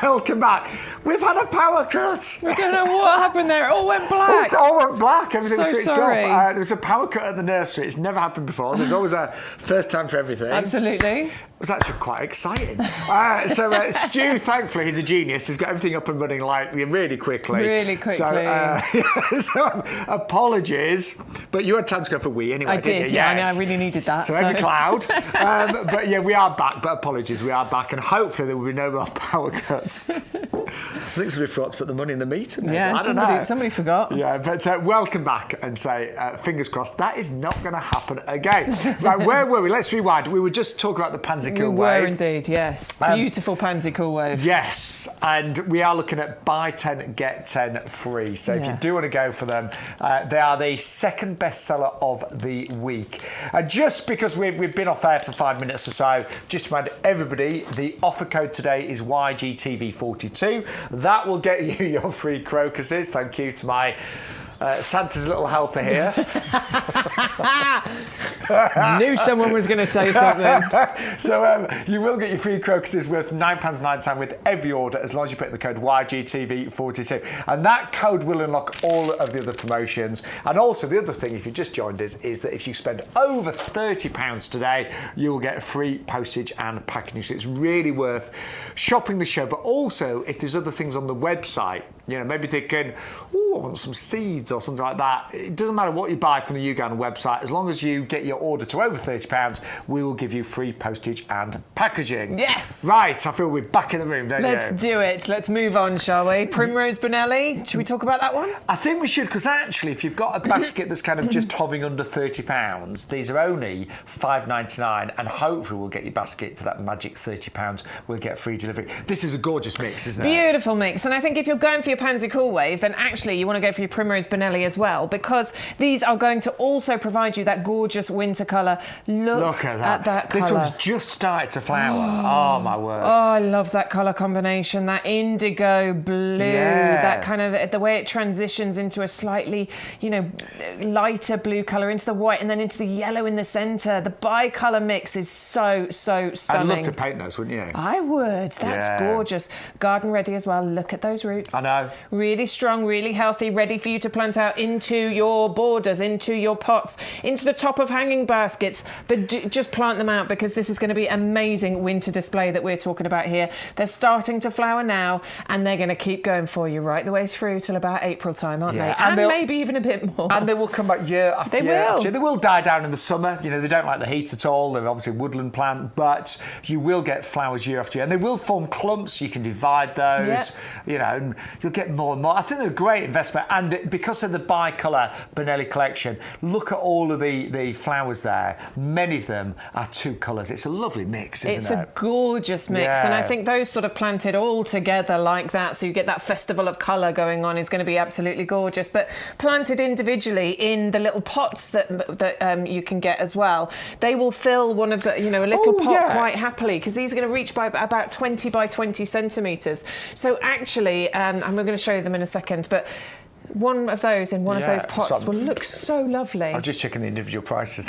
Welcome back. We've had a power cut. We don't know what happened there. It all went black. It all went black. Everything was switched sorry. off. There was a power cut at the nursery. It's never happened before. There's always a first time for everything. Absolutely. It was actually quite exciting. Stu, thankfully, he's a genius. He's got everything up and running really quickly. Really quickly. So apologies, but you had time to go for a wee anyway. I did, you? yeah. Yes. I know, I really needed that. So every cloud. But yeah, we are back. But apologies, we are back, and hopefully there will be no more power cuts. I think somebody forgot to put the money in the meter. Maybe. Yeah, I don't know. Somebody forgot. Yeah, but welcome back, and say fingers crossed that is not going to happen again. Right, where were we? Let's rewind. We were just talking about the Pansy Cool Wave. We were indeed, yes. Beautiful Pansy Cool Wave. Yes, and we are looking at buy 10, get 10 free. So if you do want to go for them, they are the second bestseller of the week. And just because we've been off air for 5 minutes or so, just to remind everybody, the offer code today is YGTV42. That will get you your free crocuses. Thank you to my Santa's little helper here. Knew someone was going to say something. So you will get your free crocuses worth £9.99 with every order as long as you put in the code YGTV42. And that code will unlock all of the other promotions. And also the other thing, if you just joined us, is that if you spend over £30 today, you will get free postage and packaging. So it's really worth shopping the show. But also, if there's other things on the website, you know, maybe thinking, oh, I want some seeds or something like that. It doesn't matter what you buy from the YouGarden website. As long as you get your order to over £30, we will give you free postage and packaging. Yes. Right, I feel we're back in the room, don't you? Let's do it. Let's move on, shall we? Primrose Benelli. Should we talk about that one? I think we should, because actually, if you've got a basket that's kind of just hovering under £30, these are only $5.99, and hopefully we'll get your basket to that magic £30. We'll get free delivery. This is a gorgeous mix, isn't it? Beautiful mix. And I think if you're going for your Pansy Cool Wave, then actually you want to go for your Primrose Benelli as well, because these are going to also provide you that gorgeous winter colour. Look at that colour. This one's just started to flower. Oh, my word. Oh, I love that colour combination, that indigo blue, that kind of, the way it transitions into a slightly, you know, lighter blue colour into the white and then into the yellow in the centre. The bi-colour mix is so stunning. I'd love to paint those, wouldn't you? I would. That's gorgeous. Garden ready as well. Look at those roots. I know. Really strong, really healthy, ready for you to plant out into your borders, into your pots, into the top of hanging baskets. But just plant them out, because this is going to be amazing winter display that we're talking about here. They're starting to flower now, and they're going to keep going for you right the way through till about April time, aren't they? And maybe even a bit more. And they will come back year after year after year. They will die down in the summer. You know, they don't like the heat at all. They're obviously a woodland plant, but you will get flowers year after year. And they will form clumps. You can divide those, you know, and you'll get more and more. I think they're a great investment. And because of the bi-colour Benelli collection, look at all of the flowers there. Many of them are two colours. It's a lovely mix, isn't it? It's a gorgeous mix. And I think those sort of planted all together like that, so you get that festival of colour going on, is going to be absolutely gorgeous. But planted individually in the little pots that you can get as well, they will fill one of the, you know, a little pot quite happily, because these are going to reach by about 20 by 20 centimetres. So actually, and we're going to show you them in a second, but one of those in one of those pots will look so lovely. I'm just checking the individual prices.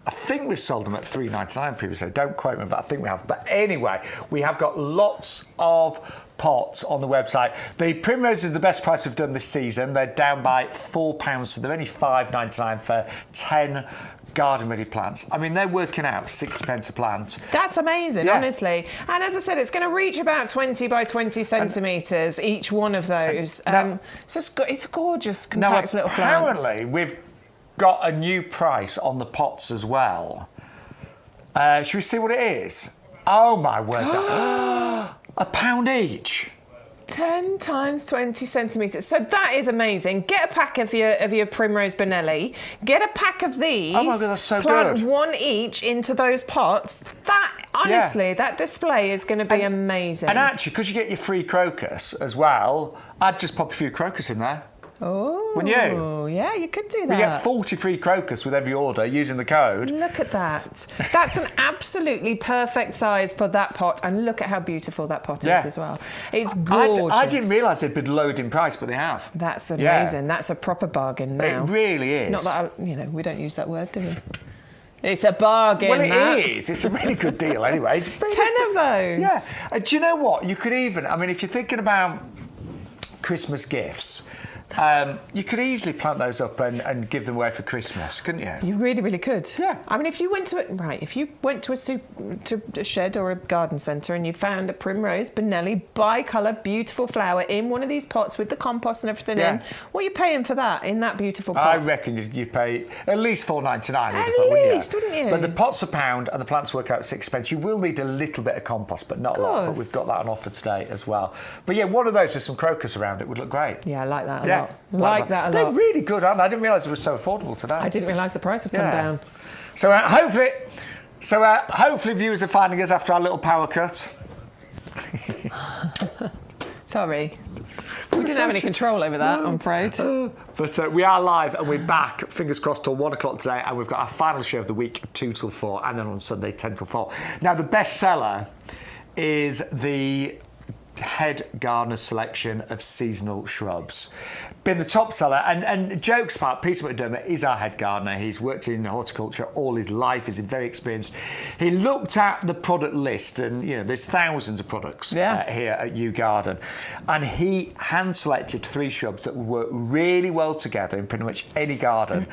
I think we've sold them at $3.99 previously. Don't quote me, but I think we have. But anyway, we have got lots of pots on the website. The Primrose is the best price we've done this season. They're down by £4, so they're only $5.99 for 10 garden ready plants. I mean, they're working out 60p a plant. That's amazing, honestly. And as I said, it's going to reach about 20 by 20 centimetres, each one of those. So it's a gorgeous, compact little plant. Apparently, we've got a new price on the pots as well. Should we see what it is? Oh my word. £1 each. 10 times 20 centimetres. So that is amazing. Get a pack of your Primrose Benelli. Get a pack of these. Oh my God, that's so plant good. one each into those pots. That, honestly, that display is going to be amazing. And actually, because you get your free crocus as well, I'd just pop a few crocus in there. Oh, wouldn't you? Yeah, you could do that. You get 40 free crocus with every order using the code. Look at that. That's an absolutely perfect size for that pot, and look at how beautiful that pot is as well. It's gorgeous. I didn't realise they'd been lowered in price, but they have. That's amazing. That's a proper bargain now. It really is. Not that we don't use that word, do we? It's a bargain. Well, it is. It's a really good deal anyway. It's 10 of those. Yeah. Do you know what? You could even, I mean, if you're thinking about Christmas gifts, you could easily plant those up and give them away for Christmas, couldn't you? You really, really could. Yeah. I mean, if you went to a shed or a garden centre and you found a Primrose Benelli bi-colour beautiful flower in one of these pots with the compost and everything in, what are you paying for that in that beautiful pot? I reckon you'd pay at least $4.99. At least, wouldn't you? But the pot's £1 and the plants work out £6. You will need a little bit of compost, but not a lot. But we've got that on offer today as well. But yeah, one of those with some crocus around it would look great. Yeah, I like that a lot. Like that a lot. They're really good, aren't they? I didn't realise it was so affordable today. I didn't realise the price had come down. So hopefully viewers are finding us after our little power cut. Sorry. We didn't have any control over that, I'm afraid. But we are live and we're back, fingers crossed, till 1 o'clock today. And we've got our final show of the week, 2 till 4, and then on Sunday, 10 till 4. Now, the best seller is the Head Gardener's selection of seasonal shrubs. Been the top seller, and jokes apart, Peter McDermott is our head gardener. He's worked in horticulture all his life. He's very experienced. He looked at the product list, and you know there's thousands of products here at YouGarden, and he hand selected 3 shrubs that work really well together in pretty much any garden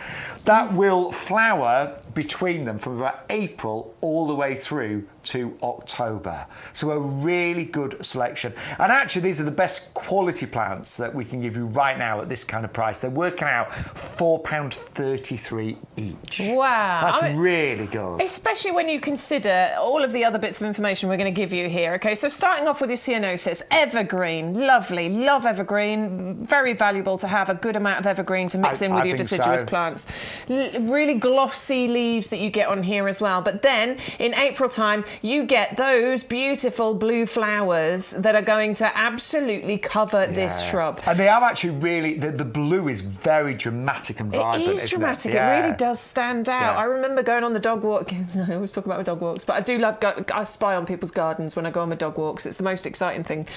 that will flower between them from about April all the way through to October. So a really good selection. And actually these are the best quality plants that we can give you right now at this kind of price. They're working out £4.33 each. Wow. That's really good. Especially when you consider all of the other bits of information we're going to give you here. Okay, so starting off with your ceanothus, evergreen, lovely, love evergreen, very valuable to have a good amount of evergreen to mix in with your deciduous plants. Really glossy leaves that you get on here as well. But then in April time, you get those beautiful blue flowers that are going to absolutely cover this shrub. And they are actually really, the blue is very dramatic and vibrant, It is dramatic. It really does stand out. I remember going on the dog walk. I always talk about my dog walks, but I do love, I spy on people's gardens when I go on my dog walks. It's the most exciting thing.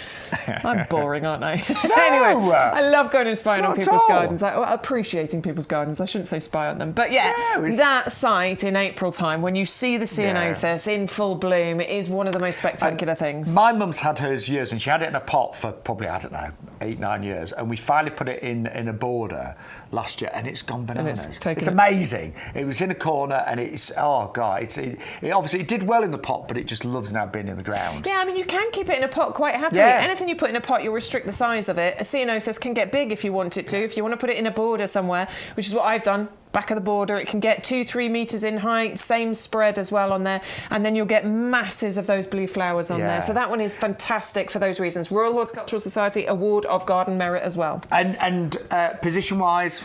I'm boring, aren't I? No. Anyway, I love going and spying on people's gardens. Appreciating people's gardens. I shouldn't say spy on them. But that sight in April time, when you see the ceanothus in full bloom, it is one of the most spectacular things. My mum's had hers years, and she had it in a pot for probably, I don't know, 8-9 years, and we finally put it in a border last year, and it's gone bananas. It's amazing. It was in a corner, and it's, oh God, it obviously it did well in the pot, but it just loves now being in the ground. Yeah, I mean, you can keep it in a pot quite happily. Anything you put in a pot, you'll restrict the size of it. A ceanothus can get big if you want it to. If you want to put it in a border somewhere, which is what I've done, back of the border, it can get 2-3 metres in height, same spread as well on there, and then you'll get masses of those blue flowers on there. So that one is fantastic for those reasons. Royal Horticultural Society Award of Garden Merit as well. And position-wise?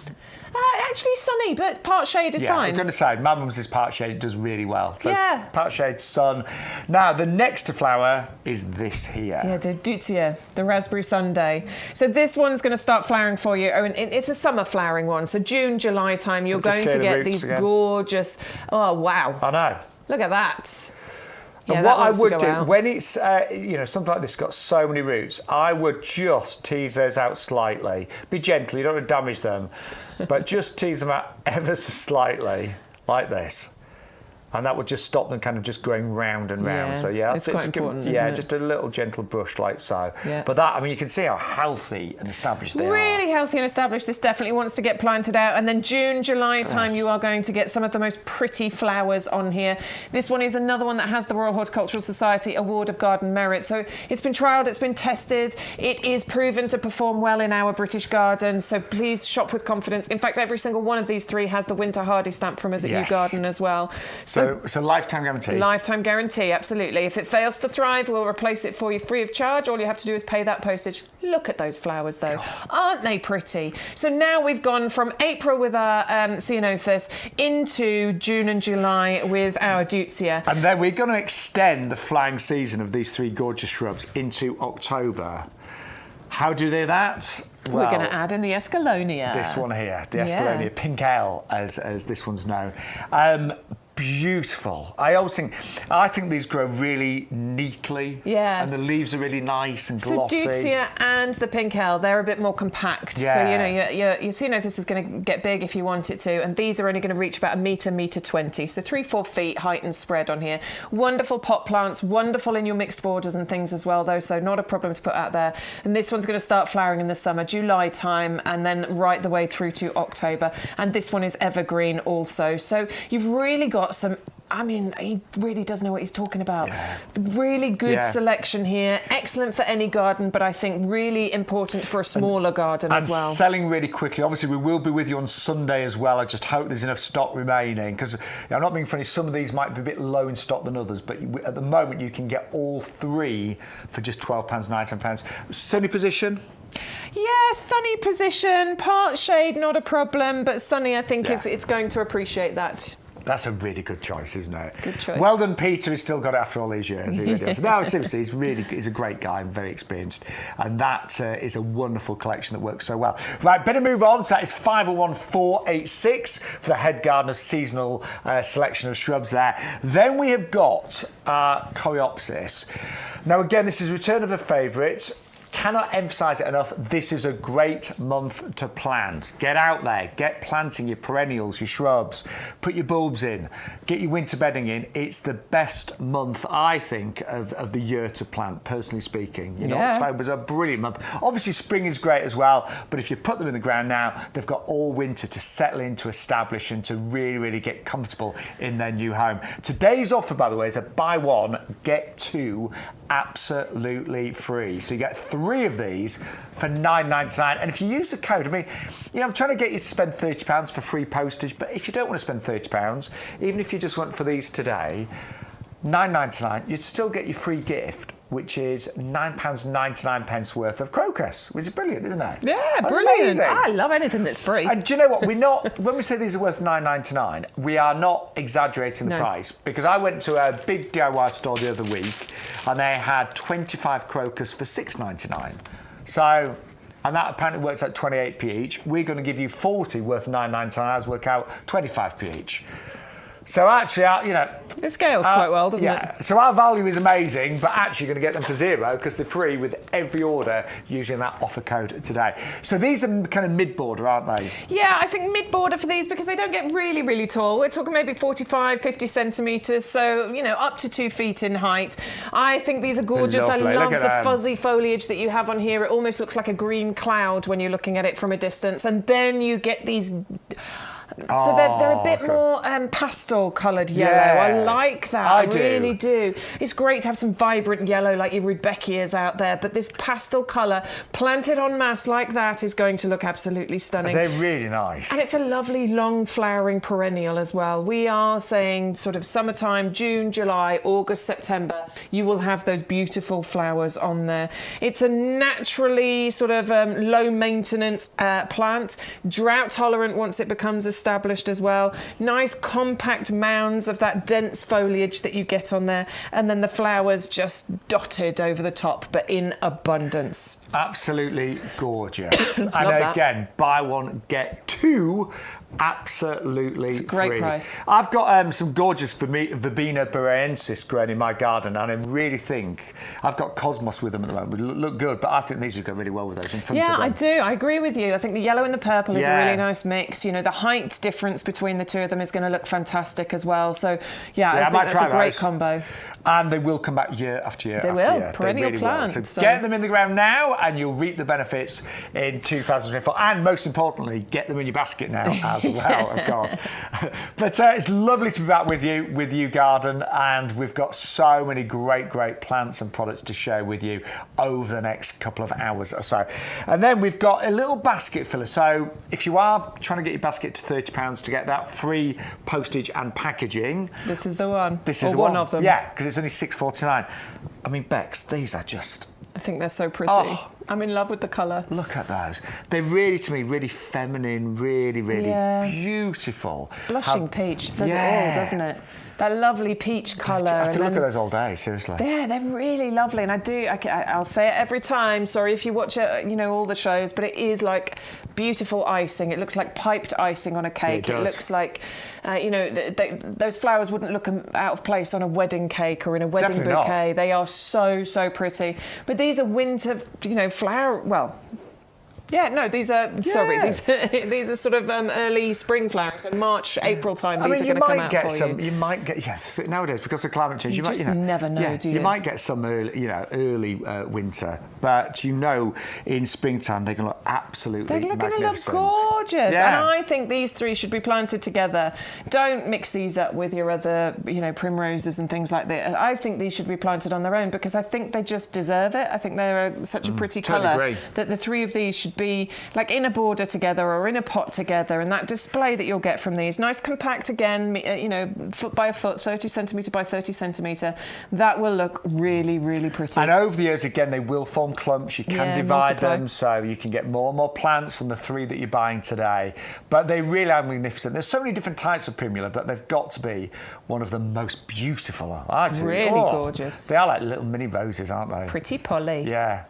Actually sunny, but part shade is fine. I'm going to say, my mum's is part shade, it does really well. So part shade, sun. Now, the next to flower is this here. Yeah, the Deutzia, the Raspberry Sunday. So this one's going to start flowering for you. Oh, and it's a summer flowering one. So June, July time, you're going to get these gorgeous... Oh, wow. I know. Look at that. And what I would do, when it's, something like this got so many roots, I would just tease those out slightly. Be gentle, you don't want to damage them, but just tease them out ever so slightly, like this. And that would just stop them kind of just going round and round. So it's quite important, isn't it? Just a little gentle brush like so. Yeah. But that, I mean, you can see how healthy and established they are. Really healthy and established. This definitely wants to get planted out. And then June, July time, you are going to get some of the most pretty flowers on here. This one is another one that has the Royal Horticultural Society Award of Garden Merit. So it's been trialled, it's been tested. It is proven to perform well in our British gardens. So please shop with confidence. In fact, every single one of these 3 has the Winter Hardy stamp from us at YouGarden as well. So lifetime guarantee. Lifetime guarantee, absolutely. If it fails to thrive, we'll replace it for you free of charge. All you have to do is pay that postage. Look at those flowers, though. Aren't they pretty? So now we've gone from April with our ceanothus into June and July with our Deutzia. And then we're going to extend the flowering season of these 3 gorgeous shrubs into October. How do they that? Well, we're going to add in the Escallonia. This one here, the Escallonia, Pink Ale, as this one's known. beautiful. I think these grow really neatly. Yeah. And the leaves are really nice and glossy. So Deutzia and the Pink Hell, they're a bit more compact. Yeah. So, you see, this is going to get big if you want it to. And these are only going to reach about a metre 20. So 3-4 feet height and spread on here. Wonderful pot plants, wonderful in your mixed borders and things as well, though. So not a problem to put out there. And this one's going to start flowering in the summer, July time, and then right the way through to October. And this one is evergreen also. So you've really got some... I mean, he really does know what he's talking about. Yeah. Really good selection here. Excellent for any garden, but I think really important for a smaller garden as well. And selling really quickly. Obviously, we will be with you on Sunday as well. I just hope there's enough stock remaining, because I'm not being funny, some of these might be a bit low in stock than others, but at the moment you can get all three for just £12, £19. Sunny position? Yeah, sunny position, part shade, not a problem, but sunny, I think, it's going to appreciate that. That's a really good choice, isn't it? Good choice. Well done, Peter. He's still got it after all these years. He really does. No, seriously, he's a great guy and very experienced. And that is a wonderful collection that works so well. Right, better move on. So that is 501486 for the Head Gardener's seasonal selection of shrubs there. Then we have got Coreopsis. Now, again, this is return of a favourite. Cannot emphasise it enough, this is a great month to plant. Get out there, get planting your perennials, your shrubs, put your bulbs in, get your winter bedding in. It's the best month, I think, of the year to plant, personally speaking. October's a brilliant month. Obviously, spring is great as well, but if you put them in the ground now, they've got all winter to settle in, to establish, and to really, really get comfortable in their new home. Today's offer, by the way, is a buy one, get two, absolutely free. So you get 3 of these for £9.99. And if you use the code, I'm trying to get you to spend £30 for free postage, but if you don't want to spend £30, even if you just went for these today, £9.99, you'd still get your free gift, which is £9.99 worth of crocus, which is brilliant, isn't it? Yeah, that's brilliant. Amazing. I love anything that's free. And do you know what? When we say these are worth £9.99, we are not exaggerating the price, because I went to a big DIY store the other week and they had 25 crocus for £6.99. So, and that apparently works out 28p each. We're going to give you 40 worth £9.99. Ours work out 25p each. So actually, it scales quite well, doesn't it? So our value is amazing, but actually you're going to get them for zero because they're free with every order using that offer code today. So these are kind of mid-border, aren't they? Yeah, I think mid-border for these because they don't get really, really tall. We're talking maybe 45, 50 centimetres, so, up to 2 feet in height. I think these are gorgeous. Lovely. I love the fuzzy foliage that you have on here. It almost looks like a green cloud when you're looking at it from a distance. And then you get these... So they're a bit more pastel coloured yellow. I like that. I really do. It's great to have some vibrant yellow like your Rudbeckias out there, but this pastel colour planted en masse like that is going to look absolutely stunning. They're really nice. And it's a lovely long flowering perennial as well. We are saying sort of summertime, June, July, August, September, you will have those beautiful flowers on there. It's a naturally sort of low maintenance plant, drought tolerant once it becomes established as well. Nice compact mounds of that dense foliage that you get on there, and then the flowers just dotted over the top, but in abundance. Absolutely gorgeous. And again, buy one, get two. Absolutely it's a great free. Price. I've got some gorgeous Verbena barrensis growing in my garden, and I really think I've got Cosmos with them at the moment. They look good, but I think these would go really well with those in front of them. Yeah, I do. I agree with you. I think the yellow and the purple is a really nice mix. The height difference between the two of them is going to look fantastic as well. So, I think that's a great combo. And they will come back year after year. They will. Perennial plants. So get them in the ground now, and you'll reap the benefits in 2024. And most importantly, get them in your basket now as well, of course. But it's lovely to be back with you, with YouGarden, and we've got so many great plants and products to share with you over the next couple of hours or so. And then we've got a little basket filler. So if you are trying to get your basket to £30 to get that free postage and packaging, this is the one. This is one of them. Yeah, because it's only £6.49. Bex, these are just... I think they're so pretty. Oh, I'm in love with the colour. Look at those. They're really, to me, really feminine, really, really beautiful. Blushing peach says it all, doesn't it? That lovely peach colour. I could look at those all day, seriously. Yeah, they're really lovely, and I'll say it every time. Sorry if you watch it, all the shows, but it is like beautiful icing. It looks like piped icing on a cake. It looks like, those flowers wouldn't look out of place on a wedding cake or in a wedding Definitely bouquet. not. They are so, so pretty. But these are winter, flower. Well. Yeah, no, these are, sorry, these are sort of early spring flowers, so March, April time, these are going to come out for you. You might get, nowadays, because of climate change, you just never know, do you? You might get some early winter, but in springtime they're going to look absolutely magnificent. They're going to look gorgeous, and I think these three should be planted together. Don't mix these up with your other, primroses and things like that. I think these should be planted on their own because I think they just deserve it. I think they're such a pretty colour that the three of these should be like in a border together or in a pot together, and that display that you'll get from these, nice compact again, foot by a foot, 30 centimetre by 30 centimetre, that will look really, really pretty. And over the years, again, they will form clumps. You can divide them, so you can get more and more plants from the three that you're buying today. But they really are magnificent. There's so many different types of Primula, but they've got to be one of the most beautiful. Really gorgeous. They are like little mini roses, aren't they? Pretty Polly. Yeah.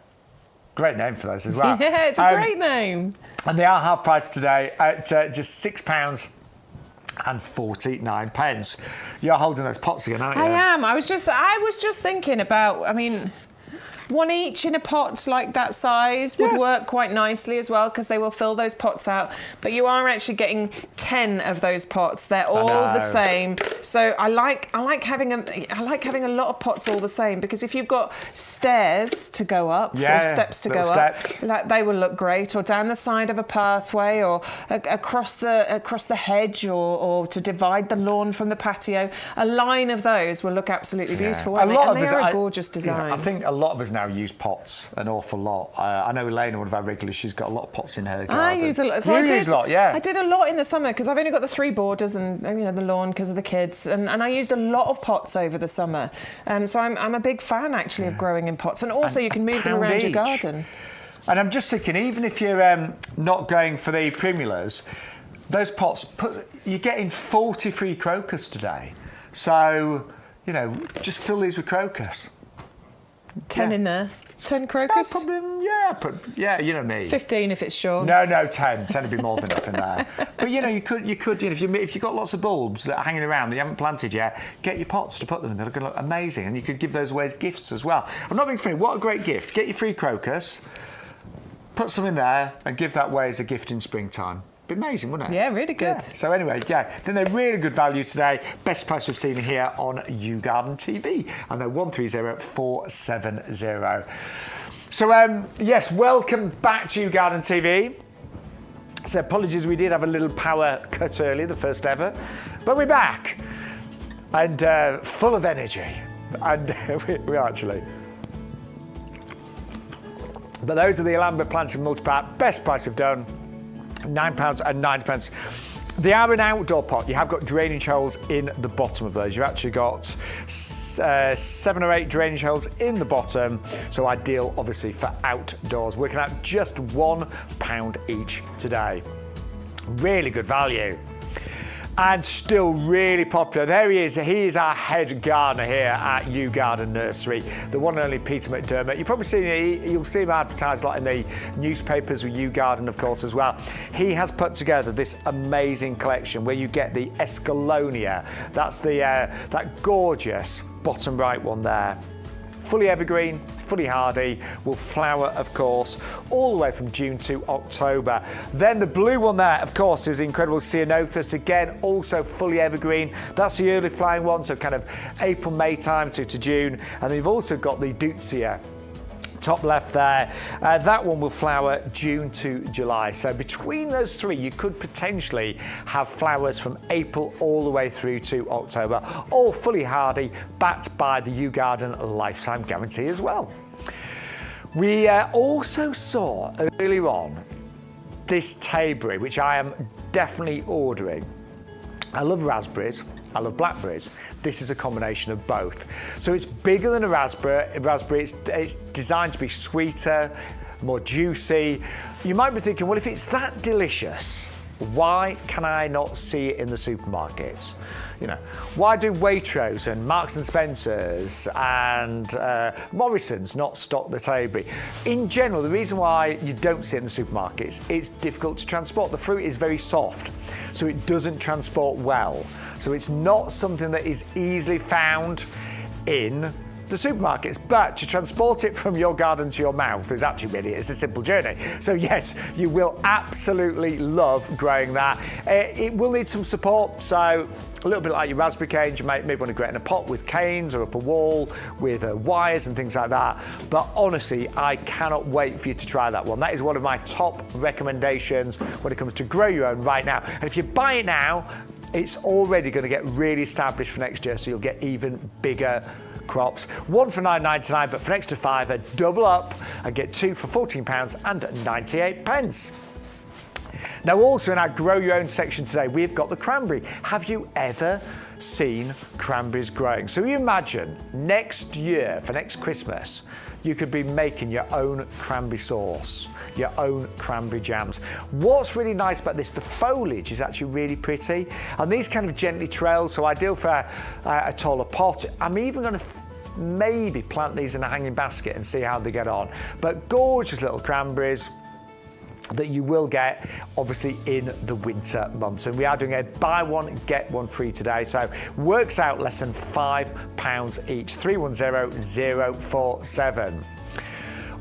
Great name for those as well. Yeah, it's a great name. And they are half price today at just £6.49. You're holding those pots again, aren't you? I am. I was just thinking about, one each in a pot like that size would work quite nicely as well, because they will fill those pots out. But you are actually getting 10 of those pots. They're all the same. So I like having a lot of pots all the same, because if you've got stairs to go up or steps to go up, they will look great, or down the side of a pathway, or across the hedge, or to divide the lawn from the patio. A line of those will look absolutely beautiful. And they are a gorgeous design. I think a lot of us now use pots an awful lot. I know Elena, one of our regulars, she's got a lot of pots in her garden. I use a lot. So you use a lot, yeah. I did a lot in the summer because I've only got the 3 borders and the lawn because of the kids, and I used a lot of pots over the summer. So I'm a big fan actually of growing in pots, and also you can move them around your garden. And I'm just thinking, even if you're not going for the Primulas, those pots, you're getting 40 free crocus today. So, just fill these with crocus. 10 in there. 10 crocus? No problem, you know me. 15 if it's Sean. No, 10. 10 would be more than enough in there. But you could, if you've got lots of bulbs that are hanging around that you haven't planted yet, get your pots to put them in. They're going to look amazing, and you could give those away as gifts as well. I'm not being funny. What a great gift! Get your free crocus, put some in there, and give that away as a gift in springtime. Be amazing, wouldn't it? Yeah, really good. Yeah. So anyway, then they're really good value today. Best price we've seen here on YouGarden TV, and they're 130470. So yes, welcome back to YouGarden TV. So apologies, we did have a little power cut earlier, the first ever, but we're back and full of energy, and we are actually. But those are the Alhambra planted multi-pack. Best price we've done. £9.90. They are an outdoor pot. You have got drainage holes in the bottom of those. You've actually got 7 or 8 drainage holes in the bottom, so ideal obviously for outdoors. Working out just £1 each today. Really good value. And still really popular. There he is. He is our head gardener here at YouGarden Nursery, the one and only Peter McDermott. You've probably seen you'll see him advertised a lot in the newspapers with YouGarden, of course, as well. He has put together this amazing collection where you get the Escalonia. That's that gorgeous bottom right one there. Fully evergreen, fully hardy, will flower, of course, all the way from June to October. Then the blue one there, of course, is the incredible Ceanothus. Again, also fully evergreen. That's the early flying one, so kind of April, May time to June. And then you've also got the Deutzia. Top left there, that one will flower June to July. So between those three, you could potentially have flowers from April all the way through to October, all fully hardy, backed by the YouGarden lifetime guarantee as well. We also saw earlier on this Tayberry, which I am definitely ordering. I love raspberries, I love blackberries. This is a combination of both. So it's bigger than a raspberry. It's designed to be sweeter, more juicy. You might be thinking, well, if it's that delicious, why can I not see it in the supermarkets? You know, why do Waitrose and Marks and Spencer's and Morrison's not stock the Taberry? In general, the reason why you don't see it in the supermarkets, it's difficult to transport. The fruit is very soft, so it doesn't transport well. So it's not something that is easily found in the supermarkets, but to transport it from your garden to your mouth is actually it's a simple journey. So yes, you will absolutely love growing that. It will need some support, so a little bit like your raspberry canes, you may want to grow it in a pot with canes or up a wall with wires and things like that. But honestly, I cannot wait for you to try that one. That is one of my top recommendations when it comes to grow your own right now. And if you buy it now, it's already going to get really established for next year, so you'll get even bigger crops. One for £9.99, but for an extra £5, double up and get two for £14.98. Now, also in our Grow Your Own section today, we've got the cranberry. Have you ever seen cranberries growing? So you imagine next year, for next Christmas, you could be making your own cranberry sauce, your own cranberry jams. What's really nice about this, the foliage is actually really pretty, and these kind of gently trailed, so ideal for a taller pot. I'm even going to maybe plant these in a hanging basket and see how they get on. But gorgeous little cranberries that you will get obviously in the winter months, and we are doing a buy one get one free today, so works out less than £5 each. 310047.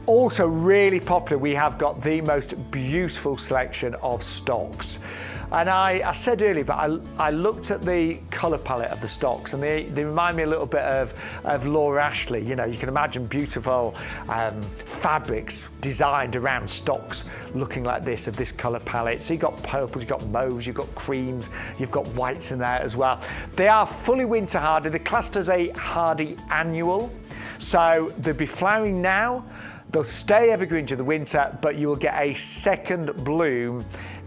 Also really popular, we have got the most beautiful selection of stocks. And I said earlier, but I looked at the colour palette of the stocks, and they remind me a little bit of Laura Ashley. You know, you can imagine beautiful fabrics designed around stocks looking like this, of this colour palette. So you've got purples, you've got mauves, you've got creams, you've got whites in there as well. They are fully winter hardy. They're classed as a hardy annual. So they'll be flowering now. They'll stay evergreen during the winter, but you will get a second bloom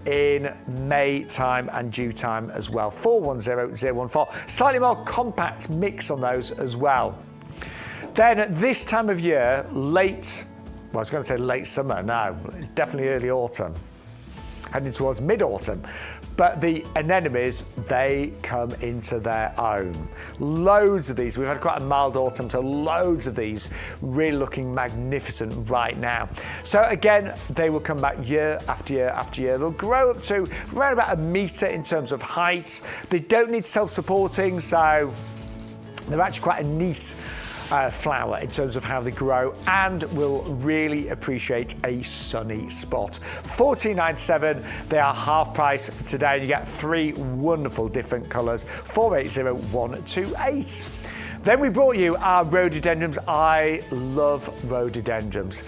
in May time and June time as well. 410014. Slightly more compact mix on those as well. Then at this time of year, I was going to say late summer, no, it's definitely early autumn, heading towards mid-autumn. But the anemones, they come into their own. Loads of these. We've had quite a mild autumn, so loads of these really looking magnificent right now. So again, they will come back year after year after year. They'll grow up to around about 1 metre in terms of height. They don't need self-supporting, so they're actually quite a neat flower in terms of how they grow, and will really appreciate a sunny spot. $14.97. They are half price today, and you get 3 wonderful different colours. 480128. Then we brought you our rhododendrons. I love rhododendrons.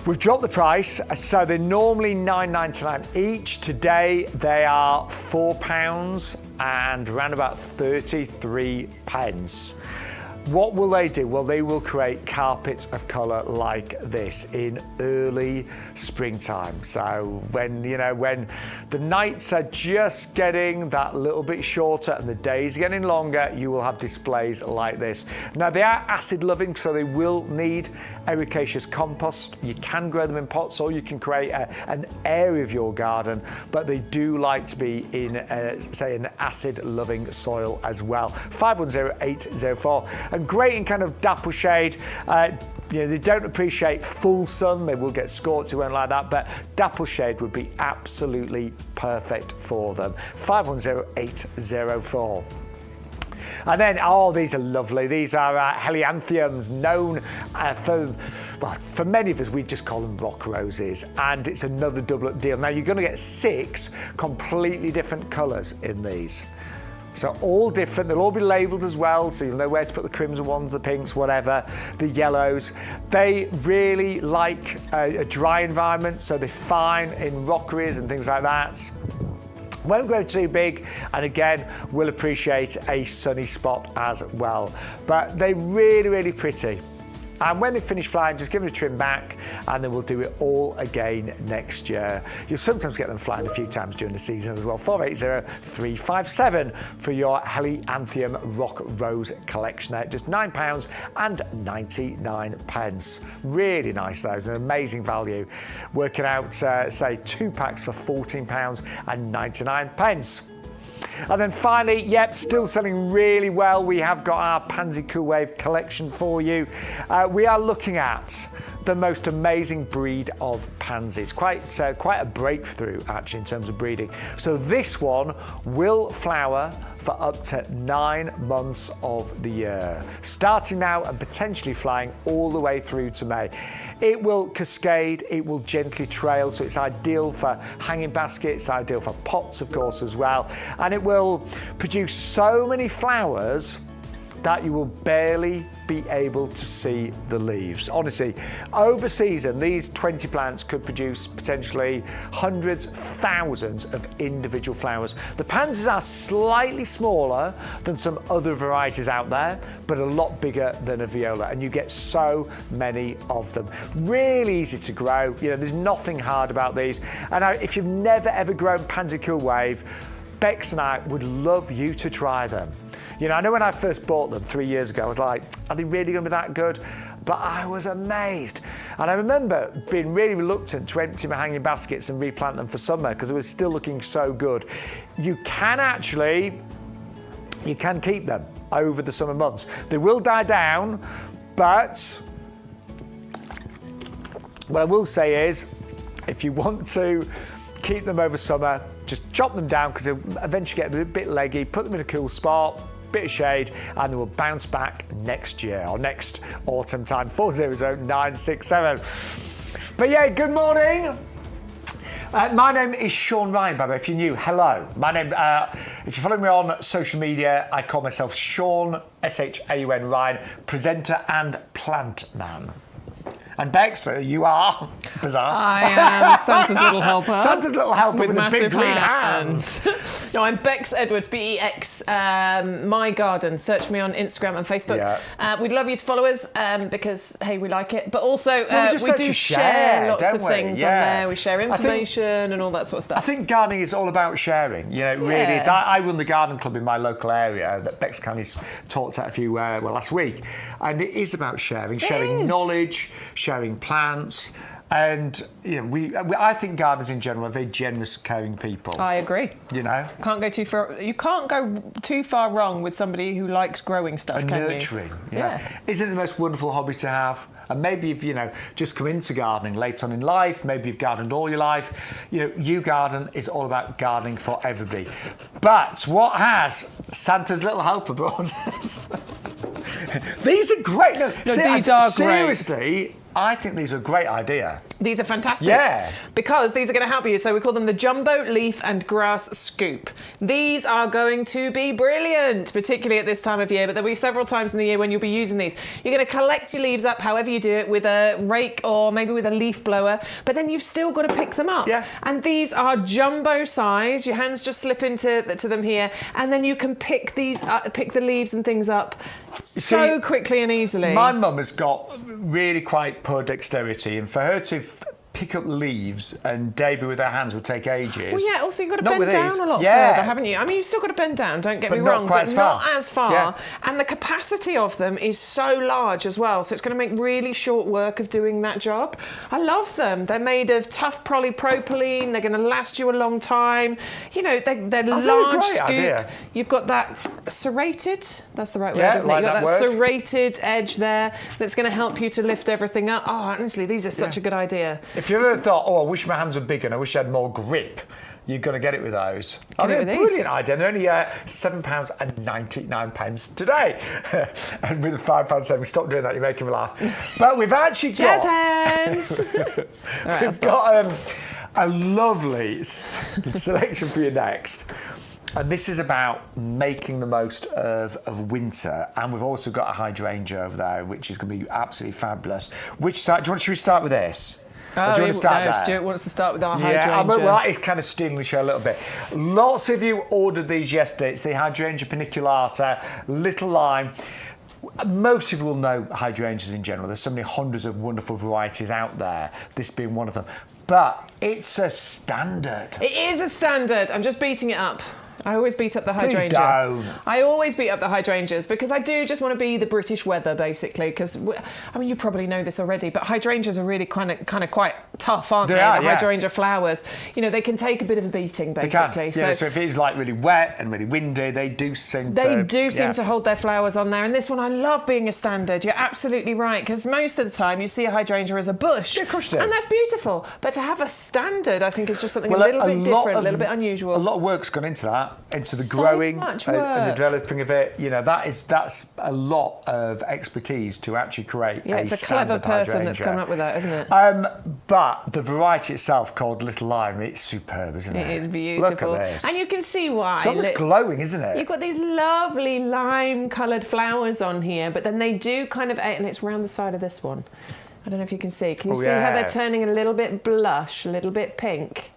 We've dropped the price, so they're normally $9.99 each. Today they are £4 and around about 33 pence. What will they do? Well, they will create carpets of colour like this in early springtime. So when the nights are just getting that little bit shorter and the days are getting longer, you will have displays like this. Now, they are acid loving, so they will need ericaceous compost. You can grow them in pots, or you can create an area of your garden, but they do like to be in, say, an acid loving soil as well. 510804. And great in kind of dapple shade. They don't appreciate full sun. They will get scorched, they won't like that, but dapple shade would be absolutely perfect for them. 510804. And then, these are lovely. These are helianthemums, known for many of us, we just call them rock roses. And it's another double up deal. Now, you're going to get 6 completely different colours in these. So all different, they'll all be labelled as well, so you'll know where to put the crimson ones, the pinks, whatever, the yellows. They really like a dry environment, so they're fine in rockeries and things like that. Won't grow too big, and again, will appreciate a sunny spot as well. But they're really, really pretty. And when they finish flying, just give them a trim back, and then we'll do it all again next year. You'll sometimes get them flying a few times during the season as well. 480357 for your Helianthemum Rock Rose collection there. Just £9.99. Really nice, those. An amazing value. Working out, say, 2 packs for £14.99. And then finally, yep, still selling really well. We have got our Pansy Cool Wave collection for you. We are looking at the most amazing breed of pansies. Quite a breakthrough, actually, in terms of breeding. So this one will flower for up to 9 months of the year, starting now and potentially flying all the way through to May. It will cascade, it will gently trail, so it's ideal for hanging baskets, ideal for pots, of course, as well. And it will produce so many flowers that you will barely be able to see the leaves. Honestly, over season, these 20 plants could produce potentially hundreds, thousands of individual flowers. The pansies are slightly smaller than some other varieties out there, but a lot bigger than a viola, and you get so many of them. Really easy to grow. You know, there's nothing hard about these. And if you've never ever grown Pansy Cool Wave, Bex and I would love you to try them. You know, I know when I first bought them 3 years ago, I was like, are they really going to be that good? But I was amazed. And I remember being really reluctant to empty my hanging baskets and replant them for summer because they were still looking so good. You can keep them over the summer months. They will die down, but what I will say is, if you want to keep them over summer, just chop them down because they'll eventually get a bit leggy, put them in a cool spot, bit of shade, and they will bounce back next year or next autumn time. 400967. But yeah, good morning. My name is Sean Ryan, by the way, if you're new, hello. My name, if you follow me on social media, I call myself Sean, S-H-A-U-N Ryan, presenter and plant man. And Bex, you are bizarre. I am Santa's little helper. Santa's little helper with the massive big green hands. No, I'm Bex Edwards, B-E-X, My Garden. Search me on Instagram and Facebook. Yeah. We'd love you to follow us because, hey, we like it. But also, we do share lots of things on there. We share information and all that sort of stuff. I think gardening is all about sharing. You know, it really is. I run the garden club in my local area that Bex Candy's talked at a few, last week. And it is about sharing knowledge, sharing plants, and you know, I think gardeners in general are very generous, caring people. I agree. You know, can't go too far. You can't go too far wrong with somebody who likes growing stuff. And nurturing. Yeah. Isn't it the most wonderful hobby to have? And maybe if you just come into gardening late on in life, maybe you've gardened all your life. You know, YouGarden is all about gardening for everybody. But what has Santa's little helper brought us? These are great. These are seriously, great. I think these are a great idea. These are fantastic. Yeah. Because these are going to help you. So we call them the Jumbo Leaf and Grass Scoop. These are going to be brilliant, particularly at this time of year, but there'll be several times in the year when you'll be using these. You're going to collect your leaves up however you do it, with a rake or maybe with a leaf blower, but then you've still got to pick them up. Yeah. And these are jumbo size. Your hands just slip into them here, and then you can pick these up, pick the leaves and things up so quickly and easily. My mum has got really quite poor dexterity, and for her to pick up leaves and debut with her hands would take ages. Well, yeah, also you've got to bend down a lot further, haven't you? I mean, you've still got to bend down, don't get me wrong, but not as far. Yeah. And the capacity of them is so large as well, so it's going to make really short work of doing that job. I love them. They're made of tough polypropylene. They're going to last you a long time. You know, they're large scoop. Idea. You've got that serrated, that's the right word, isn't it? You've got that serrated edge there that's going to help you to lift everything up. Oh, honestly, these are such a good idea. If you ever thought, I wish my hands were bigger and I wish I had more grip, you're going to get it with those. I mean, a brilliant idea. They're only £7.99 today. And with the £5 saving, stop doing that, you're making me laugh. But we've actually got... Jazz hands! We've got a lovely selection for you next. And this is about making the most of winter. And we've also got a hydrangea over there, which is going to be absolutely fabulous. Should we start with this? Stuart wants to start with our hydrangea. Well, that is kind of stealing the show a little bit. Lots of you ordered these yesterday. It's the Hydrangea paniculata, little lime. most people will know hydrangeas in general. There's so many hundreds of wonderful varieties out there, this being one of them. But it's a standard. It is a standard. I'm just beating it up. I always beat up the hydrangea. Please don't. I always beat up the hydrangeas because I do just want to be the British weather, basically. Because I mean, you probably know this already, but hydrangeas are really kind of quite tough, aren't they? The hydrangea flowers, you know, they can take a bit of a beating, basically. So if it's like really wet and really windy, they do seem to hold their flowers on there. And this one, I love being a standard. You're absolutely right, because most of the time you see a hydrangea as a bush, of course you do. And that's beautiful. But to have a standard, I think, is just something a little bit different, a little bit unusual. A lot of work's gone into that. Into the growing and the developing of it, you know, that's a lot of expertise to actually create. Yeah, it's a clever person that's come up with that, isn't it? But the variety itself, called Little Lime, it's superb, isn't it? It is beautiful. Look at this. And you can see why. It's almost glowing, isn't it? You've got these lovely lime-coloured flowers on here, but then they do kind of, and it's round the side of this one. I don't know if you can see. Can you see how they're turning a little bit blush, a little bit pink?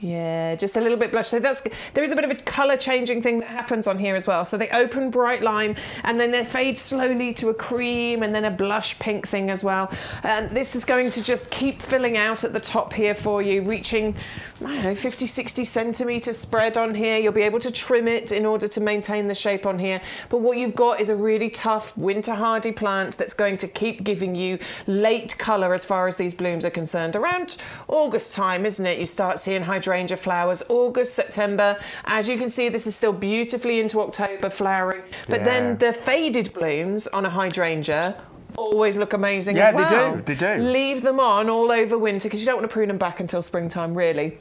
Yeah, just a little bit blush. So there is a bit of a colour changing thing that happens on here as well. So they open bright lime and then they fade slowly to a cream and then a blush pink thing as well. And this is going to just keep filling out at the top here for you, reaching, I don't know, 50, 60 centimetre spread on here. You'll be able to trim it in order to maintain the shape on here. But what you've got is a really tough winter hardy plant that's going to keep giving you late colour as far as these blooms are concerned. Around August time, isn't it? You start seeing hydrangea flowers, August, September. As you can see, this is still beautifully into October flowering. But then the faded blooms on a hydrangea always look amazing as well. Yeah, they do. Leave them on all over winter because you don't want to prune them back until springtime, really.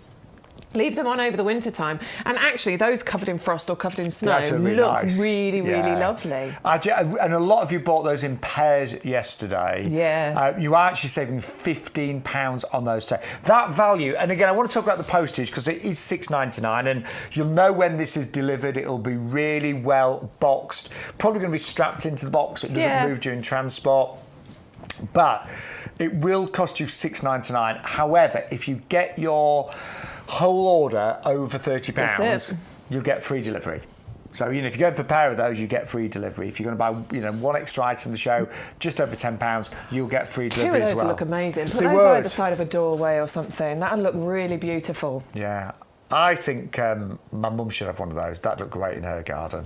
Leave them on over the winter time, and actually those covered in frost or covered in snow look really lovely. And a lot of you bought those in pairs yesterday. Yeah. You are actually saving £15 on those today. That value, and again, I want to talk about the postage because it is $6.99, and you'll know when this is delivered. It'll be really well boxed. Probably going to be strapped into the box. It doesn't move during transport, but it will cost you $6.99. However, if you get your whole order over £30, you'll get free delivery. So, you know, if you go for a pair of those, you get free delivery. If you're going to buy, you know, one extra item of the show, just over £10, you'll get free delivery as well. Two of those will look amazing. Put those either side of a doorway or something. That'll look really beautiful. Yeah. I think my mum should have one of those. That'd look great in her garden.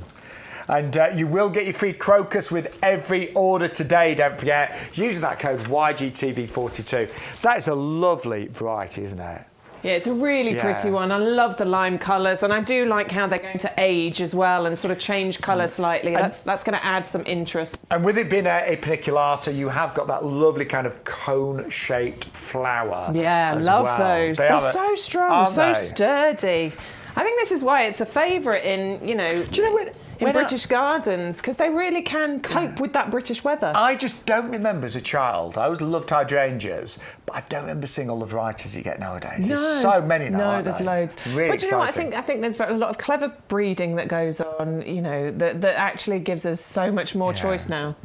And you will get your free crocus with every order today, don't forget, using that code YGTV42. That is a lovely variety, isn't it? Yeah, it's a really pretty one. I love the lime colours, and I do like how they're going to age as well and sort of change colour slightly. That's going to add some interest. And with it being a paniculata, you have got that lovely kind of cone-shaped flower. Yeah, I love those. They're so strong, so sturdy. I think this is why it's a favourite in, you know... Do you know what? In British gardens, because they really can cope with that British weather. I just don't remember as a child. I always loved hydrangeas, but I don't remember seeing all the varieties you get nowadays. There's so many now. No, there's loads. Really but you know what? I think there's a lot of clever breeding that goes on. You know, that actually gives us so much more choice now.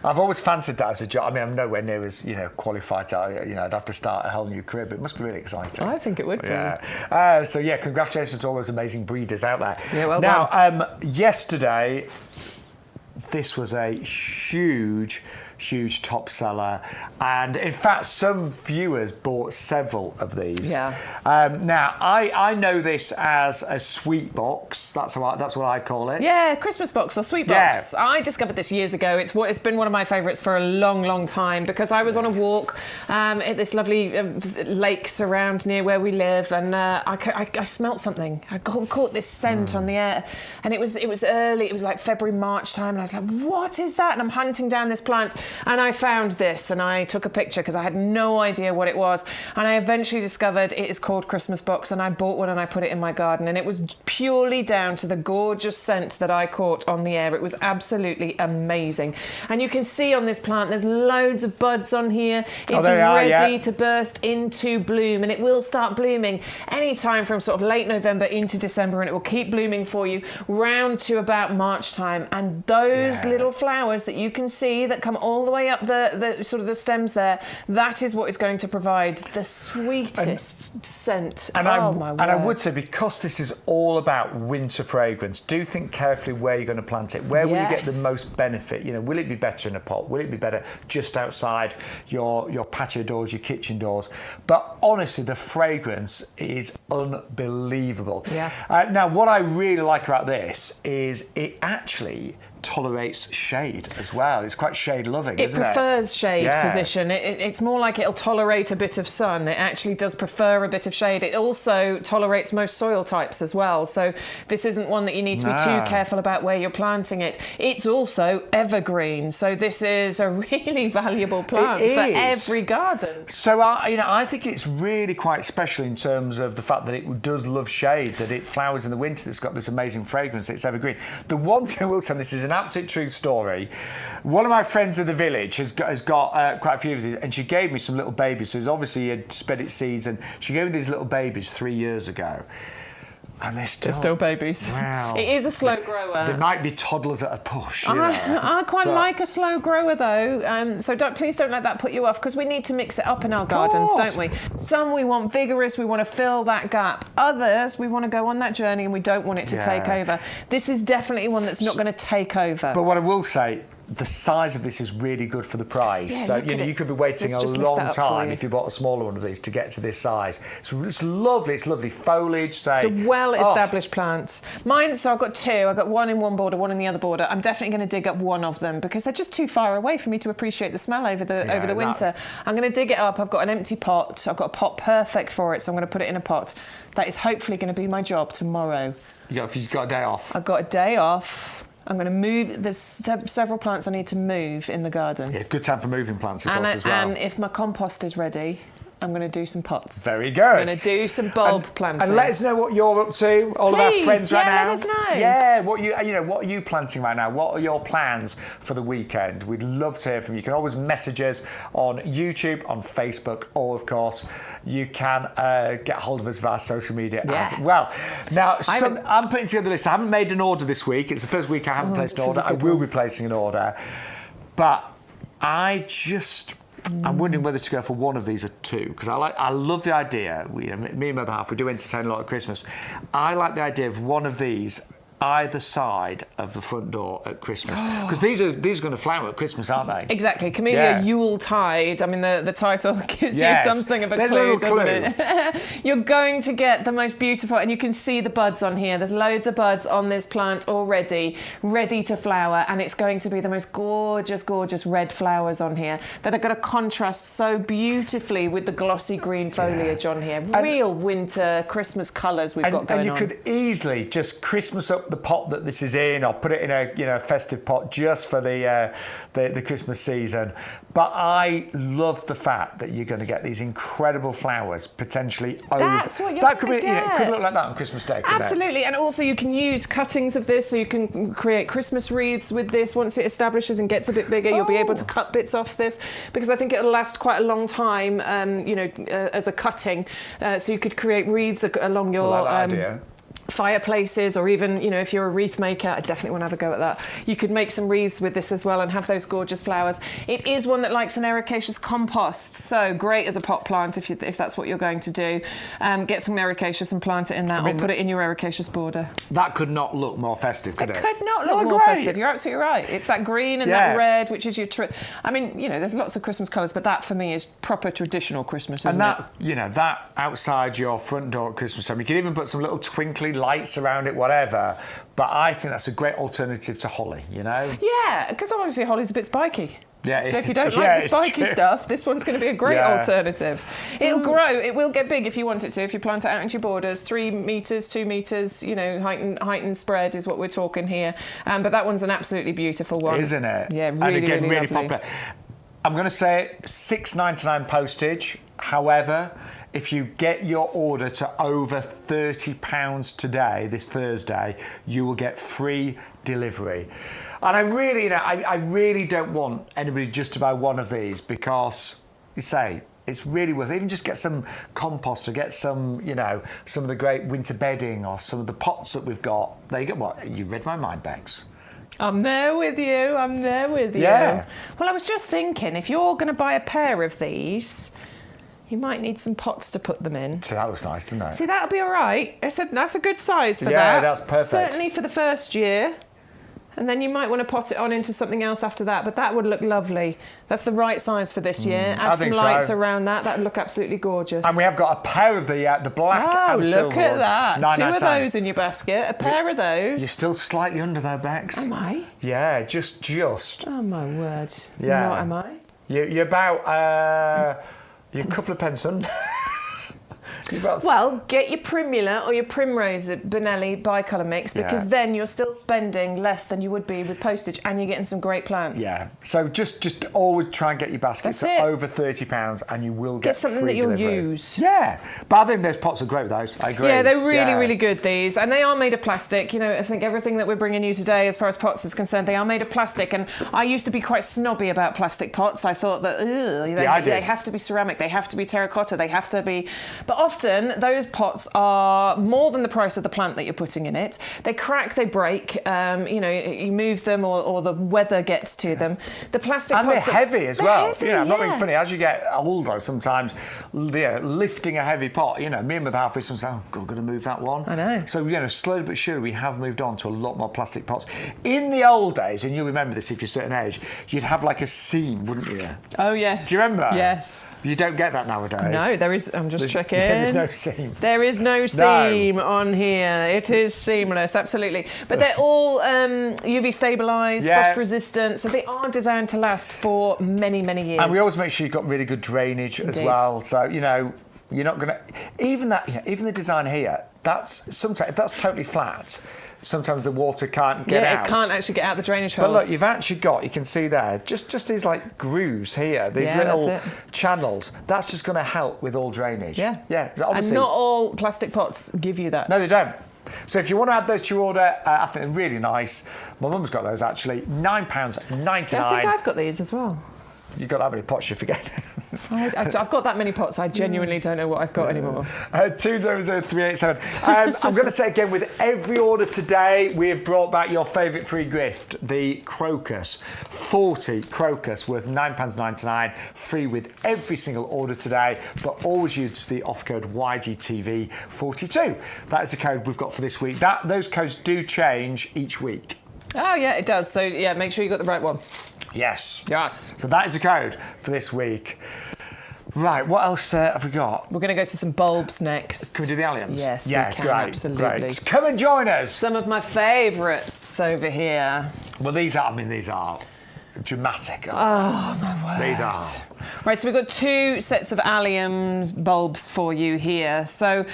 I've always fancied that as a job. I mean, I'm nowhere near as, you know, qualified to, you know, I'd have to start a whole new career, but it must be really exciting. I think it would be. Yeah. So, yeah, congratulations to all those amazing breeders out there. Yeah, well done. Now, yesterday, this was a huge top seller, and in fact some viewers bought several of these. Now I know this as a sweet box. That's what I call it. Yeah, Christmas box or sweet box. I discovered this years ago. It's been one of my favourites for a long time because I was on a walk at this lovely lakes around near where we live, and I smelt something. I caught this scent on the air, and it was early. It was like February, March time, and I was like, what is that? And I'm hunting down this plant, and I found this, and I took a picture because I had no idea what it was, and I eventually discovered it is called Christmas box, and I bought one and I put it in my garden, and it was purely down to the gorgeous scent that I caught on the air. It was absolutely amazing. And you can see on this plant there's loads of buds on here. It's ready to burst into bloom, and it will start blooming anytime from sort of late November into December, and it will keep blooming for you round to about March time. And those little flowers that you can see that come all all the way up the sort of the stems there, that is what is going to provide the sweetest scent. And my word. And I would say, because this is all about winter fragrance, do think carefully where you're going to plant it. Where will you get the most benefit? You know, will it be better in a pot? Will it be better just outside your patio doors, your kitchen doors? But honestly, the fragrance is unbelievable. Yeah. Now, what I really like about this is it actually tolerates shade as well. It's quite shade loving, isn't it? It prefers shade position. It's more like it'll tolerate a bit of sun. It actually does prefer a bit of shade. It also tolerates most soil types as well. So this isn't one that you need to be too careful about where you're planting it. It's also evergreen. So this is a really valuable plant for every garden. So I think it's really quite special in terms of the fact that it does love shade, that it flowers in the winter, that's got this amazing fragrance, it's evergreen. The one thing I will say, this is an absolute true story. One of my friends in the village has got quite a few of these, and she gave me some little babies. So it's obviously had spread its seeds, and she gave me these little babies 3 years ago. And they're still babies. Wow. It is a slow grower. They might be toddlers at a push. I quite like a slow grower though. So please don't let that put you off, because we need to mix it up in our gardens, don't we? Some we want vigorous, we want to fill that gap. Others we want to go on that journey and we don't want it to take over. This is definitely one that's not going to take over. But what I will say, the size of this is really good for the price. Yeah, So you could be waiting a long time if you bought a smaller one of these to get to this size. It's lovely. It's lovely foliage. It's a well-established plant. So I've got two. I've got one in one border, one in the other border. I'm definitely going to dig up one of them because they're just too far away for me to appreciate the smell over the winter. I'm going to dig it up. I've got an empty pot. I've got a pot perfect for it, so I'm going to put it in a pot. That is hopefully going to be my job tomorrow. You've got a day off. I've got a day off. I'm going to move. There's several plants I need to move in the garden. Yeah, good time for moving plants, of course, as well. And if my compost is ready, I'm going to do some pots. Very good. I'm going to do some bulb planting. And let us know what you're up to. All of our friends right now. Let us know. Yeah, what are you planting right now? What are your plans for the weekend? We'd love to hear from you. You can always message us on YouTube, on Facebook, or of course you can get hold of us via social media as well. Now, I'm putting together a list. I haven't made an order this week. It's the first week I haven't placed an order. I will be placing an order, but I'm wondering whether to go for one of these or two, because I love the idea. Me and my other half, we do entertain a lot at Christmas. I like the idea of one of these either side of the front door at Christmas, because these are going to flower at Christmas, aren't they? Exactly. Camellia Yuletide. I mean, the title gives you something of a clue, doesn't it? You're going to get the most beautiful, and you can see the buds on here. There's loads of buds on this plant already, ready to flower, and it's going to be the most gorgeous, gorgeous red flowers on here that are going to contrast so beautifully with the glossy green foliage on here. Real winter Christmas colours we've got going on. And you could easily just Christmas up the pot that this is in, or put it in a festive pot just for the Christmas season. But I love the fact that you're going to get these incredible flowers potentially That's what you're that could going be to get. It could look like that on Christmas Day. Absolutely. And also you can use cuttings of this, so you can create Christmas wreaths with this. Once it establishes and gets a bit bigger, you'll be able to cut bits off this, because I think it'll last quite a long time as a cutting, so you could create wreaths along your idea. Fireplaces, or even if you're a wreath maker, I definitely want to have a go at that. You could make some wreaths with this as well and have those gorgeous flowers. It is one that likes an ericaceous compost, so great as a pot plant if that's what you're going to do. Get some ericaceous and plant it in that, or put it in your ericaceous border. That could not look more festive, could it? It could not look more festive. You're absolutely right. It's that green and that red, which is your there's lots of Christmas colours, but that for me is proper traditional Christmas, isn't it? That outside your front door at Christmas time, you could even put some little twinkly lights around it, whatever. But I think that's a great alternative to holly, Yeah, because obviously holly's a bit spiky. Yeah, so if you don't like the spiky stuff, this one's going to be a great alternative. It'll grow. It will get big if you want it to. If you plant it out into your borders, 3 metres, 2 metres, height and spread is what we're talking here. But that one's an absolutely beautiful one, isn't it? Yeah, really, and again, really lovely. popular. I'm going to say $6.99 postage. However, if you get your order to over £30 today, this Thursday, you will get free delivery. And I really don't want anybody just to buy one of these, because it's really worth it. Even just get some compost, or get some, some of the great winter bedding, or some of the pots that we've got. There you go. You read my mind, Bex. I'm there with you. I'm there with you. Yeah. Well, I was just thinking, if you're going to buy a pair of these, you might need some pots to put them in. So that was nice, didn't it? See, that'll be all right. That's a good size for that. Yeah, that's perfect. Certainly for the first year. And then you might want to pot it on into something else after that, but that would look lovely. That's the right size for this year. Add some lights around that. That would look absolutely gorgeous. And we have got a pair of the black and silver look at that. ones. 2 of those in your basket. A pair of those. You're still slightly under there, Bex. Am I? Yeah, just. Oh, my word. Yeah. What am I? You're about... you're a couple of pence under. Well, get your Primula or your Primrose Benelli bicolour mix, because then you're still spending less than you would be with postage, and you're getting some great plants. Yeah. So just always try and get your baskets to over £30, and you will get something free that you'll delivery. use. Yeah. But I think those pots are great with those. I agree. Yeah, they're really good, these. And they are made of plastic. You know, I think everything that we're bringing you today as far as pots is concerned, they are made of plastic. And I used to be quite snobby about plastic pots. I thought that, they have to be ceramic, they have to be terracotta, they have to be... But often those pots are more than the price of the plant that you're putting in it. They crack, they break, you move them or the weather gets to them. The plastic and pots... they're heavy as well. Heavy, I'm not being funny. As you get older, sometimes lifting a heavy pot, me and my halfway sometimes say, oh, God, I'm going to move that one. I know. So, slowly but surely we have moved on to a lot more plastic pots. In the old days, and you'll remember this if you're a certain age, you'd have like a seam, wouldn't you? Oh, yes. Do you remember? Yes. You don't get that nowadays. No, there is. I'm just checking. There's no seam. There is no seam on here. It is seamless, absolutely. But they're all UV stabilised, frost resistant, so they are designed to last for many, many years. And we always make sure you've got really good drainage as well. So you're not going to even the design here. That's totally flat. Sometimes the water can't get out. Yeah, it can't actually get out the drainage holes. But look, you've actually got, you can see there, just these like grooves here, these little channels. That's just going to help with all drainage. Yeah. Yeah. And not all plastic pots give you that. No, they don't. So if you want to add those to your order, I think they're really nice. My mum's got those actually. £9.99. I think I've got these as well. You've got that many pots, you forget. I've got that many pots, I genuinely don't know what I've got anymore. 200387. I'm going to say again, with every order today, we have brought back your favourite free gift, the crocus. 40 crocus worth £9.99, free with every single order today, but always use the offer code YGTV42. That is the code we've got for this week. Those codes do change each week. Oh, yeah, it does. So, yeah, make sure you got the right one. Yes. Yes. So that is the code for this week. Right, what else have we got? We're going to go to some bulbs next. Can we do the alliums? Yes, we can, great, absolutely. Great. Come and join us. Some of my favourites over here. Well, these are dramatic. Oh, my word. These are. Right, so we've got 2 sets of alliums bulbs for you here. So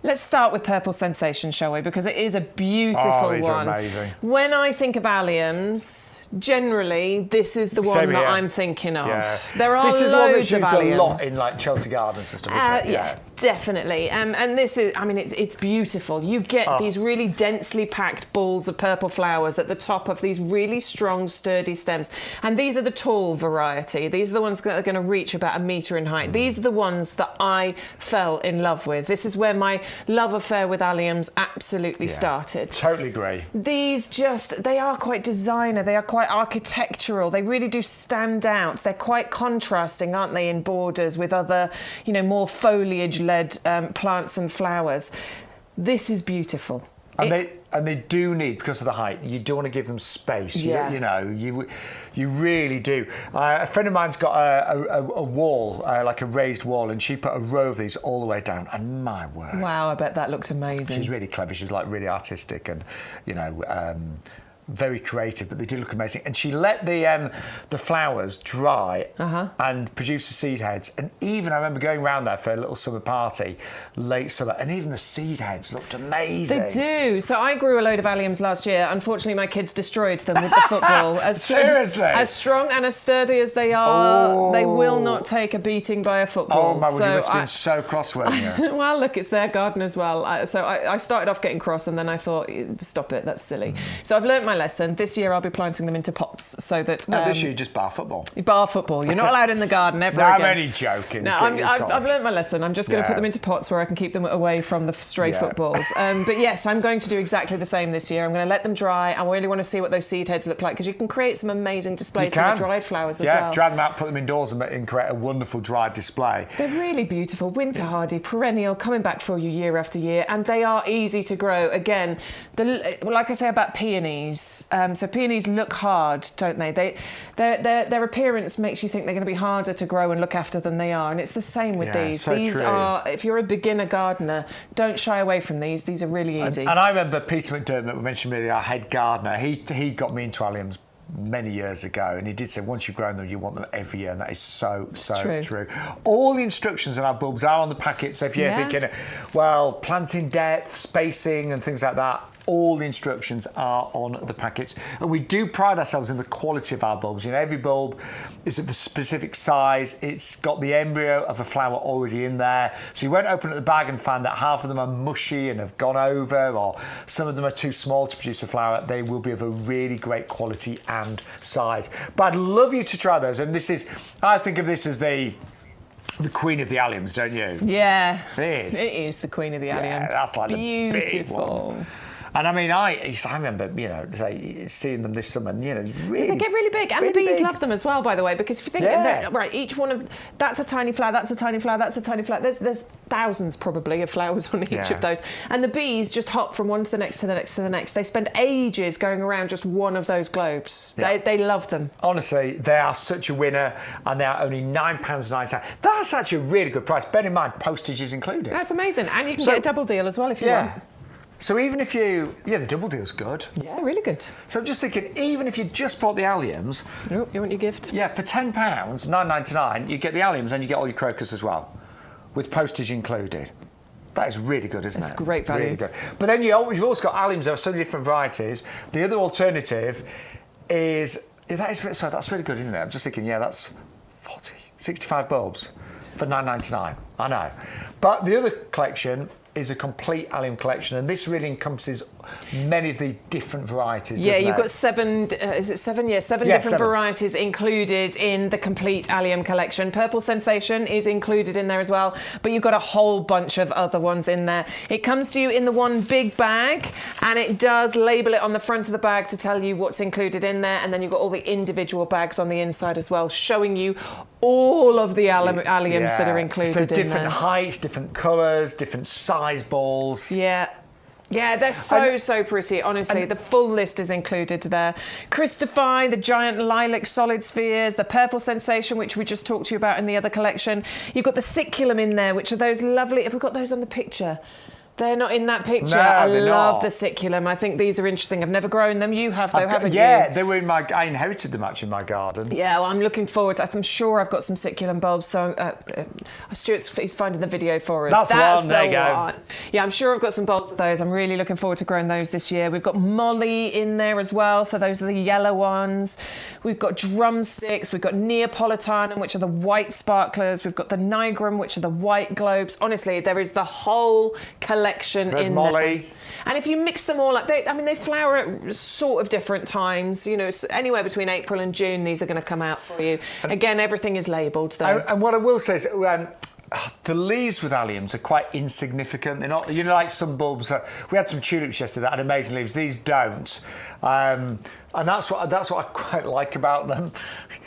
let's start with Purple Sensation, shall we? Because it is a beautiful one. These are amazing. When I think of alliums, generally, this is the one that I'm thinking of. Yeah. There are loads of alliums. This is one that's used a lot in like Chelsea Gardens and stuff, isn't it? Yeah, definitely. And this is, it's beautiful. You get these really densely packed balls of purple flowers at the top of these really strong, sturdy stems. And these are the tall variety. These are the ones that are going to reach about 1 metre in height. These are the ones that I fell in love with. This is where my love affair with alliums absolutely started. Totally agree. These they are quite designer. They are quite architectural. They really do stand out. They're quite contrasting, aren't they, in borders with other, more foliage-led plants and flowers. This is beautiful. And they do need, because of the height, you do want to give them space. You really do. A friend of mine's got a wall, like a raised wall, and she put a row of these all the way down. And my word! Wow, I bet that looked amazing. She's really clever. She's like really artistic and, very creative, but they do look amazing. And she let the flowers dry and produce the seed heads. And even I remember going around there for a little summer party, late summer, and even the seed heads looked amazing. They do. So I grew a load of alliums last year. Unfortunately, my kids destroyed them with the football. Seriously? As strong and as sturdy as they are, they will not take a beating by a football. Oh my, you must have been so cross, weren't you? Well, look, it's their garden as well. So I started off getting cross, and then I thought, stop it, that's silly. So I've learnt my lesson. This year I'll be planting them into pots so that... No, this year just bar football. Bar football. You're not allowed in the garden ever No, again. I'm only joking. No, I've learned my lesson. I'm just going to put them into pots where I can keep them away from the stray footballs. But yes, I'm going to do exactly the same this year. I'm going to let them dry. I really want to see what those seed heads look like, because you can create some amazing displays from the dried flowers as well. Yeah, dry them out, put them indoors and create a wonderful dried display. They're really beautiful, winter hardy, perennial, coming back for you year after year, and they are easy to grow. Again, like I say about peonies, so peonies look hard, don't they? Their appearance makes you think they're going to be harder to grow and look after than they are, and it's the same with these. So these true. are, if you're a beginner gardener, don't shy away from these. These are really easy. And I remember Peter McDermott, we mentioned earlier, our head gardener, he got me into alliums many years ago, and he did say once you've grown them you want them every year, and that is so true. All the instructions on our bulbs are on the packet, so if you're thinking, well, planting depth, spacing and things like that, all the instructions are on the packets. And we do pride ourselves in the quality of our bulbs. You know, every bulb is of a specific size. It's got the embryo of a flower already in there. So you won't open up the bag and find that half of them are mushy and have gone over, or some of them are too small to produce a flower. They will be of a really great quality and size. But I'd love you to try those. And this is, I think of this as the queen of the alliums, don't you? Yeah. It is the queen of the alliums. Yeah, that's like beautiful. The big one. And I mean, I remember, seeing them this summer, and, really... They get really big, and the bees love them as well, by the way, because if you think, right, each one of... That's a tiny flower, that's a tiny flower, that's a tiny flower. There's thousands, probably, of flowers on each of those. And the bees just hop from one to the next, to the next, to the next. They spend ages going around just one of those globes. Yeah. They love them. Honestly, they are such a winner, and they are only £9.99. That's actually a really good price. Bear in mind, postage is included. That's amazing. And you can get a double deal as well if you want. So even if you... Yeah, the double deal's good. Yeah, really good. So I'm just thinking, even if you just bought the alliums... Oh, you want your gift? Yeah, for £10, $9.99, you get the alliums and you get all your crocus as well, with postage included. That is really good, isn't it? It's great value. Really good. But then you've also got alliums. There are so many different varieties. The other alternative is... that's really good, isn't it? I'm just thinking, that's 65 bulbs for $9.99. I know. But the other collection is a complete allium collection, and this really encompasses many of the different varieties. Yeah, you've got seven different varieties included in the complete allium collection. Purple Sensation is included in there as well, but you've got a whole bunch of other ones in there. It comes to you in the one big bag, and it does label it on the front of the bag to tell you what's included in there, and then you've got all the individual bags on the inside as well, showing you all of the alliums that are included in there. So different heights, different colours, different size balls. Yeah, they're so pretty, honestly. The full list is included there. Christophy, the giant lilac solid spheres, the Purple Sensation, which we just talked to you about in the other collection. You've got the Succulum in there, which are those lovely... Have we got those on the picture? They're not in that picture. No, I love the Succulum. I think these are interesting. I've never grown them. You have, though, haven't you? Yeah, they were I inherited them actually in my garden. Yeah, well, I'm looking forward to... I'm sure I've got some Succulum bulbs, so he's finding the video for us. That's the one, there you go. Yeah, I'm sure I've got some bulbs of those. I'm really looking forward to growing those this year. We've got Molly in there as well, so those are the yellow ones. We've got Drumsticks. We've got Neapolitanum, which are the white sparklers. We've got the Nigrum, which are the white globes. Honestly, there is the whole collection in Molly. there. And if you mix them all up, they flower at sort of different times. It's anywhere between April and June, these are going to come out for you. Again, everything is labelled, though. And what I will say is... the leaves with alliums are quite insignificant. They're not, like some bulbs. We had some tulips yesterday that had amazing leaves. These don't, and that's what I quite like about them.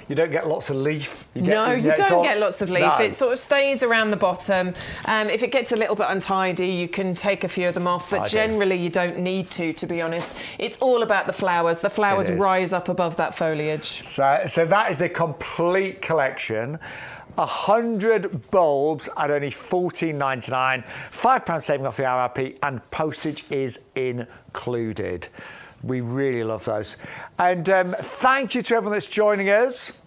You don't get lots of leaf. You don't get lots of leaf. No. It sort of stays around the bottom. If it gets a little bit untidy, you can take a few of them off, but generally you don't need to be honest. It's all about the flowers. The flowers rise up above that foliage. So that is the complete collection. 100 bulbs at only $14.99, £5 saving off the RRP, and postage is included. We really love those. And thank you to everyone that's joining us.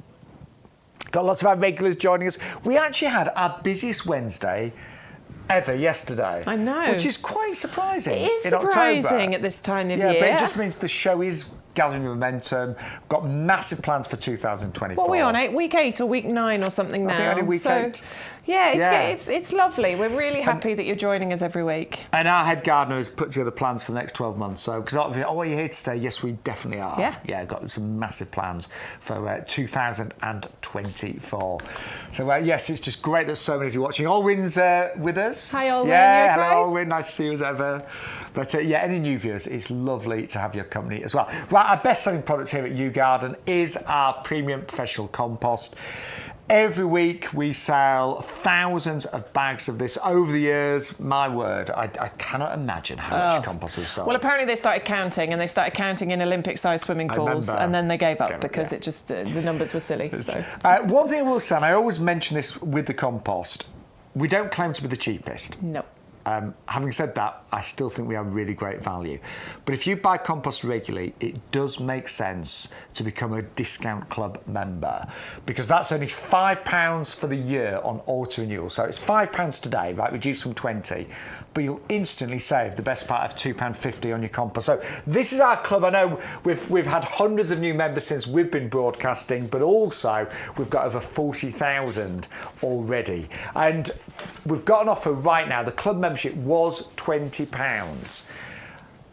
Got lots of our regulars joining us. We actually had our busiest Wednesday ever yesterday. I know. Which is quite surprising. It is in surprising October. at this time of year. Yeah, but it just means the show is gathering momentum. We've got massive plans for 2024. What are we on, week 8 or week 9 or something now? I think only week 8. Yeah, it's lovely. We're really happy that you're joining us every week. And our head gardener has put together plans for the next 12 months. So, because are you here to stay? Yes, we definitely are. Yeah, got some massive plans for 2024. So, yes, it's just great that so many of you are watching. Olwyn's with us. Hi, Olwyn. Yeah, you okay? hello, Olwyn. Nice to see you as ever. But any new viewers, it's lovely to have your company as well. Right, our best-selling product here at YouGarden is our premium professional compost. Every week we sell thousands of bags of this over the years. My word, I cannot imagine how much compost we've sold. Well, apparently they started counting, and they started counting in Olympic-sized swimming pools, and then they gave up because it just the numbers were silly. So. One thing I will say, and I always mention this with the compost, we don't claim to be the cheapest. No. Having said that, I still think we have really great value. But if you buy compost regularly, it does make sense to become a discount club member, because that's only £5 for the year on auto renewal. So it's £5 today, right, reduced from 20, but you'll instantly save the best part of £2.50 on your compost. So this is our club. I know we've had hundreds of new members since we've been broadcasting, but also we've got over 40,000 already. And we've got an offer right now. The club membership was £20.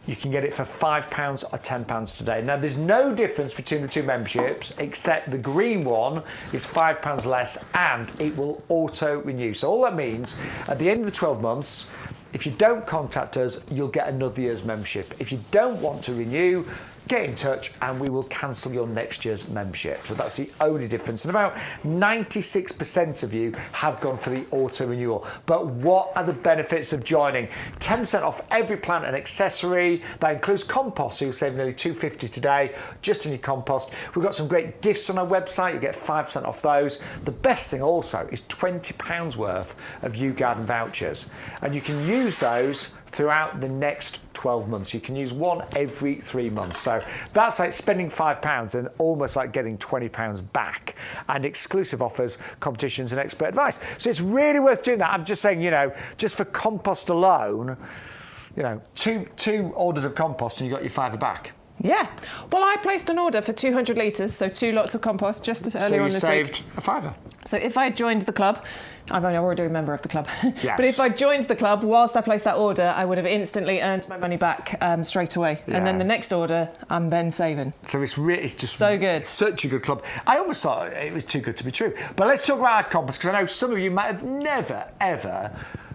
You can get it for £5 or £10 today. Now, there's no difference between the two memberships, except the green one is £5 less and it will auto renew. So all that means, at the end of the 12 months, if you don't contact us, you'll get another year's membership. If you don't want to renew, get in touch and we will cancel your next year's membership. So that's the only difference. And about 96% of you have gone for the auto renewal. But what are the benefits of joining? 10% off every plant and accessory. That includes compost, so you'll save nearly $2.50 today just in your compost. We've got some great gifts on our website. You get 5% off those. The best thing also is £20 worth of YouGarden vouchers. And you can use those throughout the next 12 months. You can use one every 3 months. So that's like spending £5 and almost like getting £20 back, and exclusive offers, competitions and expert advice. So it's really worth doing that. I'm just saying, just for compost alone, two orders of compost and you got your £5 back. Yeah. Well, I placed an order for 200 litres, so 2 lots of compost just earlier on this week. So you saved a £5. So if I joined the club, I'm already a member of the club, yes. But if I joined the club whilst I placed that order, I would have instantly earned my money back straight away. Yeah. And then the next order, I'm then saving. So it's just so good. Such a good club. I almost thought it was too good to be true. But let's talk about our compost, because I know some of you might have never, ever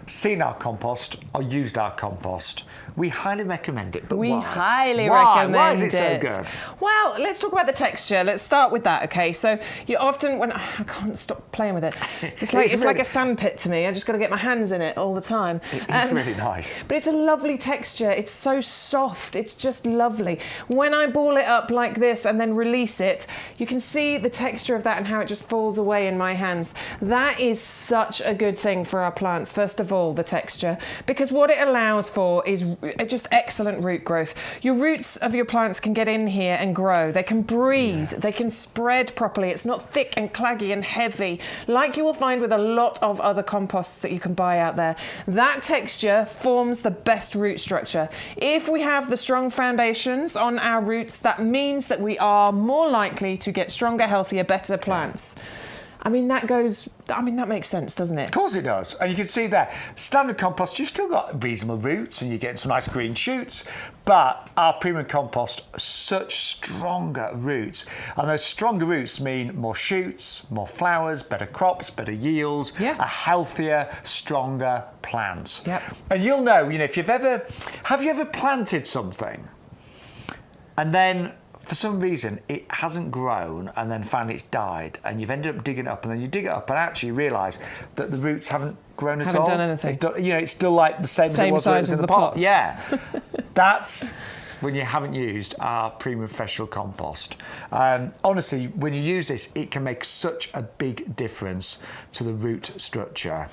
seen our compost or used our compost. We highly recommend it, but we why? highly recommend it. Why is it so good? Well, let's talk about the texture. Let's start with that, okay? So you often, I can't stop playing with it. It's like a sandpit to me. I just got to get my hands in it all the time. It's really nice. But it's a lovely texture. It's so soft. It's just lovely. When I ball it up like this and then release it, you can see the texture of that and how it just falls away in my hands. That is such a good thing for our plants. First of all, the texture, because what it allows for is just excellent root growth. Your roots of your plants can get in here and grow. They can breathe. They can spread properly. It's not thick and claggy and heavy like you will find with a lot of other composts that you can buy out there. That texture forms the best root structure. If we have the strong foundations on our roots, that means that we are more likely to get stronger, healthier, better plants. That makes sense, doesn't it? Of course it does. And you can see there, standard compost, you've still got reasonable roots and you're getting some nice green shoots, but our premium compost, such stronger roots. And those stronger roots mean more shoots, more flowers, better crops, better yields, a healthier, stronger plant. Yep. And you'll know, have you ever planted something and then for some reason it hasn't grown and then finally it's died and you've ended up digging it up and then you dig it up and actually realise that the roots haven't grown at all. Haven't done anything. It's still like the same as it was size in the pot. Yeah. That's when you haven't used our premium professional compost. Honestly, when you use this, it can make such a big difference to the root structure.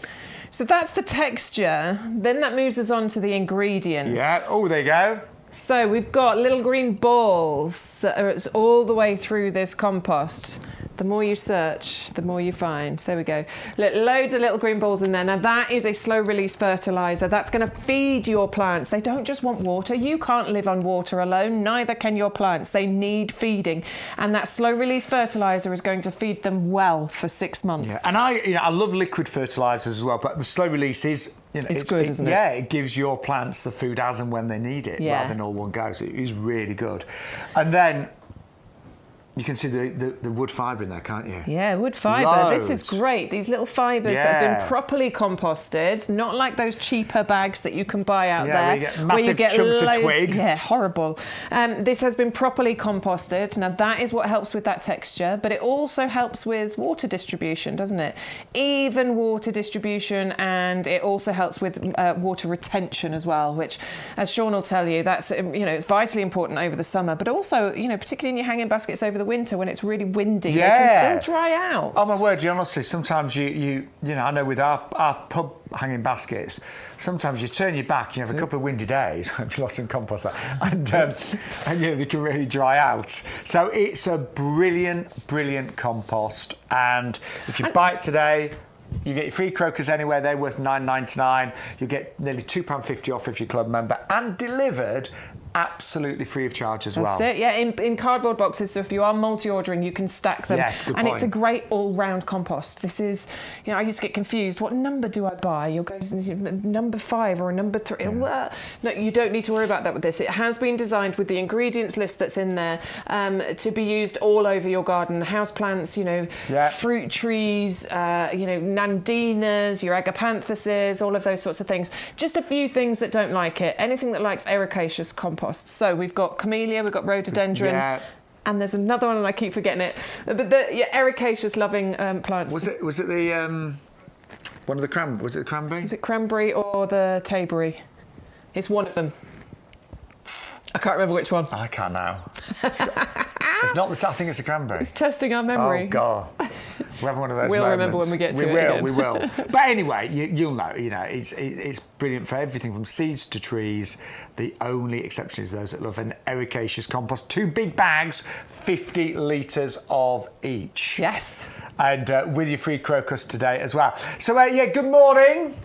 So that's the texture. Then that moves us on to the ingredients. Yeah. Oh, there you go. So we've got little green balls that are all the way through this compost. The more you search, the more you find. There we go. Look, loads of little green balls in there. Now that is a slow release fertilizer. That's going to feed your plants. They don't just want water. You can't live on water alone. Neither can your plants. They need feeding. And that slow release fertilizer is going to feed them well for 6 months. Yeah. And I love liquid fertilizers as well, but the slow release is, it's good, isn't it? Yeah, it gives your plants the food as and when they need it, rather than all one go. So it is really good. And then you can see the wood fibre in there, can't you? Yeah, wood fibre. This is great. These little fibres that have been properly composted, not like those cheaper bags that you can buy out there. Where you get chunks of twig. Yeah, horrible. This has been properly composted. Now, that is what helps with that texture, but it also helps with water distribution, doesn't it? Even water distribution, and it also helps with water retention as well, which, as Sean will tell you, that's, it's vitally important over the summer, but also, particularly in your hanging baskets over the winter when it's really windy, they can still dry out. Oh my word, honestly, sometimes you I know with our pub hanging baskets, sometimes you turn your back, you have a couple of windy days, I've lost some compost there, and they can really dry out. So it's a brilliant compost, and if you buy it today, you get your free crocus anywhere. They're worth $9.99. You get nearly £2.50 off if you're a club member, and delivered absolutely free of charge as well. That's it, yeah, in cardboard boxes, so if you are multi-ordering, you can stack them. Yes, good and point. It's a great all-round compost. This is, I used to get confused. What number do I buy? You'll go number 5 or a number 3. No, you don't need to worry about that with this. It has been designed with the ingredients list that's in there to be used all over your garden. Houseplants, fruit trees, Nandinas, your agapanthuses, all of those sorts of things. Just a few things that don't like it. Anything that likes ericaceous compost. So we've got camellia, we've got rhododendron, and there's another one, and I keep forgetting it. But ericaceous loving plants. Was it the one of the cranberry? Was it the cranberry? Is it cranberry or the tayberry? It's one of them. I can't remember which one. I can't now. It's not I think it's a cranberry. It's testing our memory. Oh God, we're having one of those. We'll moments. remember when we get to it again. We will. But anyway, you'll know. It's brilliant for everything from seeds to trees. The only exception is those that love an ericaceous compost. 2 big bags, 50 litres of each. Yes. And with your free crocus today as well. So good morning.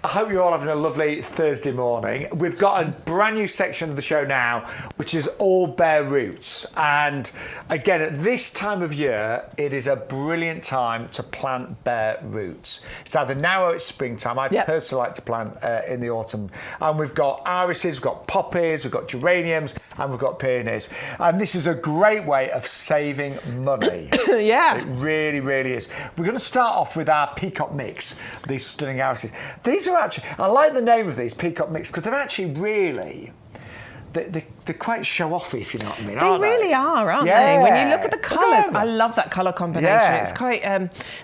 I hope you're all having a lovely Thursday morning. We've got a brand new section of the show now, which is all bare roots. And again, at this time of year, it is a brilliant time to plant bare roots. It's either now or it's springtime. I personally like to plant in the autumn. And we've got irises, we've got poppies, we've got geraniums, and we've got peonies. And this is a great way of saving money. Yeah. It really, really is. We're going to start off with our peacock mix, these stunning irises. These are actually, I like the name of these, peacock mix, because they're actually really, they're quite show-offy, if you know what I mean, They really are, aren't they? When you look at the colours, I love that colour combination. Yeah. It's quite,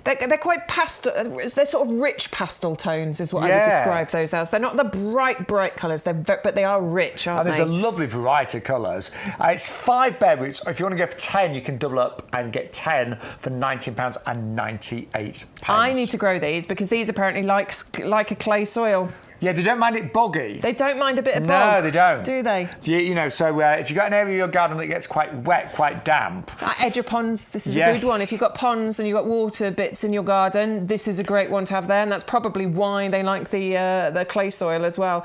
they're quite pastel, they're sort of rich pastel tones is what I would describe those as. They're not the bright colours, but they are rich, aren't they? And there's a lovely variety of colours. It's 5 bare roots. If you want to go for 10, you can double up and get 10 for £19.98. I need to grow these because these apparently like a clay soil. Yeah, they don't mind it boggy. They don't mind a bit of bog. No, they don't. Do they? So if you've got an area of your garden that gets quite wet, quite damp. Edge of ponds, this is a good one. If you've got ponds and you've got water bits in your garden, this is a great one to have there, and that's probably why they like the clay soil as well.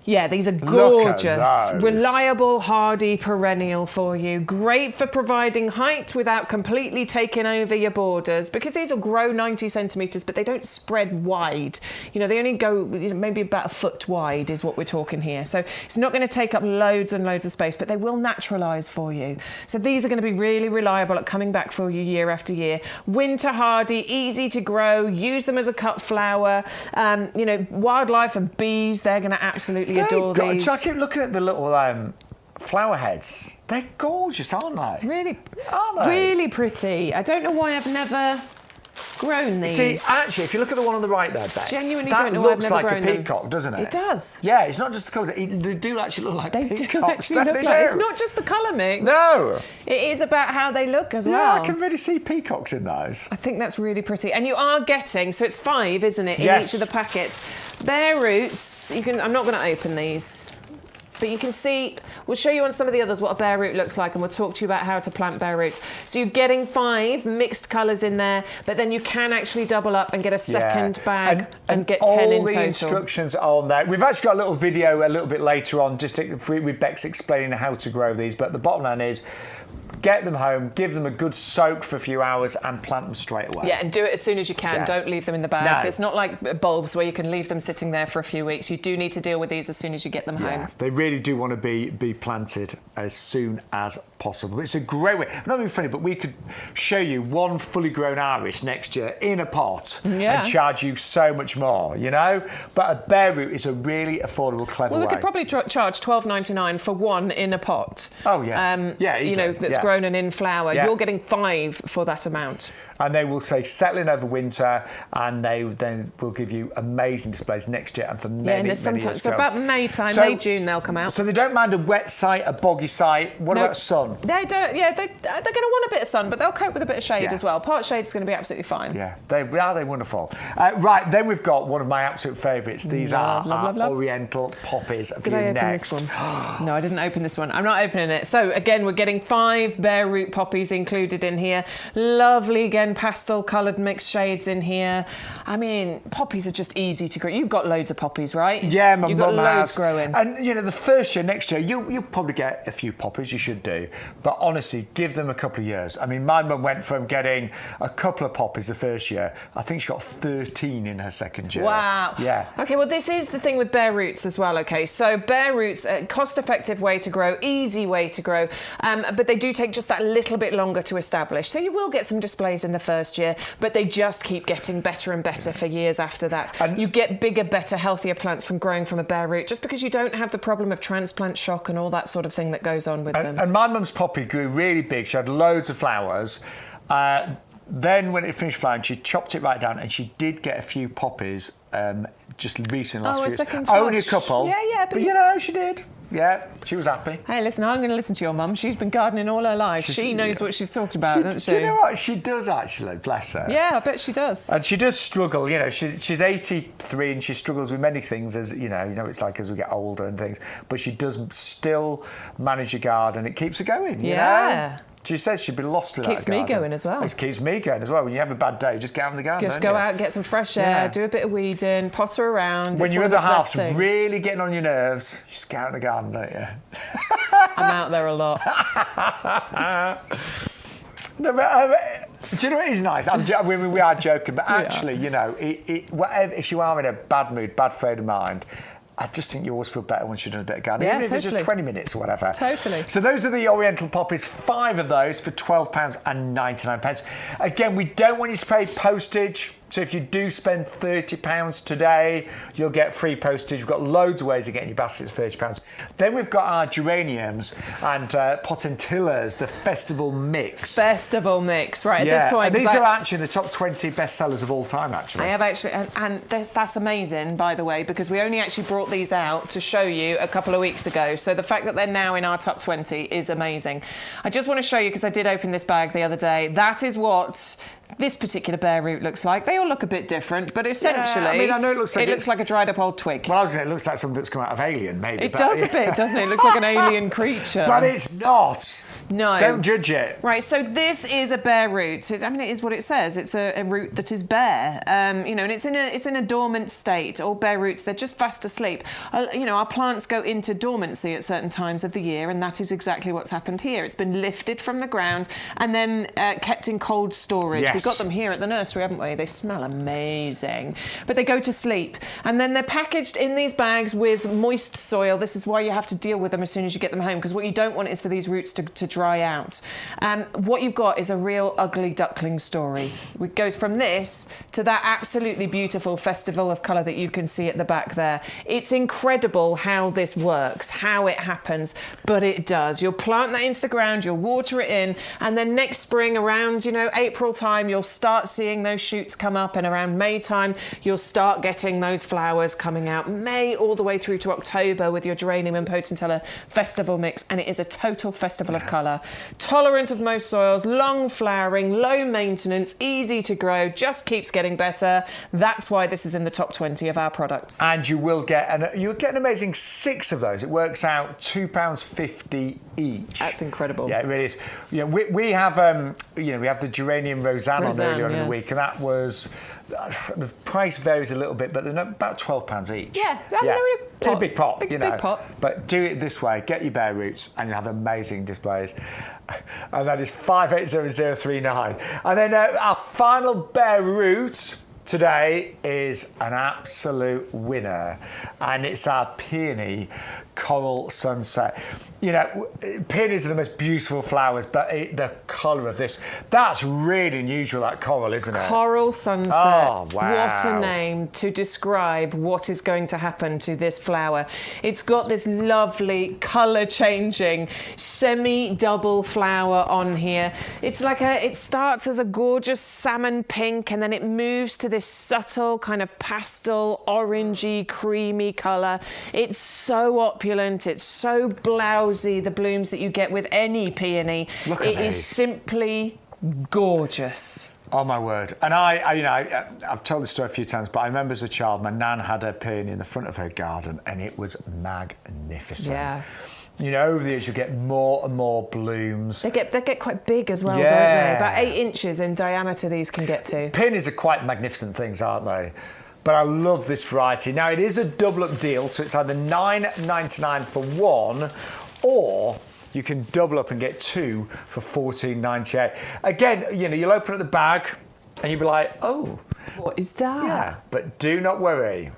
Yeah, these are gorgeous. Reliable, hardy perennial for you. Great for providing height without completely taking over your borders, because these will grow 90 centimetres, but they don't spread wide. They only go maybe about a foot wide is what we're talking here. So it's not going to take up loads and loads of space, but they will naturalise for you. So these are going to be really reliable at coming back for you year after year. Winter hardy, easy to grow. Use them as a cut flower. Wildlife and bees, they're going to absolutely adore these. I keep looking at the little flower heads. They're gorgeous, aren't they? Really, aren't they? Really pretty. I don't know why I've never grown these. See, actually, if you look at the one on the right there, Bex, genuinely that don't know why I've looks never like grown a peacock, doesn't it? It does. Yeah, it's not just the colours. They do actually look like peacocks. They do actually look like. It's not just the colour mix. No. It is about how they look as well. Yeah, I can really see peacocks in those. I think that's really pretty. And you are getting, so it's 5, isn't it, in each of the packets. Bare roots. I'm not going to open these. But you can see, we'll show you on some of the others what a bare root looks like, and we'll talk to you about how to plant bare roots. So you're getting 5 mixed colours in there, but then you can actually double up and get a second bag and get 10 in total. All the instructions are on there. We've actually got a little video a little bit later on, just with Bex explaining how to grow these. But the bottom line is, get them home, give them a good soak for a few hours and plant them straight away. Yeah, and do it as soon as you can. Yeah. Don't leave them in the bag. No. It's not like bulbs where you can leave them sitting there for a few weeks. You do need to deal with these as soon as you get them home. They really do want to be planted as soon as possible. It's a great way. I'm not being funny, but we could show you one fully grown iris next year in a pot and charge you so much more, you know? But a bare root is a really affordable, clever way. Well, we could probably charge $12.99 for one in a pot. Oh, yeah. You know, that's grown and in flower. Yeah. You're getting 5 for that amount. And they will say settle in over winter, and they then will give you amazing displays next year and for many years to come. So about May time, May, June, they'll come out. So they don't mind a wet site, a boggy site. What about sun? They don't. Yeah, they're going to want a bit of sun, but they'll cope with a bit of shade as well. Part shade is going to be absolutely fine. Yeah, they're wonderful. Right, then we've got one of my absolute favourites. These are Oriental poppies for you next. This one? No, I didn't open this one. I'm not opening it. So again, we're getting 5 bare root poppies included in here. Lovely, again, pastel coloured mixed shades in here. I mean, poppies are just easy to grow. You've got loads of poppies, right? Yeah, my You've got mum loads has. growing. And you know, the first year, next year, you'll probably get a few poppies. You should do. But honestly, give them a couple of years. I mean, my mum went from getting a couple of poppies the first year. I think she got 13 in her second year. Wow. Yeah. Okay, well, this is the thing with bare roots as well. Okay, so bare roots, a cost-effective way to grow, easy way to grow, but they do take just that little bit longer to establish. So you will get some displays in the first year, but they just keep getting better and better for years after that. And you get bigger, better, healthier plants from growing from a bare root, just because you don't have the problem of transplant shock and all that sort of thing that goes on with them. And my mum's poppy grew really big. She had loads of flowers. Then when it finished flowering, she chopped it right down, and she did get a few poppies just recently. Only a couple. Yeah, but you know, she did. Yeah, she was happy. Hey, listen, I'm going to listen to your mum. She's been gardening all her life. She knows what she's talking about, doesn't she? Do you know what? She does, actually, bless her. Yeah, I bet she does. And she does struggle, you know, she's 83 and she struggles with many things, as you know, it's like as we get older and things, but she does still manage a garden. It keeps her going, you know? She says she'd be lost without Keeps me going as well. It keeps me going as well. When you have a bad day, just get out in the garden. Just go out and get some fresh air, do a bit of weeding, potter around. When your other half's really getting on your nerves, just get out in the garden, don't you? I'm out there a lot. No, but, do you know what is nice? We are joking, but actually, you know, whatever, if you are in a bad mood, bad frame of mind, I just think you always feel better once you've done a bit of gardening, even if it's just 20 minutes or whatever. Totally. So those are the Oriental poppies, 5 of those for £12.99. Again, we don't want you to pay postage. So if you do spend £30 today, you'll get free postage. We've got loads of ways of getting your baskets for £30. Then we've got our geraniums and potentillas, the festival mix. Festival mix, right, at this point. And these are actually the top 20 bestsellers of all time, actually. I have actually, and that's amazing, by the way, because we only actually brought these out to show you a couple of weeks ago. So the fact that they're now in our top 20 is amazing. I just want to show you, because I did open this bag the other day, that is what this particular bare root looks like. They all look a bit different, but essentially, I mean, I know it looks like a dried up old twig. Well, I was going to say, it looks like something that's come out of Alien, maybe. It does a bit, doesn't it? It looks like an alien creature. But it's not. No. Don't judge it. Right, so this is a bare root. I mean, it is what it says. It's a root that is bare. You know, and it's in a dormant state. All bare roots, they're just fast asleep. You know, our plants go into dormancy at certain times of the year, and that is exactly what's happened here. It's been lifted from the ground and then kept in cold storage. Yes. We've got them here at the nursery, haven't we? They smell amazing. But they go to sleep. And then they're packaged in these bags with moist soil. This is why you have to deal with them as soon as you get them home, because what you don't want is for these roots to dry out. What you've got is a real ugly duckling story. It goes from this to that absolutely beautiful festival of colour that you can see at the back there. It's incredible how this works, how it happens, but it does. You'll plant that into the ground, you'll water it in, and then next spring around, you know, April time, you'll start seeing those shoots come up, and around May time, you'll start getting those flowers coming out. May all the way through to October with your geranium and potentilla festival mix, and it is a total festival of colour. colour. Tolerant of most soils, long flowering, low maintenance, easy to grow, just keeps getting better. That's why this is in the top 20 of our products. And you'll get an amazing 6 of those. It works out £2.50 each. That's incredible. Yeah, it really is. You know, we have we have the geranium Roseanne on earlier on in the week, and that was the price varies a little bit, but they're about £12 each. Yeah, they're in a big pot, big pot. But do it this way: get your bare roots, and you'll have amazing displays. And that is 580039. And then our final bare root today is an absolute winner, and it's our peony Coral Sunset. You know, peonies are the most beautiful flowers, but the colour of this, that's really unusual, that coral, isn't it? Coral Sunset. Oh, wow. What a name to describe what is going to happen to this flower. It's got this lovely colour changing semi-double flower on here. It's like it starts as a gorgeous salmon pink, and then it moves to this subtle kind of pastel, orangey, creamy colour. It's so opulent, it's so blousy, the blooms that you get with any peony. It is simply gorgeous. Oh my word! And I've told this story a few times, but I remember as a child, my nan had a peony in the front of her garden, and it was magnificent. Yeah. You know, over the years you get more and more blooms. They get quite big as well, don't they? About 8 inches in diameter these can get to. Peonies are quite magnificent things, aren't they? But I love this variety. Now, it is a double-up deal, so it's either $9.99 for one, or you can double up and get 2 for $14.98. Again, you know, you'll open up the bag and you'll be like, oh. What is that? Yeah, but do not worry.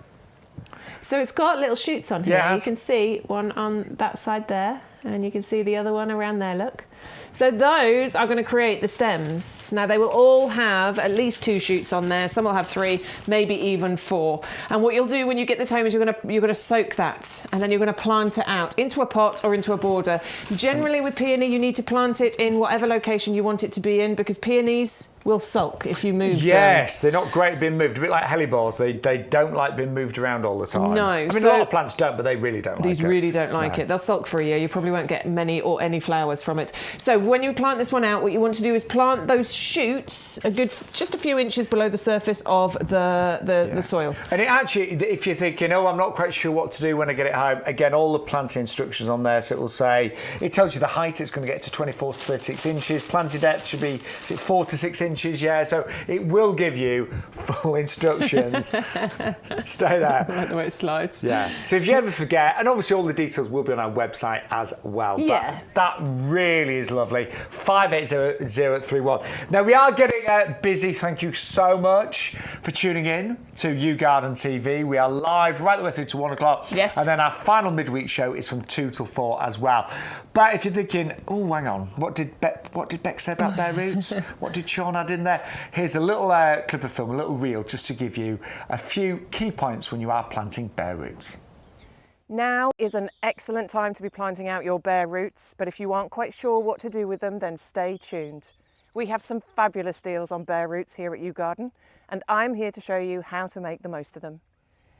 So it's got little shoots on here. Yeah, you can see one on that side there, and you can see the other one around there, look. So those are going to create the stems. Now they will all have at least 2 shoots on there. Some will have 3, maybe even 4. And what you'll do when you get this home is you're going to soak that, and then you're going to plant it out into a pot or into a border. Generally with peony, you need to plant it in whatever location you want it to be in, because peonies will sulk if you move them. Yes, they're not great at being moved. A bit like hellebores, they don't like being moved around all the time. No. I mean, a lot of plants don't, but they really don't like it. These really don't like it. They'll sulk for a year. You probably won't get many or any flowers from it. So when you plant this one out, what you want to do is plant those shoots just a few inches below the surface of the soil. And it actually, if you're thinking, oh, I'm not quite sure what to do when I get it home, again, all the planting instructions on there. So it will say, it tells you the height it's going to get to 24 to 36 inches. Planting depth should be 4 to 6 inches, yeah. So it will give you full instructions. Stay there. I like the way it slides. Yeah. So if you ever forget, and obviously all the details will be on our website as well. Yeah. But that really is lovely. 580031. Now we are getting busy. Thank you so much for tuning in to YouGarden TV. We are live right the way through to 1 o'clock. Yes. And then our final midweek show is from 2 till 4 as well. But if you're thinking, oh, hang on, what did Beck say about bare roots? What did Sean add in there? Here's a little clip of film, a little reel, just to give you a few key points when you are planting bare roots. Now is an excellent time to be planting out your bare roots, but if you aren't quite sure what to do with them, then stay tuned. We have some fabulous deals on bare roots here at YouGarden, and I'm here to show you how to make the most of them.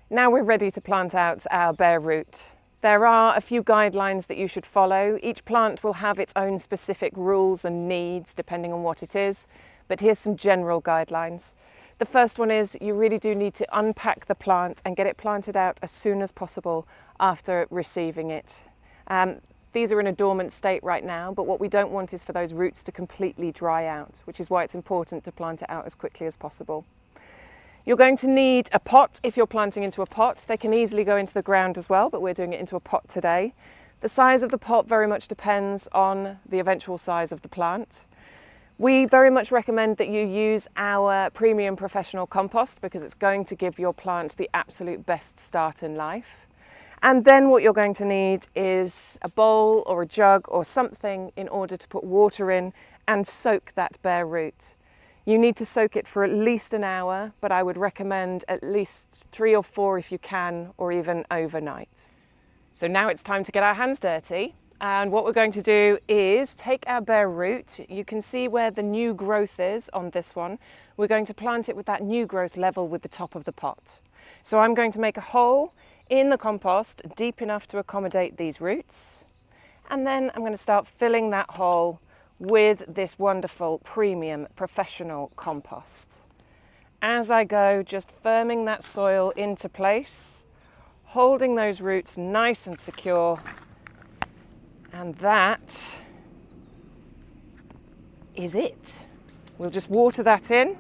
Now we're ready to plant out our bare root. There are a few guidelines that you should follow. Each plant will have its own specific rules and needs depending on what it is, but here's some general guidelines. The first one is you really do need to unpack the plant and get it planted out as soon as possible after receiving it. These are in a dormant state right now, but what we don't want is for those roots to completely dry out, which is why it's important to plant it out as quickly as possible. You're going to need a pot if you're planting into a pot. They can easily go into the ground as well, but we're doing it into a pot today. The size of the pot very much depends on the eventual size of the plant. We very much recommend that you use our premium professional compost because it's going to give your plant the absolute best start in life. And then what you're going to need is a bowl or a jug or something in order to put water in and soak that bare root. You need to soak it for at least an hour, but I would recommend at least 3 or 4 if you can, or even overnight. So now it's time to get our hands dirty. And what we're going to do is take our bare root. You can see where the new growth is on this one. We're going to plant it with that new growth level with the top of the pot. So I'm going to make a hole in the compost deep enough to accommodate these roots. And then I'm going to start filling that hole with this wonderful premium professional compost. As I go, just firming that soil into place, holding those roots nice and secure. And that is it. We'll just water that in.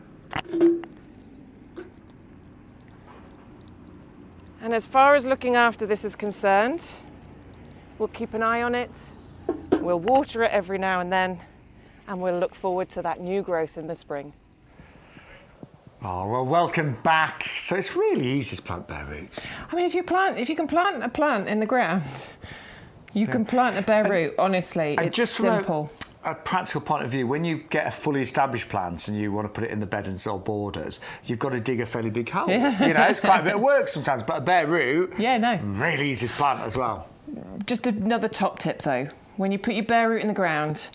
And as far as looking after this is concerned, we'll keep an eye on it. We'll water it every now and then, and we'll look forward to that new growth in the spring. Oh, well, welcome back. So it's really easy to plant bare roots. I mean, if you can plant a plant in the ground, you can plant a bare root. Honestly, it's just simple. From a practical point of view, when you get a fully established plant and you want to put it in the bed and or borders, you've got to dig a fairly big hole. Yeah. You know, it's quite a bit of work sometimes, but a bare root, no, really easy to plant as well. Just another top tip though: when you put your bare root in the ground,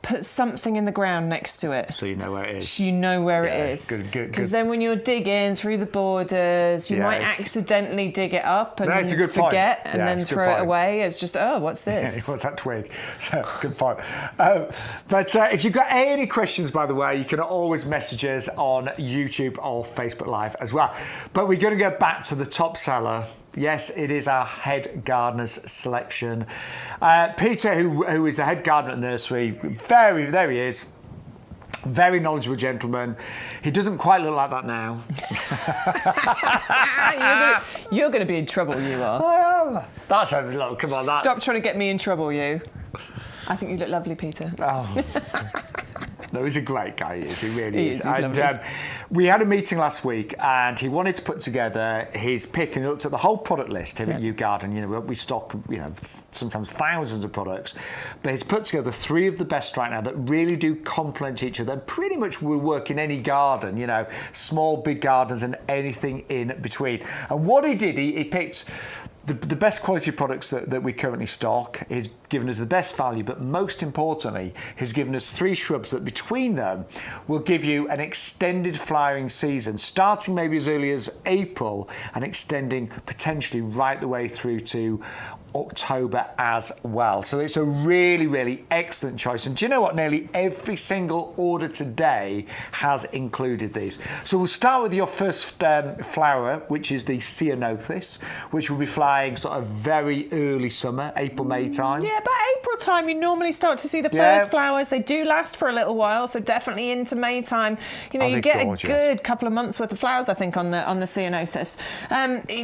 put something in the ground next to it. So you know where it is. You know where it is. Good. Because then when you're digging through the borders, you might accidentally dig it up and forget and then throw it away as just, oh, what's this? What's that twig? So, good point. But if you've got any questions, by the way, you can always message us on YouTube or Facebook Live as well. But we're going to go back to the top seller. Yes, it is our head gardener's selection. Peter, who is the head gardener at the nursery, there he is, very knowledgeable gentleman. He doesn't quite look like that now. You're going to be in trouble, you are. I am. That's a look, come on. Stop trying to get me in trouble, you. I think you look lovely, Peter. Oh. No, he's a great guy, he really is. And we had a meeting last week and he wanted to put together his pick, and he looked at the whole product list here at YouGarden. You know, we stock, sometimes thousands of products, but he's put together 3 of the best right now that really do complement each other and pretty much will work in any garden, small, big gardens and anything in between. And what he did, he picked the best quality products that we currently stock. He's given us the best value, but most importantly, he's given us 3 shrubs that between them will give you an extended flowering season, starting maybe as early as April and extending potentially right the way through to October as well. So it's a really, really excellent choice. And do you know what? Nearly every single order today has included these. So we'll start with your first flower, which is the Ceanothus, which will be flying sort of very early summer, April, May time. Yeah, about April time, you normally start to see the first flowers. They do last for a little while, so definitely into May time. You get gorgeous. A good couple of months worth of flowers, I think, on the Ceanothus.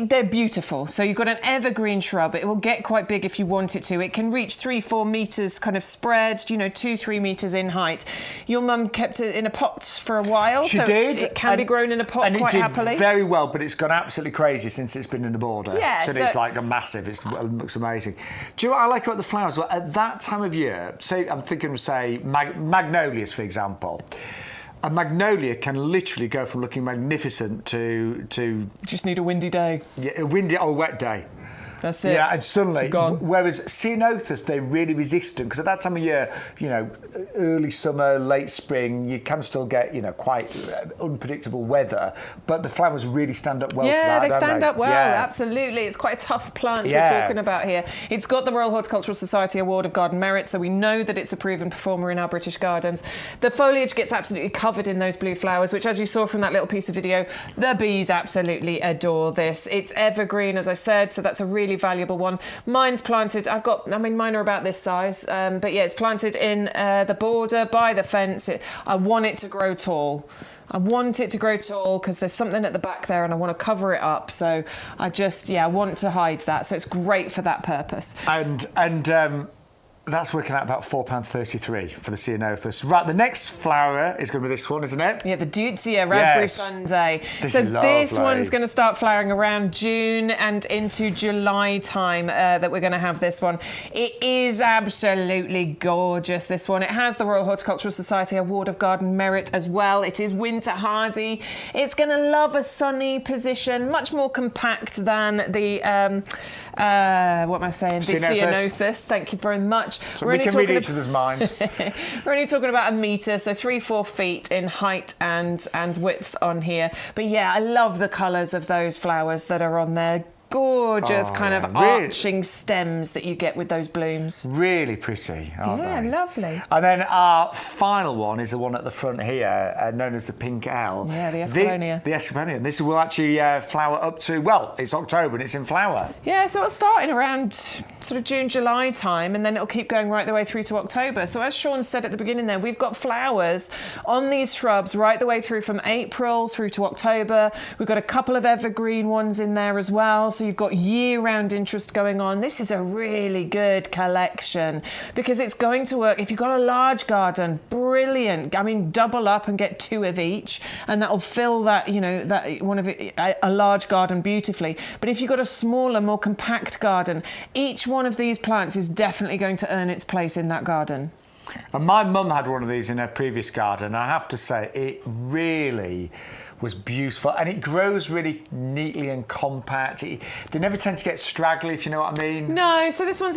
They're beautiful. So you've got an evergreen shrub. It will get quite big if you want it to. It can reach 3-4 meters kind of spread, 2-3 meters in height. Your mum kept it in a pot for a while. She did. It can be grown in a pot quite happily. And it did very well, but it's gone absolutely crazy since it's been in the border. Yeah, so it's like a massive, it looks amazing. Do you know what I like about the flowers? Well, at that time of year, say, I'm thinking of, say, magnolias, for example. A magnolia can literally go from looking magnificent to just need a windy day. Yeah, a windy or wet day. That's it. Yeah, and suddenly, gone. Whereas Ceanothus, they're really resistant because at that time of year, early summer, late spring, you can still get, quite unpredictable weather, but the flowers really stand up well to that, Yeah, they don't stand up well, yeah. Absolutely. It's quite a tough plant we're talking about here. It's got the Royal Horticultural Society Award of Garden Merit, so we know that it's a proven performer in our British gardens. The foliage gets absolutely covered in those blue flowers, which, as you saw from that little piece of video, the bees absolutely adore this. It's evergreen, as I said, so that's a really valuable one. Mine's planted, mine are about this size, but yeah, it's planted in the border by the fence. I want it to grow tall. I want it to grow tall because there's something at the back there and I want to cover it up. So I want to hide that. So it's great for that purpose. And that's working out about £4.33 for the Ceanothus. Right, the next flower is going to be this one, isn't it? Yeah, the Deutzia Raspberry Sunday. This one's going to start flowering around June and into July time that we're going to have this one. It is absolutely gorgeous, this one. It has the Royal Horticultural Society Award of Garden Merit as well. It is winter hardy. It's going to love a sunny position, much more compact than the, what am I saying? The Ceanothus. Thank you very much. So we can read each other's minds. We're only talking about a metre, so 3-4 feet in height and width on here. But yeah, I love the colours of those flowers that are on there. gorgeous kind of really, arching stems that you get with those blooms. Really pretty, aren't Yeah, they? lovely. And then our final one is the one at the front here, known as the Pink L. Yeah, the Escalonia. The Escalonia. And this will actually flower up to, well, it's October and it's in flower. Yeah, so it'll start in around sort of June, July time, and then it'll keep going right the way through to October. So as Sean said at the beginning there, we've got flowers on these shrubs right the way through from April through to October. We've got a couple of evergreen ones in there as well. So you've got year-round interest going on. This is a really good collection because it's going to work. If you've got a large garden, brilliant. I mean, double up and get 2 of each, and that'll fill that, you know, that one of it, a large garden beautifully. But if you've got a smaller, more compact garden, each one of these plants is definitely going to earn its place in that garden. And my mum had one of these in her previous garden. I have to say, it really was beautiful, and it grows really neatly and compact. They never tend to get straggly, if you know what I mean. No, so this one's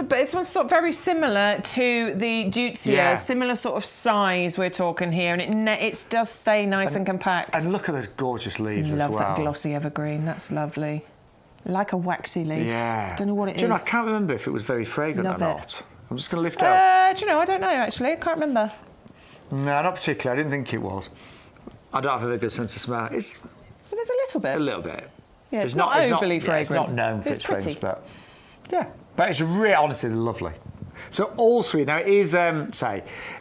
sort of very similar to the Deutzia, similar sort of size we're talking here, and it does stay nice and compact. And look at those gorgeous leaves as well. Love that glossy evergreen. That's lovely. Like a waxy leaf. Yeah. Don't know what it is. Do you know, I can't remember if it was very fragrant Love or it. not. I'm just going to lift it up. Do you know? I don't know actually. I can't remember. No, not particularly. I didn't think it was. I don't have a very good sense of smell. It's But there's a little bit. a little bit. Yeah, it's not overly fragrant. It's not known for It's its pretty. fragrance, but yeah. But it's really, honestly, lovely. So all 3 now, it is,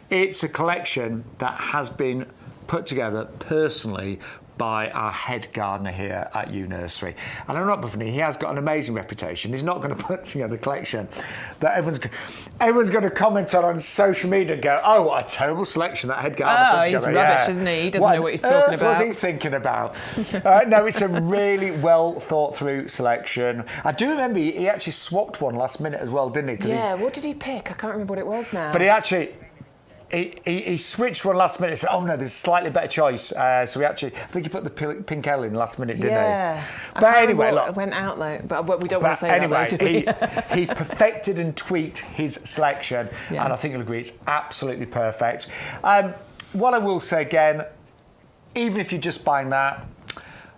it's a collection that has been put together personally by our head gardener here at Nursery. And I'm not bluffing, he has got an amazing reputation. He's not going to put together a collection that everyone's going to comment on social media and go, oh, what a terrible selection that head gardener put together. He's rubbish, isn't he? He doesn't know what he's talking about. What's he thinking about? No, it's a really well thought through selection. I do remember he actually swapped one last minute as well, didn't he? Yeah, what did he pick? I can't remember what it was now. But he actually... He switched one last minute and said, oh no, there's a slightly better choice. So we actually, I think he put the Pink L in last minute, didn't he? Yeah. But anyway, look. It went out though, but we don't want to say that though, do we? he perfected and tweaked his selection, and I think you'll agree it's absolutely perfect. What I will say again, even if you're just buying that,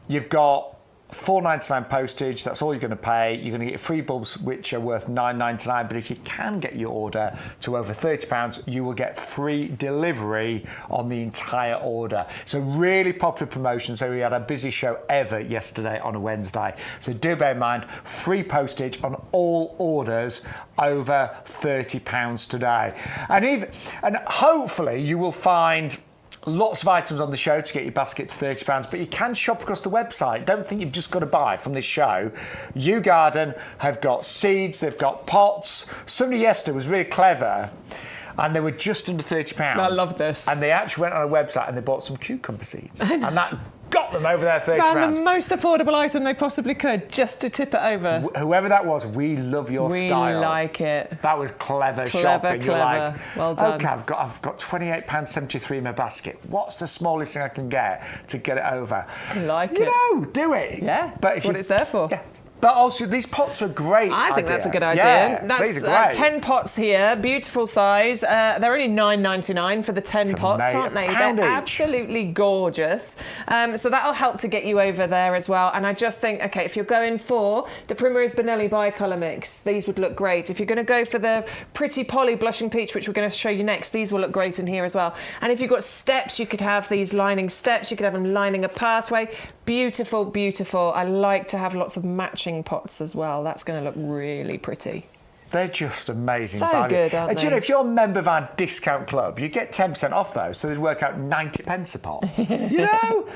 you've got $4.99 postage, that's all you're going to pay. You're going to get free bulbs, which are worth $9.99. But if you can get your order to over £30, you will get free delivery on the entire order. So really popular promotion. So we had our busy show ever yesterday on a Wednesday. So do bear in mind, free postage on all orders over £30 today. And hopefully you will find lots of items on the show to get your basket to £30, but you can shop across the website. Don't think you've just got to buy from this show. YouGarden have got seeds, they've got pots. Somebody yesterday was really clever, and they were just under £30. I love this. And they actually went on a website and they bought some cucumber seeds. And that got them over their £30. Found the most affordable item they possibly could just to tip it over. Whoever that was, we love your style. We like it. That was clever shopping. Clever. You're like, well done. okay, I've got £28.73 in my basket. What's the smallest thing I can get to get it over? Like it. You know, do it. Yeah, but that's what it's there for. Yeah. But also, these pots are great. I think that's a good idea. Yeah, these That's are great. 10 pots here, beautiful size. They're only $9.99 for the 10 pots, aren't they? £1 They're each. absolutely gorgeous. So that'll help to get you over there as well. And I just think, okay, if you're going for the Primrose Benelli bicolour mix, these would look great. If you're going to go for the Pretty Polly Blushing Peach, which we're going to show you next, these will look great in here as well. And if you've got steps, you could have these lining steps. You could have them lining a pathway. Beautiful, beautiful. I like to have lots of matching pots as well. That's going to look really pretty. They're just amazing So value. good, aren't And do you they? know, if you're a member of our discount club, you get 10% off those, so they'd work out 90p a pop. You know?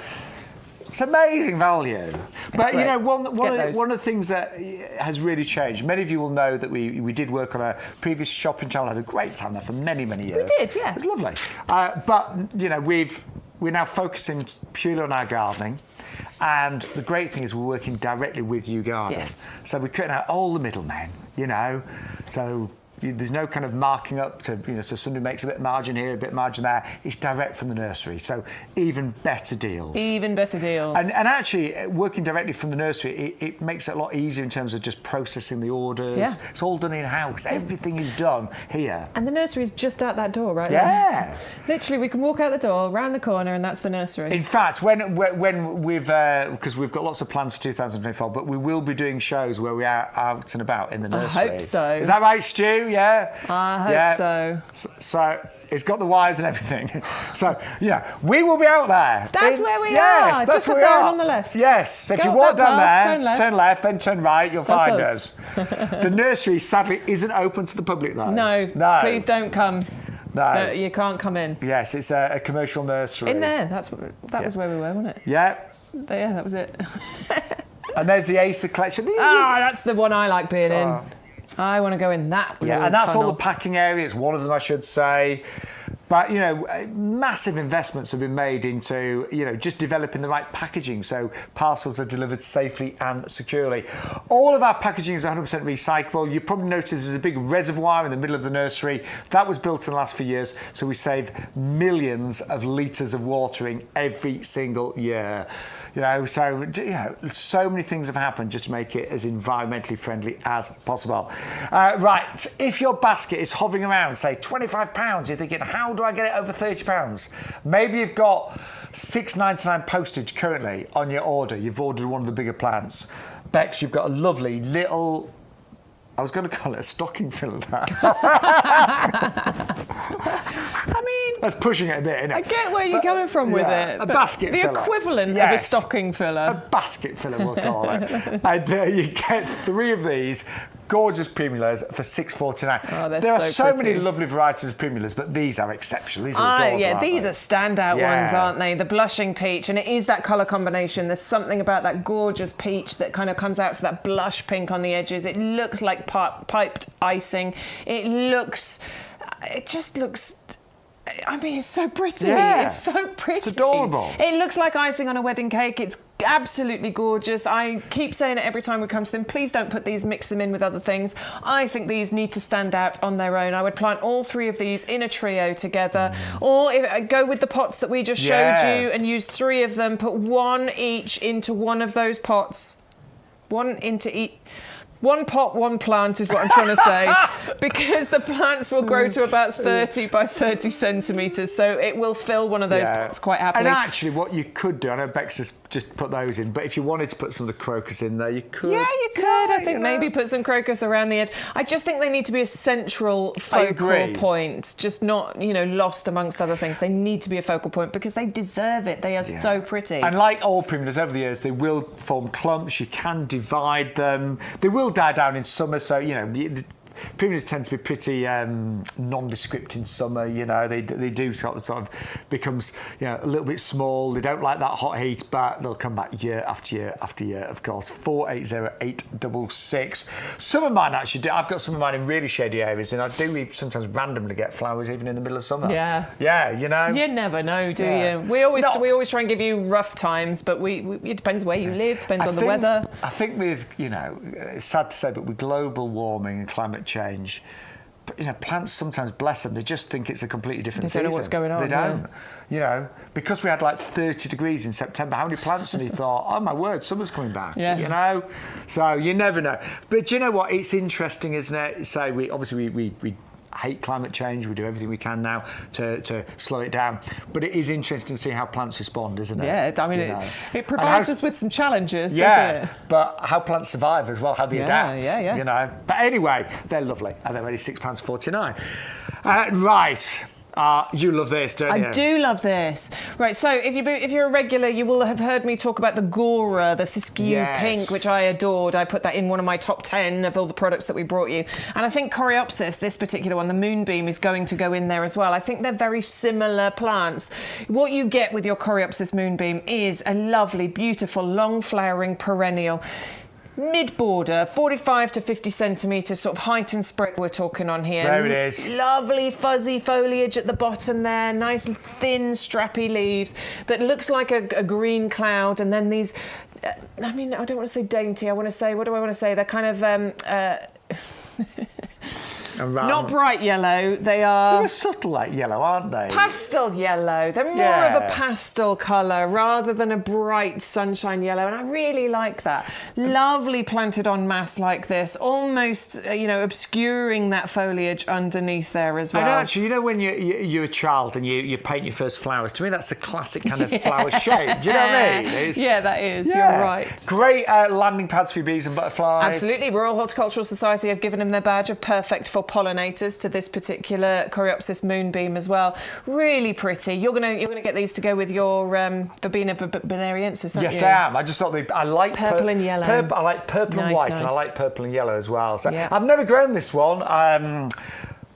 It's amazing value. But, you know, one of the things that has really changed, many of you will know that we did work on a previous shopping channel. I had a great time there for many, many years. We did, yeah. It was lovely. But, you know, we're now focusing purely on our gardening. And the great thing is we're working directly with YouGarden. Yes. So we're cutting out all the middlemen, you know. So There's no kind of marking up to, so somebody makes a bit of margin here, a bit of margin there. It's direct from the nursery, so even better deals. Even better deals. And actually, working directly from the nursery, it makes it a lot easier in terms of just processing the orders. Yeah. It's all done in-house. Everything is done here. And the nursery is just out that door, right? Yeah. Literally, we can walk out the door, round the corner, and that's the nursery. In fact, when we've, because we've got lots of plans for 2024, but we will be doing shows where we are out and about in the nursery. I hope so. Is that right, Stu? Yeah? I hope so. So it's got the wires and everything. So, we will be out there. That's where we are. Yes, that's just where up we there are. and on the left. Yes. So if Go you up walk that down path, there, turn left, then turn right, you'll That's find us. us. The nursery, sadly, isn't open to the public, though. No, please don't come. No. You can't come in. Yes, it's a commercial nursery. In there. That was where we were, wasn't it? Yeah. Yeah, that was it. And there's the Acer collection. That's the one I like being in. I want to go in that. Yeah, and that's all tunnel. the packing area. It's one of them, I should say. But, massive investments have been made into, just developing the right packaging so parcels are delivered safely and securely. All of our packaging is 100% recyclable. You probably noticed there's a big reservoir in the middle of the nursery. That was built in the last few years, so we save millions of litres of watering every single year. So many things have happened just to make it as environmentally friendly as possible. Right, if your basket is hovering around, say £25, you're thinking, how do I get it over £30? Maybe you've got $6.99 postage currently on your order. You've ordered one of the bigger plants. Bex, you've got a lovely little... I was going to call it a stocking filler. I mean, that's pushing it a bit, isn't it? I get where you're coming from with it. A basket filler. The equivalent of a stocking filler. A basket filler, we'll call it. And you get 3 of these gorgeous Primulas for $6.49. Oh, there are so pretty. many lovely varieties of Primulas, but these are exceptional. These are adorable. Yeah, these they? are standout ones, aren't they? The blushing peach, and it is that colour combination. There's something about that gorgeous peach that kind of comes out to that blush pink on the edges. It looks like piped icing. It just looks... I mean, it's so pretty. Yeah. It's so pretty. It's adorable. It looks like icing on a wedding cake. It's absolutely gorgeous. I keep saying it every time we come to them. Please don't mix them in with other things. I think these need to stand out on their own. I would plant all 3 of these in a trio together, or go with the pots that we just showed you and use 3 of them. Put 1 each into one of those pots. 1 into each. 1 pot, 1 plant is what I'm trying to say, because the plants will grow to about 30 by 30 centimetres, so it will fill one of those pots quite happily. And actually, what you could do, I know Bex has just put those in, but if you wanted to put some of the crocus in there, you could. Yeah, you could. I think maybe put some crocus around the edge. I just think they need to be a central focal point, just not, lost amongst other things. They need to be a focal point because they deserve it. They are so pretty. And like all Primulas over the years, they will form clumps. You can divide them. They will die down in summer, so Primulas tend to be pretty nondescript in summer. They do sort of becomes a little bit small. They don't like that hot heat, but they'll come back year after year after year. Of course, 480866. Some of mine actually do. I've got some of mine in really shady areas, and I do sometimes randomly get flowers even in the middle of summer. Yeah. You never know, do you? We always try and give you rough times, but it depends where you live. Depends on the weather. I think with it's sad to say, but with global warming and climate change, plants sometimes, bless them, they just think it's a completely different season. They don't know what's going on. They don't. Because we had like 30 degrees in September, how many plants and you thought, oh my word, summer's coming back. Yeah. So you never know. But do you know what? It's interesting, isn't it? So we hate climate change. We do everything we can now to slow it down. But it is interesting to see how plants respond, isn't it? Yeah, I mean, it provides us with some challenges, doesn't it? But how plants survive as well, how they adapt. Yeah. But anyway, they're lovely, and they're only £6.49. Right. You love this, don't you? I do love this. Right, so if you're a regular, you will have heard me talk about the Gora, the Siskiyou pink, which I adored. I put that in one of my top 10 of all the products that we brought you. And I think Coreopsis, this particular one, the Moonbeam, is going to go in there as well. I think they're very similar plants. What you get with your Coreopsis Moonbeam is a lovely, beautiful, long-flowering perennial. Mid-border, 45 to 50 centimetres, sort of height and spread we're talking on here. There it is. Lovely fuzzy foliage at the bottom there, nice thin strappy leaves that looks like a green cloud, and then these, I don't want to say dainty, what do I want to say? They're kind of... Not bright yellow. They are They're subtle like yellow, aren't they? pastel yellow. They're more of a pastel colour rather than a bright sunshine yellow, and I really like that. Lovely planted en masse like this, almost obscuring that foliage underneath there as well. I know, actually, when you're a child and you paint your first flowers, to me that's a classic kind of flower shape. Do you know what I mean? Yeah, that is. You're right. Great landing pads for your bees and butterflies. Absolutely. Royal Horticultural Society have given them their badge of perfect for pollinators to this particular Coreopsis moonbeam as well. Really pretty. You're gonna get these to go with your Verbena Benariensis, aren't you? Yes, I am. I just thought I like purple and yellow. I like purple and white, nice. and I like purple and yellow as well. So Yeah. I've never grown this one.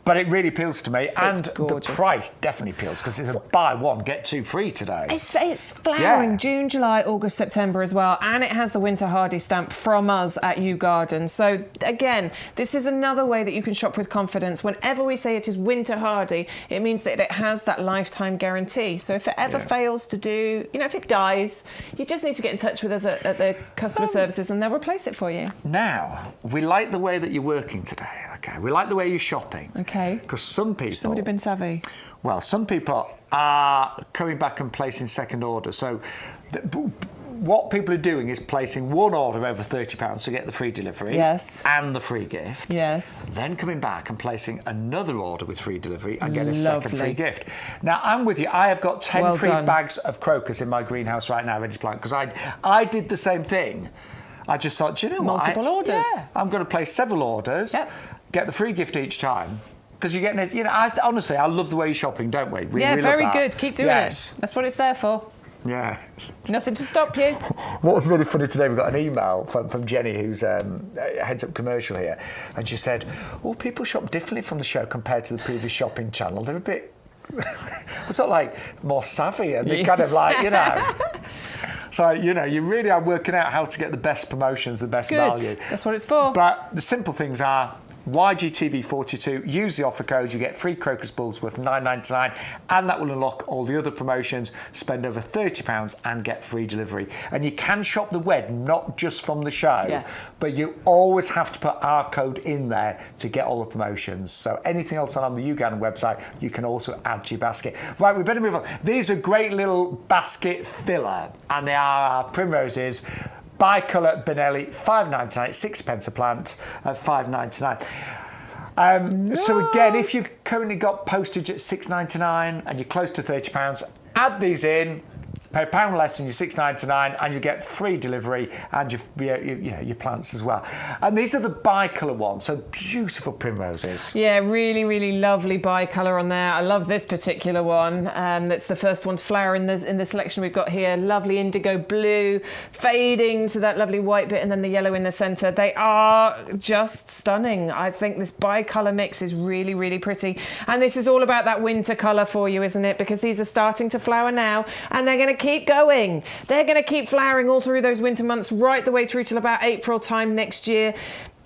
But it really appeals to me, and gorgeous. the price definitely appeals because it's a buy one get two free today. It's flowering June, July, August, September as well, and it has the Winter Hardy stamp from us at YouGarden. So again, this is another way that you can shop with confidence. Whenever we say it is Winter Hardy, it means that it has that lifetime guarantee. So if it ever fails to do, if it dies, you just need to get in touch with us at the customer services, and they'll replace it for you. Now, we like the way that you're working today. Okay, we like the way you're shopping. Okay. Because some people... Somebody been savvy. Well, some people are coming back and placing second orders. So what people are doing is placing one order over £30 to get the free delivery. Yes. And the free gift. Yes. Then coming back and placing another order with free delivery and getting a second free gift. Now, I'm with you. I have got 10 free bags of crocus in my greenhouse right now, ready to plant, because I did the same thing. I just thought, do you know what? Multiple orders. Yeah, I'm going to place several orders, get the free gift each time. Because you're getting, honestly, I love the way you're shopping, don't we? We really very love that. good. Keep doing it. That's what it's there for. Yeah. Nothing to stop you. What was really funny today, we got an email from Jenny, who's heads up commercial here, and she said, people shop differently from the show compared to the previous shopping channel. They're a bit, sort of like more savvy, and they're kind of like, So, you really are working out how to get the best promotions, the best value. That's what it's for. But the simple things are, YGTV42, use the offer code, you get free crocus bulbs worth $9.99, and that will unlock all the other promotions. Spend over £30 and get free delivery. And you can shop the web, not just from the show, but you always have to put our code in there to get all the promotions. So anything else on the YouGarden website, you can also add to your basket. Right, we better move on. These are great little basket filler, and they are Primroses. Bicolour Benelli, £5.99, 6p a plant at £5.99. So again, if you've currently got postage at £6.99 and you're close to £30, add these in, pay a pound less than your £6.99, and you get free delivery and your plants as well. And these are the bicolour ones, so beautiful primroses. Yeah, really, really lovely bicolour on there. I love this particular one. That's the first one to flower in the selection we've got here. Lovely indigo blue, fading to that lovely white bit, and then the yellow in the centre. They are just stunning. I think this bicolour mix is really, really pretty. And this is all about that winter colour for you, isn't it? Because these are starting to flower now, and they're going to keep going. They're going to keep flowering all through those winter months, right the way through till about April time next year.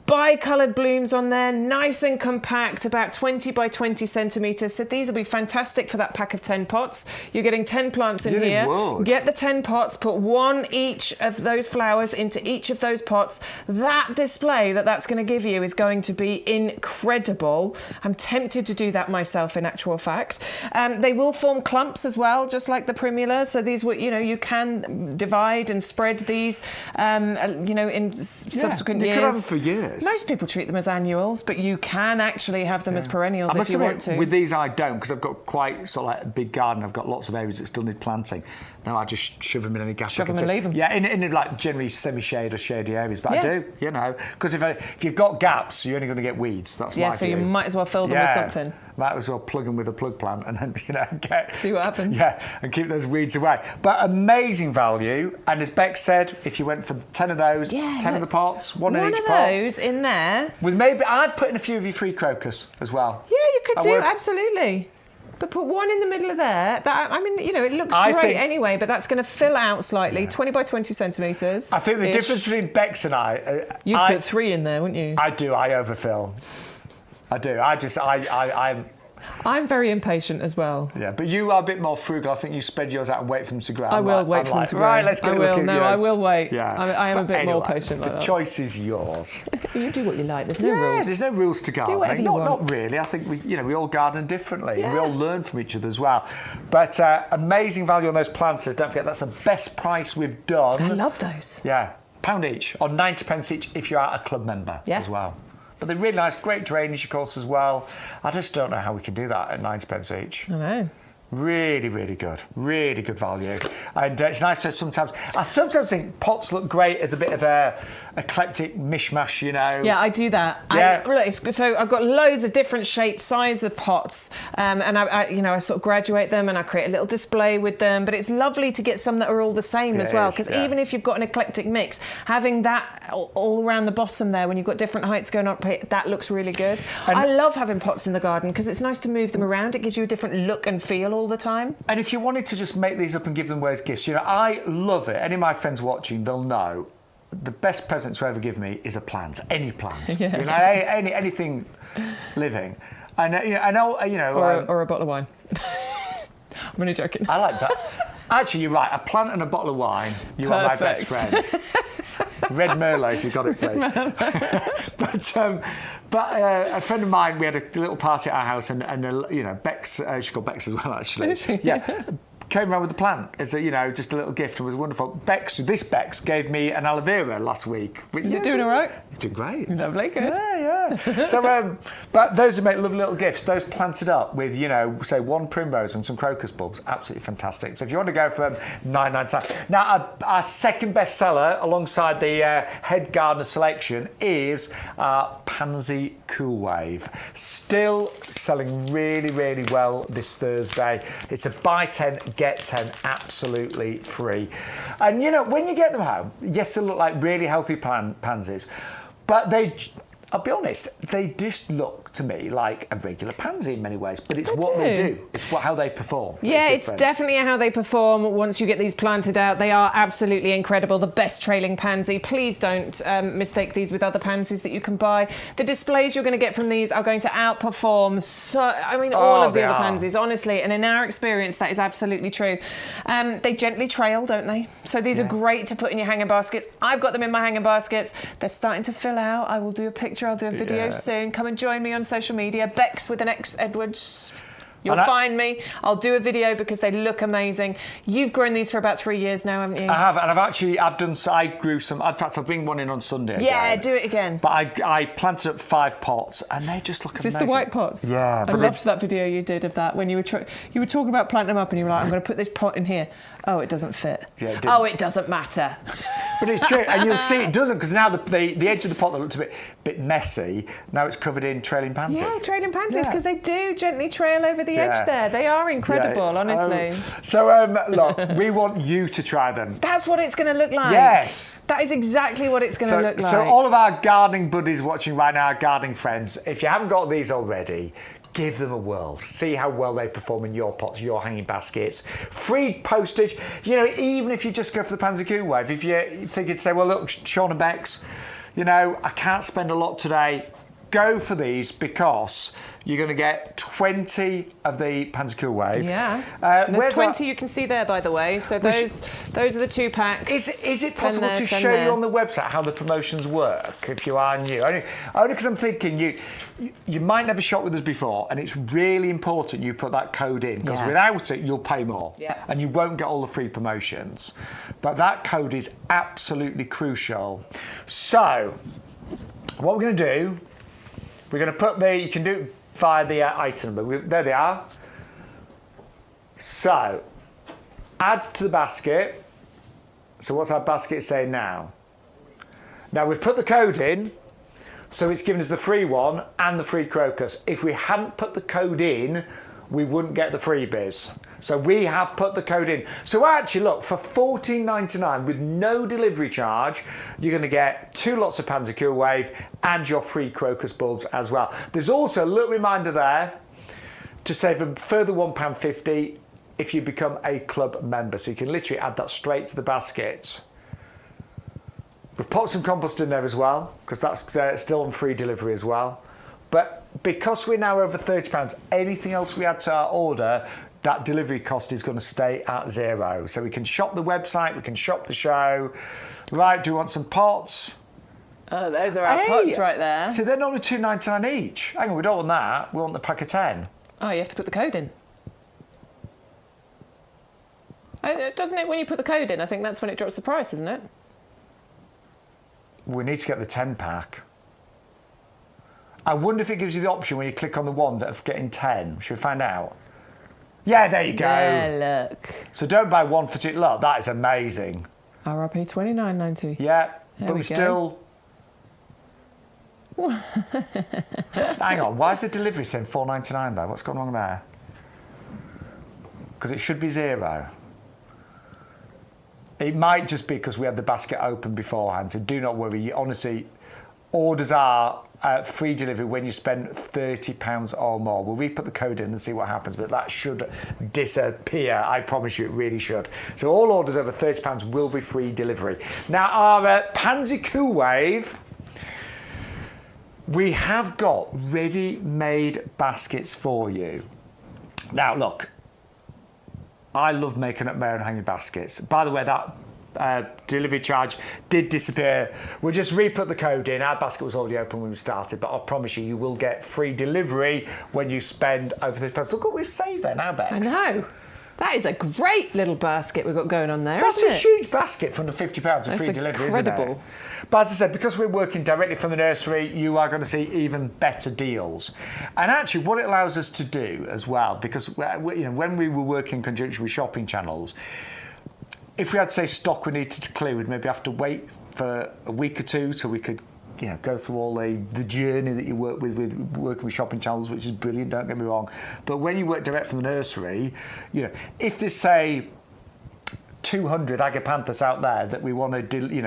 Bicoloured blooms on there, nice and compact, about 20 by 20 centimetres. So these will be fantastic for that pack of 10 pots. You're getting 10 plants in here. Get the 10 pots, put one each of those flowers into each of those pots. That display that's going to give you is going to be incredible. I'm tempted to do that myself, in actual fact. They will form clumps as well, just like the Primula. So these will, you can divide and spread these, in subsequent years. You could have them for years. Most people treat them as annuals, but you can actually have them as perennials if you want to. With these, I don't, because I've got quite sort of like a big garden. I've got lots of areas that still need planting. No, I just shove them in any gap. Shove them and leave them. Yeah, in like generally semi-shade or shady areas. But I do, because if you've got gaps, you're only going to get weeds. That's my so view. you might as well fill them with something. Might as well plug them with a plug plant and then, see what happens. Yeah, and keep those weeds away. But amazing value. And as Beck said, if you went for 10 of those, 10 of the pots, one in each pot. One of those in there. With maybe, I'd put in a few of your free crocus as well. Yeah, you could absolutely. But put one in the middle of there. It looks great anyway, but that's going to fill out slightly, 20 by 20 centimetres. I think the difference between Bex and I... You'd put 3 in there, wouldn't you? I do. I overfill. I do. I'm I'm very impatient as well. Yeah, but you are a bit more frugal. I think you spread yours out and wait for them to grow. I will wait for them to grow. Right, let's get a look at, I will wait. Yeah. I am a bit more patient like that. The choice is yours. You do what you like. There's no rules. There's no rules to gardening. Do whatever you want. Not really. I think we all garden differently. And we all learn from each other as well. But amazing value on those planters. Don't forget, that's the best price we've done. I love those. Yeah, £1 each, or 90p each if you are a club member as well. But they're really nice, great drainage, of course, as well. I just don't know how we can do that at 90p each. I know. Really, really good value. And it's nice to sometimes, I sometimes think pots look great as a bit of a eclectic mishmash, you know. Yeah, I do that. Yeah. So I've got loads of different shaped size of pots, and I sort of graduate them and I create a little display with them. But it's lovely to get some that are all the same as well, because even if you've got an eclectic mix, having that all around the bottom there when you've got different heights going up, that looks really good. And I love having pots in the garden because it's nice to move them around. It gives you a different look and feel all the time. And if you wanted to just make these up and give them away as gifts, I love it. Any of my friends watching, they'll know the best present to ever give me is a plant, any plant, anything living, and or a bottle of wine. I'm only joking. I like that. Actually, you're right. A plant and a bottle of wine. You are my best friend. Red Merlot, if you got it, please. but a friend of mine, we had a little party at our house, and Bex, she's called Bex as well, actually. Is she? Yeah. Came around with the plant as just a little gift, and was wonderful. Bex gave me an aloe vera last week. Is it doing all right? It's doing great. Lovely, good. Yeah. So, but those who make lovely little gifts, those planted up with, say one primrose and some crocus bulbs, absolutely fantastic. So if you want to go for them, £9.99. Now, our second bestseller alongside the head gardener selection is Pansy Cool Wave. Still selling really, really well this Thursday. It's a buy 10, get 10 absolutely free. And when you get them home, yes, they look like really healthy pansies, but I'll be honest, they just look to me like a regular pansy in many ways, but it's they do. It's how they perform. Yeah, it's definitely how they perform once you get these planted out. They are absolutely incredible. The best trailing pansy. Please don't mistake these with other pansies that you can buy. The displays you're going to get from these are going to outperform all of the other pansies, honestly. And in our experience, that is absolutely true. They gently trail, don't they? So these are great to put in your hanging baskets. I've got them in my hanging baskets. They're starting to fill out. I will do a picture. I'll do a video soon. Come and join me on social media. Bex with an X Edwards. You'll find me. I'll do a video because they look amazing. You've grown these for about 3 years now, haven't you? I have, and I grew some. In fact, I'll bring one in on Sunday. Yeah, do it again. But I planted up 5 pots, and they just look amazing. Is this the white pots? Yeah. I loved that video you did of that when you were talking about planting them up, and you were like, "I'm going to put this pot in here." Oh, it doesn't fit. Yeah, it doesn't matter. But it's true, and you'll see it doesn't, because now the edge of the pot that looked a bit messy, now it's covered in trailing pansies. Yeah, trailing pansies, because they do gently trail over the edge there. They are incredible, honestly. Look, we want you to try them. That's what it's going to look like. Yes. That is exactly what it's going to look like. So all of our gardening buddies watching right now, our gardening friends, if you haven't got these already, give them a whirl. See how well they perform in your pots, your hanging baskets. Free postage. Even if you just go for the Pansy Cool Wave, if you think you'd say, well, look, Sean and Bex, I can't spend a lot today, go for these because you're going to get 20 of the Pansy Cool Wave. Yeah. There's 20 you can see there, by the way. So those are the 2 packs. Is it possible to show you on the website how the promotions work if you are new? Only because I'm thinking you might never shop with us before, and it's really important you put that code in, because without it you'll pay more and you won't get all the free promotions. But that code is absolutely crucial. So what we're going to do, we're going to put you can do it via the item number. There they are. So, add to the basket. So what's our basket saying now? Now we've put the code in, so it's given us the free one and the free crocus. If we hadn't put the code in, we wouldn't get the freebies. So we have put the code in. So actually, look, for $14.99 with no delivery charge, you're going to get 2 lots of Pansy Cool Wave and your free crocus bulbs as well. There's also a little reminder there to save a further £1.50 if you become a club member. So you can literally add that straight to the basket. We've put some compost in there as well, because that's still on free delivery as well. But because we're now over £30, anything else we add to our order, that delivery cost is going to stay at zero. So we can shop the website, we can shop the show. Right, do you want some pots? Oh, those are our pots right there. See, they're normally $2.99 each. Hang on, we don't want that. We want the pack of 10. Oh, you have to put the code in. Oh, doesn't it, when you put the code in, I think that's when it drops the price, isn't it? We need to get the 10 pack. I wonder if it gives you the option when you click on the one of getting 10. Should we find out? Yeah, there you go. Yeah, look. So don't buy one for two. Look, that is amazing. RRP $29.90. Yeah, there but we we're still... Hang on, why is the delivery saying $4.99 though? What's gone wrong there? Because it should be zero. It might just be because we had the basket open beforehand, so do not worry. Honestly, orders are free delivery when you spend £30 or more. We'll re-put the code in and see what happens, but that should disappear. I promise you, it really should. So all orders over £30 will be free delivery. Now, our Pansy Cool Wave, we have got ready-made baskets for you. Now, look, I love making up my own hanging baskets. By the way, that delivery charge did disappear. We'll just re-put the code in. Our basket was already open when we started, but I promise you, you will get free delivery when you spend over £30. Look what we've saved there now, Bex. I know. That is a great little basket we've got going on there, That's isn't a it? huge basket for under £50 of free delivery, incredible. isn't it? But as I said, because we're working directly from the nursery, you are going to see even better deals. And actually, what it allows us to do as well, because when we were working in conjunction with shopping channels, if we had, say, stock we needed to clear, we'd maybe have to wait for a week or two so we could go through all the journey that you work with working with shopping channels, which is brilliant, don't get me wrong. But when you work direct from the nursery, if there's, say, 200 agapanthus out there that we want to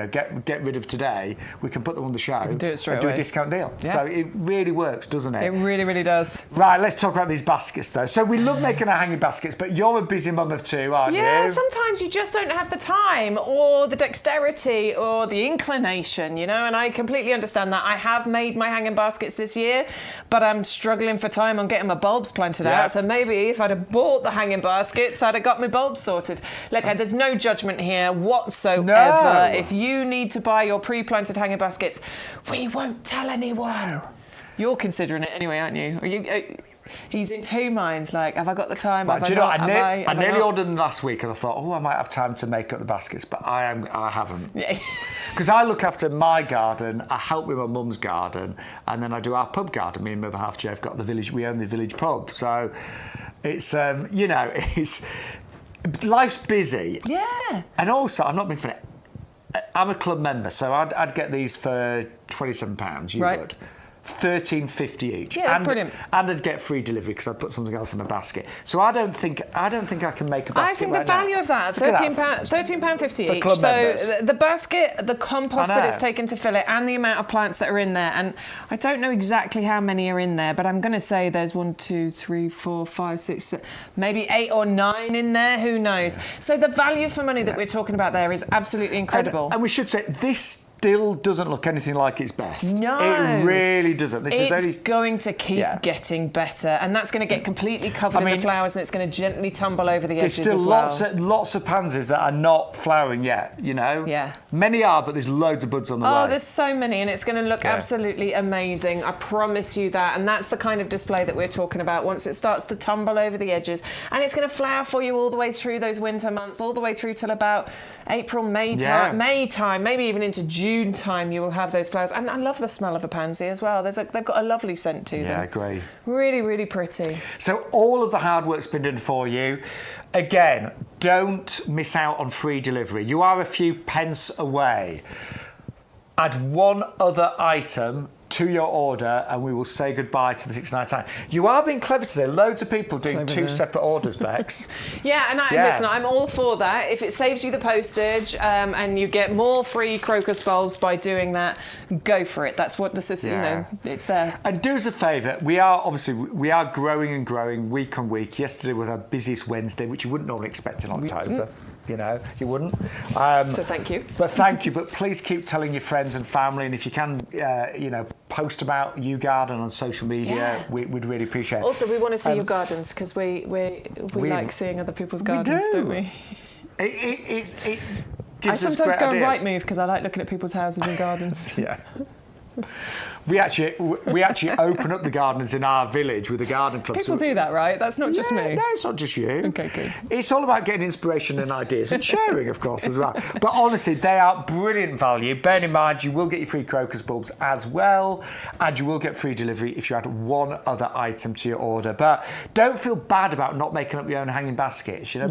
get rid of today, we can put them on the show and do it straight and away. Do a discount deal. Yeah. So it really works, doesn't it? It really, really does. Right, let's talk about these baskets though. So we love making our hanging baskets, but you're a busy mum of two, aren't you? Yeah, sometimes you just don't have the time or the dexterity or the inclination, and I completely understand that. I have made my hanging baskets this year, but I'm struggling for time on getting my bulbs planted out. So maybe if I'd have bought the hanging baskets, I'd have got my bulbs sorted. Look, there's no judgment here whatsoever. No. If you need to buy your pre-planted hanging baskets, we won't tell anyone. You're considering it anyway, aren't you? He's in two minds, like, have I got the time? But do you know, I nearly ordered them last week and I thought, I might have time to make up the baskets, but I haven't. Yeah. Because I look after my garden, I help with my mum's garden, and then I do our pub garden. Me and my other half, Jeff, got the village, we own the village pub. So it's, it's... Life's busy. Yeah. And also, I'm not being funny, I'm a club member, so I'd get these for £27, you would. $13.50 each. Yeah, that's brilliant. And I'd get free delivery because I'd put something else in my basket. So I don't think I can make a basket. I think the value of that, £13.50 each. club So members. the basket, the compost that it's taken to fill it, and the amount of plants that are in there. And I don't know exactly how many are in there, but I'm going to say there's 1, 2, 3, 4, 5, 6, 7, maybe 8 or 9 in there. Who knows? Yeah. So the value for money that we're talking about there is absolutely incredible. And we should say this still doesn't look anything like its best. No. It really doesn't. It's going to keep getting better, and that's going to get completely covered in the flowers, and it's going to gently tumble over the edges as well. There's still lots of pansies that are not flowering yet, Yeah. Many are, but there's loads of buds on the way. Oh, there's so many, and it's going to look absolutely amazing. I promise you that. And that's the kind of display that we're talking about once it starts to tumble over the edges. And it's going to flower for you all the way through those winter months, all the way through till about April, May time, maybe even into June time you will have those flowers. And I love the smell of a pansy as well. They've got a lovely scent to them. Yeah, I agree. Really, really pretty. So all of the hard work's been done for you. Again, don't miss out on free delivery. You are a few pence away. Add one other item to your order and we will say goodbye to the £6.99. You are being clever today. Loads of people doing two separate orders, Bex. Listen, I'm all for that. If it saves you the postage and you get more free crocus bulbs by doing that, go for it. That's what the system, it's there. And do us a favour. We are growing and growing week on week. Yesterday was our busiest Wednesday, which you wouldn't normally expect in October. You know, you wouldn't. So thank you. But thank you. But please keep telling your friends and family, and if you can, you know, post about YouGarden on social media. We'd really appreciate it. Also, we want to see your gardens because we like seeing other people's gardens, don't we? It I gives us sometimes great go on ideas. Rightmove because I like looking at people's houses and gardens. Yeah. We actually open up the gardens in our village with a garden club. People do that, right? That's not just me. No, it's not just you. Okay, good. It's all about getting inspiration and ideas and sharing, of course, as well. But honestly, they are brilliant value. Bear in mind, you will get your free crocus bulbs as well, and you will get free delivery if you add one other item to your order. But don't feel bad about not making up your own hanging baskets. You know,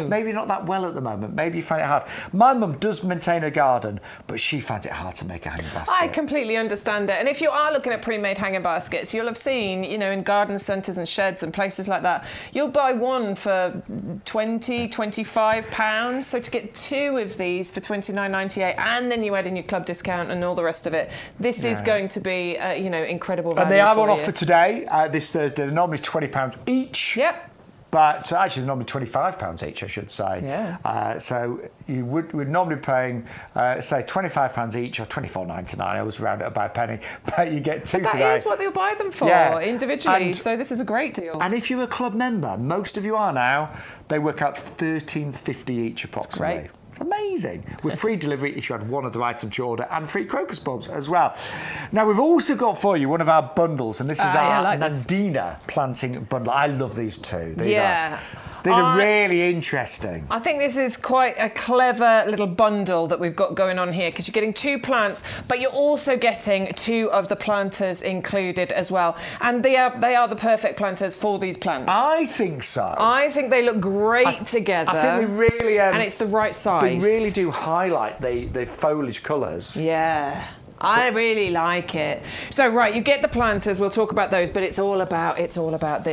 maybe you're not that well at the moment. Maybe you find it hard. My mum does maintain a garden, but she finds it hard to make a hanging basket. I completely understand it. And if you are looking at pre-made hanging baskets, you'll have seen, you know, in garden centres and sheds and places like that, you'll buy one for £20-25. So to get two of these for £29.98, and then you add in your club discount and all the rest of it, this is going to be, you know, incredible value. And they are for on you. offer today, this Thursday. They're normally £20 each. Yep. But actually, they're normally £25 each, I should say. Yeah. So you would normally be paying, say, £25 each or £24.99. I always round it up by a penny. But you get two But today. that is what they'll buy them for individually. And- so this is a great deal. And if you're a club member, most of you are now, they work out £13.50 each approximately. great. Amazing. With free delivery if you had one other item to your order, and free crocus bulbs as well. Now, we've also got for you one of our bundles, and this is our like this. Nandina planting bundle. I love these two. These Yeah. are really interesting. I think this is quite a clever little bundle that we've got going on here because you're getting two plants, but you're also getting two of the planters included as well. And they are the perfect planters for these plants. I think so. I think they look great together. I think they really... and it's the right size. They really do highlight the foliage colours. Yeah. I really like it. So, right, you get the planters. We'll talk about those, but it's all about this. It's all about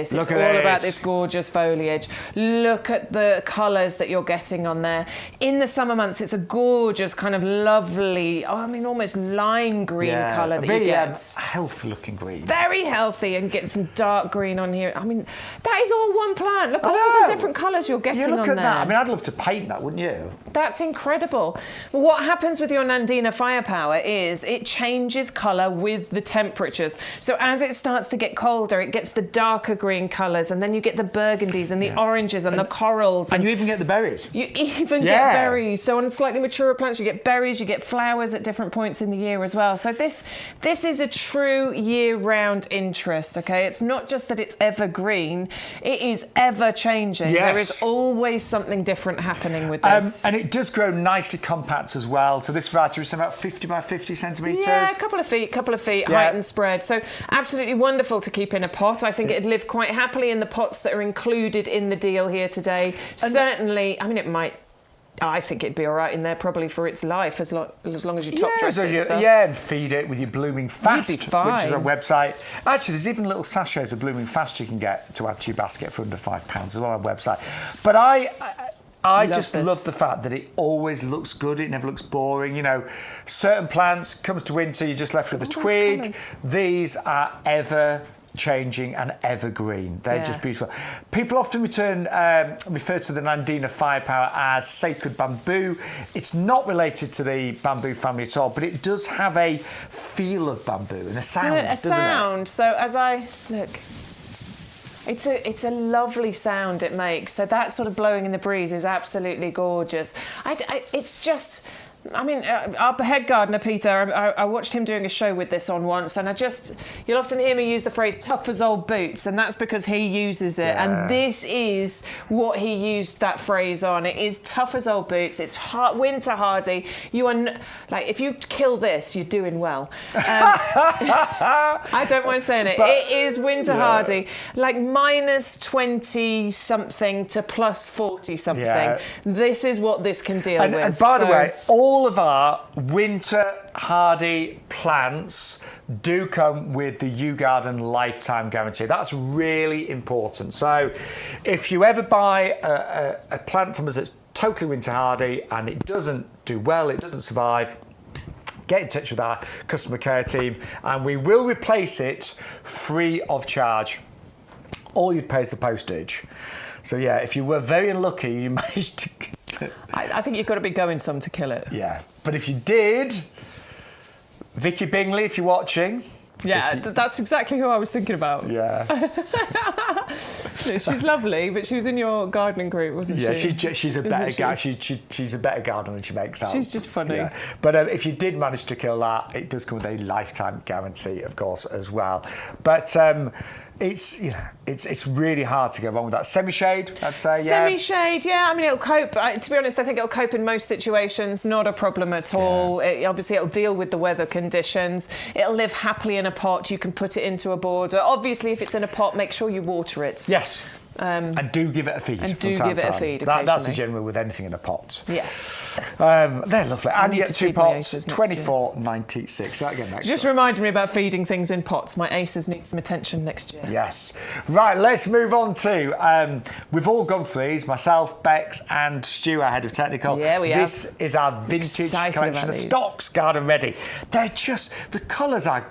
this gorgeous foliage. Look at the colours that you're getting on there. In the summer months, it's a gorgeous kind of lovely, almost lime green colour that you get. Healthy-looking green. Very healthy, and get some dark green on here. I mean, that is all one plant. Look at all the different colours you're getting on there. Look at that. I mean, I'd love to paint that, wouldn't you? That's incredible. Well, what happens with your Nandina firepower is it changes colour with the temperatures. So as it starts to get colder, it gets the darker green colours, and then you get the burgundies and the oranges and the corals. And you even get the berries. You even get berries. So on slightly maturer plants, you get berries, you get flowers at different points in the year as well. So this is a true year-round interest, okay? It's not just that it's evergreen, it is ever-changing. Yes. There is always something different happening with this. And it does grow nicely compact as well. So this variety is about 50 by 50 centimetres. Yeah, a couple of feet height and spread. So absolutely wonderful to keep in a pot. I think it'd live quite happily in the pots that are included in the deal here today. And certainly, I mean, I think it'd be all right in there probably for its life as long as you top dress it and stuff. Yeah, and feed it with your Blooming Fast, You'd be fine. which is a website. Actually, there's even little sachets of Blooming Fast you can get to add to your basket for under £5 as well on our website. But I just love the fact that it always looks good. It never looks boring. You know, certain plants, comes to winter, you're just left with a twig. Colours. These are ever changing and evergreen. They're just beautiful. People often refer to the Nandina firepower as sacred bamboo. It's not related to the bamboo family at all, but it does have a feel of bamboo and a sound, doesn't it? So as I look, it's a lovely sound it makes. So that sort of blowing in the breeze is absolutely gorgeous. It's just, I mean, our head gardener, Peter, I watched him doing a show with this on once, and you'll often hear me use the phrase tough as old boots, and that's because he uses it. Yeah. And this is what he used that phrase on. It is tough as old boots. It's winter hardy. You are, if you kill this, you're doing well. I don't mind saying it. But it is winter hardy. Like minus 20 something to plus 40 something. Yeah. This is what this can deal with. And by the way, all of our winter hardy plants do come with the YouGarden lifetime guarantee. That's really important. So if you ever buy a plant from us that's totally winter hardy and it doesn't do well, it doesn't survive, get in touch with our customer care team and we will replace it free of charge. All you'd pay is the postage. So yeah, if you were very unlucky, you managed to I think you've got to be going some to kill it. Yeah. But if you did, Vicky Bingley, if you're watching. Yeah, that's exactly who I was thinking about. Yeah. No, she's lovely, but she was in your gardening group, wasn't she? Yeah, she's a better she's a better gardener than she makes out. She's just funny. Yeah. But if you did manage to kill that, it does come with a lifetime guarantee, of course, as well. But it's really hard to go wrong with that. Semi-shade, I'd say. Semi-shade, yeah. I mean, it'll cope. To be honest, I think it'll cope in most situations. Not a problem at all. Yeah. Obviously, it'll deal with the weather conditions. It'll live happily in a pot. You can put it into a border. Obviously, if it's in a pot, make sure you water it. Yes. And do give it a feed. And do give it a feed occasionally. That's the general with anything in a pot. Yeah. They're lovely. And you get 2 pots, $24.96. That again next Just year. reminded me about feeding things in pots. My aces need some attention next year. Yes. Right, let's move on to, we've all gone for these, myself, Bex and Stu, our head of technical. Yeah, we have. This is our vintage Excited collection of about these. stocks, garden ready. They're just, the colours are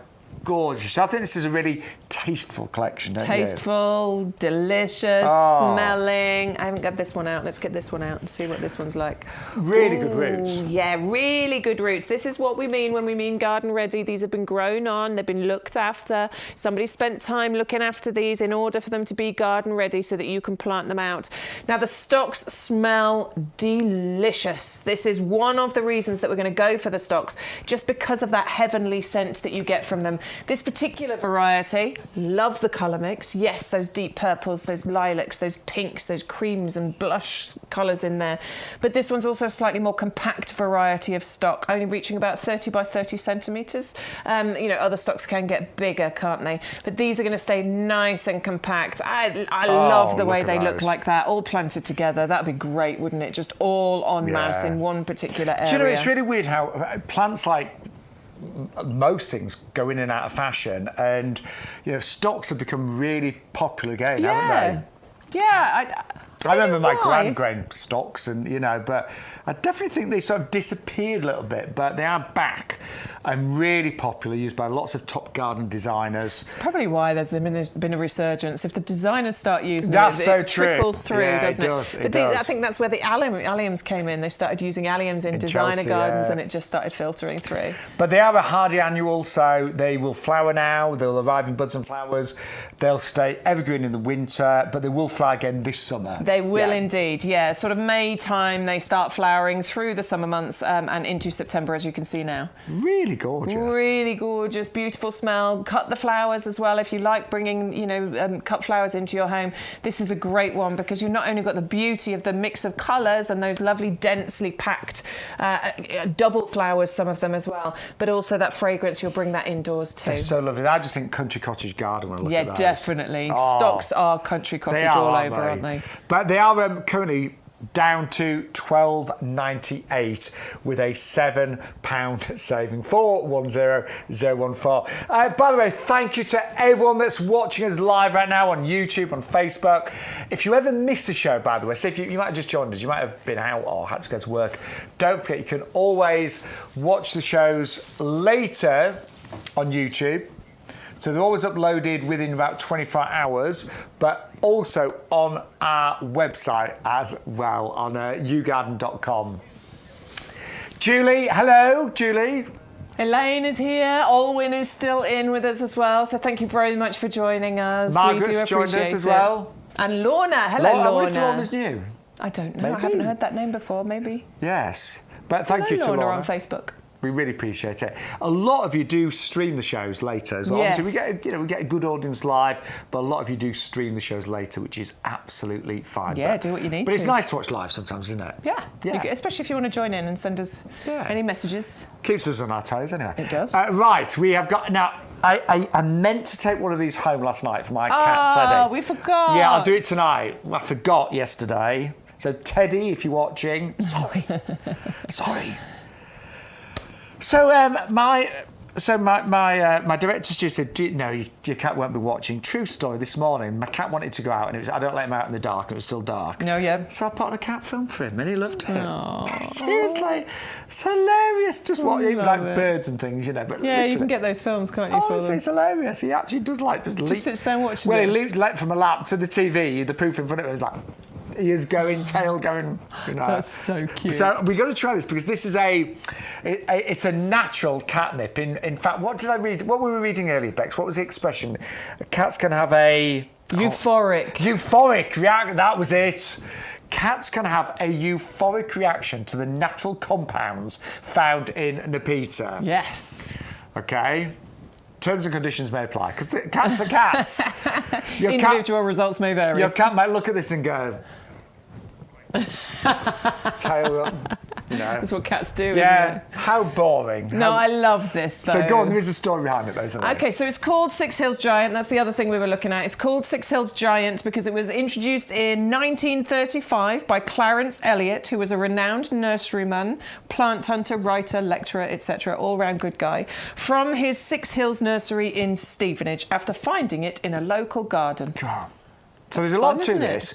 gorgeous. I think this is a really tasteful collection, don't you? Tasteful, delicious, smelling. I haven't got this one out. Let's get this one out and see what this one's like. Really good roots. Yeah, really good roots. This is what we mean when we mean garden ready. These have been grown on. They've been looked after. Somebody spent time looking after these in order for them to be garden ready so that you can plant them out. Now, the stocks smell delicious. This is one of the reasons that we're going to go for the stocks, just because of that heavenly scent that you get from them. This particular variety, love the colour mix. Yes, those deep purples, those lilacs, those pinks, those creams and blush colours in there. But this one's also a slightly more compact variety of stock, only reaching about 30 by 30 centimetres. Other stocks can get bigger, can't they? But these are going to stay nice and compact. I love the way they look like that, all planted together. That'd be great, wouldn't it? Just all en masse in one particular area. Do you know, it's really weird how plants like most things go in and out of fashion, and stocks have become really popular again, haven't they? Yeah, I remember my gran grain stocks, and but I definitely think they sort of disappeared a little bit, but they are back and really popular, used by lots of top garden designers. It's probably why there's been a resurgence. If the designers start using that's it, so it true. Trickles through, doesn't it? Does, but I think that's where the alliums came in. They started using alliums in designer Chelsea, gardens, and it just started filtering through. But they are a hardy annual, so they will flower now. They'll arrive in buds and flowers. They'll stay evergreen in the winter, but they will flower again this summer. They will indeed, yeah. Sort of May time, they start flowering through the summer months and into September, as you can see now. Really gorgeous. Really gorgeous, beautiful smell. Cut the flowers as well. If you like bringing, cut flowers into your home, this is a great one, because you've not only got the beauty of the mix of colours and those lovely densely packed double flowers, some of them as well, but also that fragrance, you'll bring that indoors too. They're so lovely. I just think country cottage garden when I look at those. Definitely. Stocks are country cottage all over, aren't they? But they are currently down to $12.98 with a £7 saving. 410014. By the way, thank you to everyone that's watching us live right now on YouTube, on Facebook. If you ever miss a show, by the way, say if you might have just joined us, you might have been out or had to go to work, don't forget you can always watch the shows later on YouTube. So they're always uploaded within about 24 hours, but also on our website as well, on YouGarden.com. Julie, hello, Julie. Elaine is here. Olwyn is still in with us as well. So thank you very much for joining us. Margaret's we do joined appreciate us as it. well. And Lorna. Hello, Lorna. I wonder if Lorna's new. I don't know. Maybe. I haven't heard that name before. Maybe. Yes. But thank you to Lorna Lorna on Facebook. We really appreciate it. A lot of you do stream the shows later as well. Yes. Obviously, we get a good audience live, but a lot of you do stream the shows later, which is absolutely fine. Yeah, do what you need But to. it's nice to watch live sometimes, isn't it? Yeah. Especially if you want to join in and send us any messages. Keeps us on our toes anyway. It does. Right, we have got... Now, I meant to take one of these home last night for my cat, Teddy. Oh, we forgot. Yeah, I'll do it tonight. I forgot yesterday. So, Teddy, if you're watching, sorry. Sorry. So my director Stu said, "No, your cat won't be watching." True story. This morning, my cat wanted to go out, and I don't let him out in the dark, and it was still dark. No, yeah. So I put on a cat film for him, and he loved it. Aww. Seriously, it's hilarious. Just what he was like birds and things, But yeah, literally, you can get those films, can't you? Honestly, it's hilarious. He actually does just leap. Just sits there and watches Well, it. he leaps from a lap to the TV, the proof in front of him. He's like. ears going, tail going. You know. That's so cute. So we got to try this because this is it's a natural catnip. In fact, what did I read? What were we reading earlier, Bex? What was the expression? Cats can have a euphoric reaction. That was it. Cats can have a euphoric reaction to the natural compounds found in Nepeta. Yes. Okay. Terms and conditions may apply because cats are cats. Individual results may vary. Your cat might look at this and go, tail up. You know. That's what cats do, yeah, isn't it? How boring. No, I love this, though. So go on, there is a story behind it, though, isn't there? Okay, so it's called Six Hills Giant. That's the other thing we were looking at. It's called Six Hills Giant because it was introduced in 1935 by Clarence Eliot, who was a renowned nurseryman, plant hunter, writer, lecturer, etc., all-round good guy, from his Six Hills nursery in Stevenage after finding it in a local garden. God. So there's a lot to this.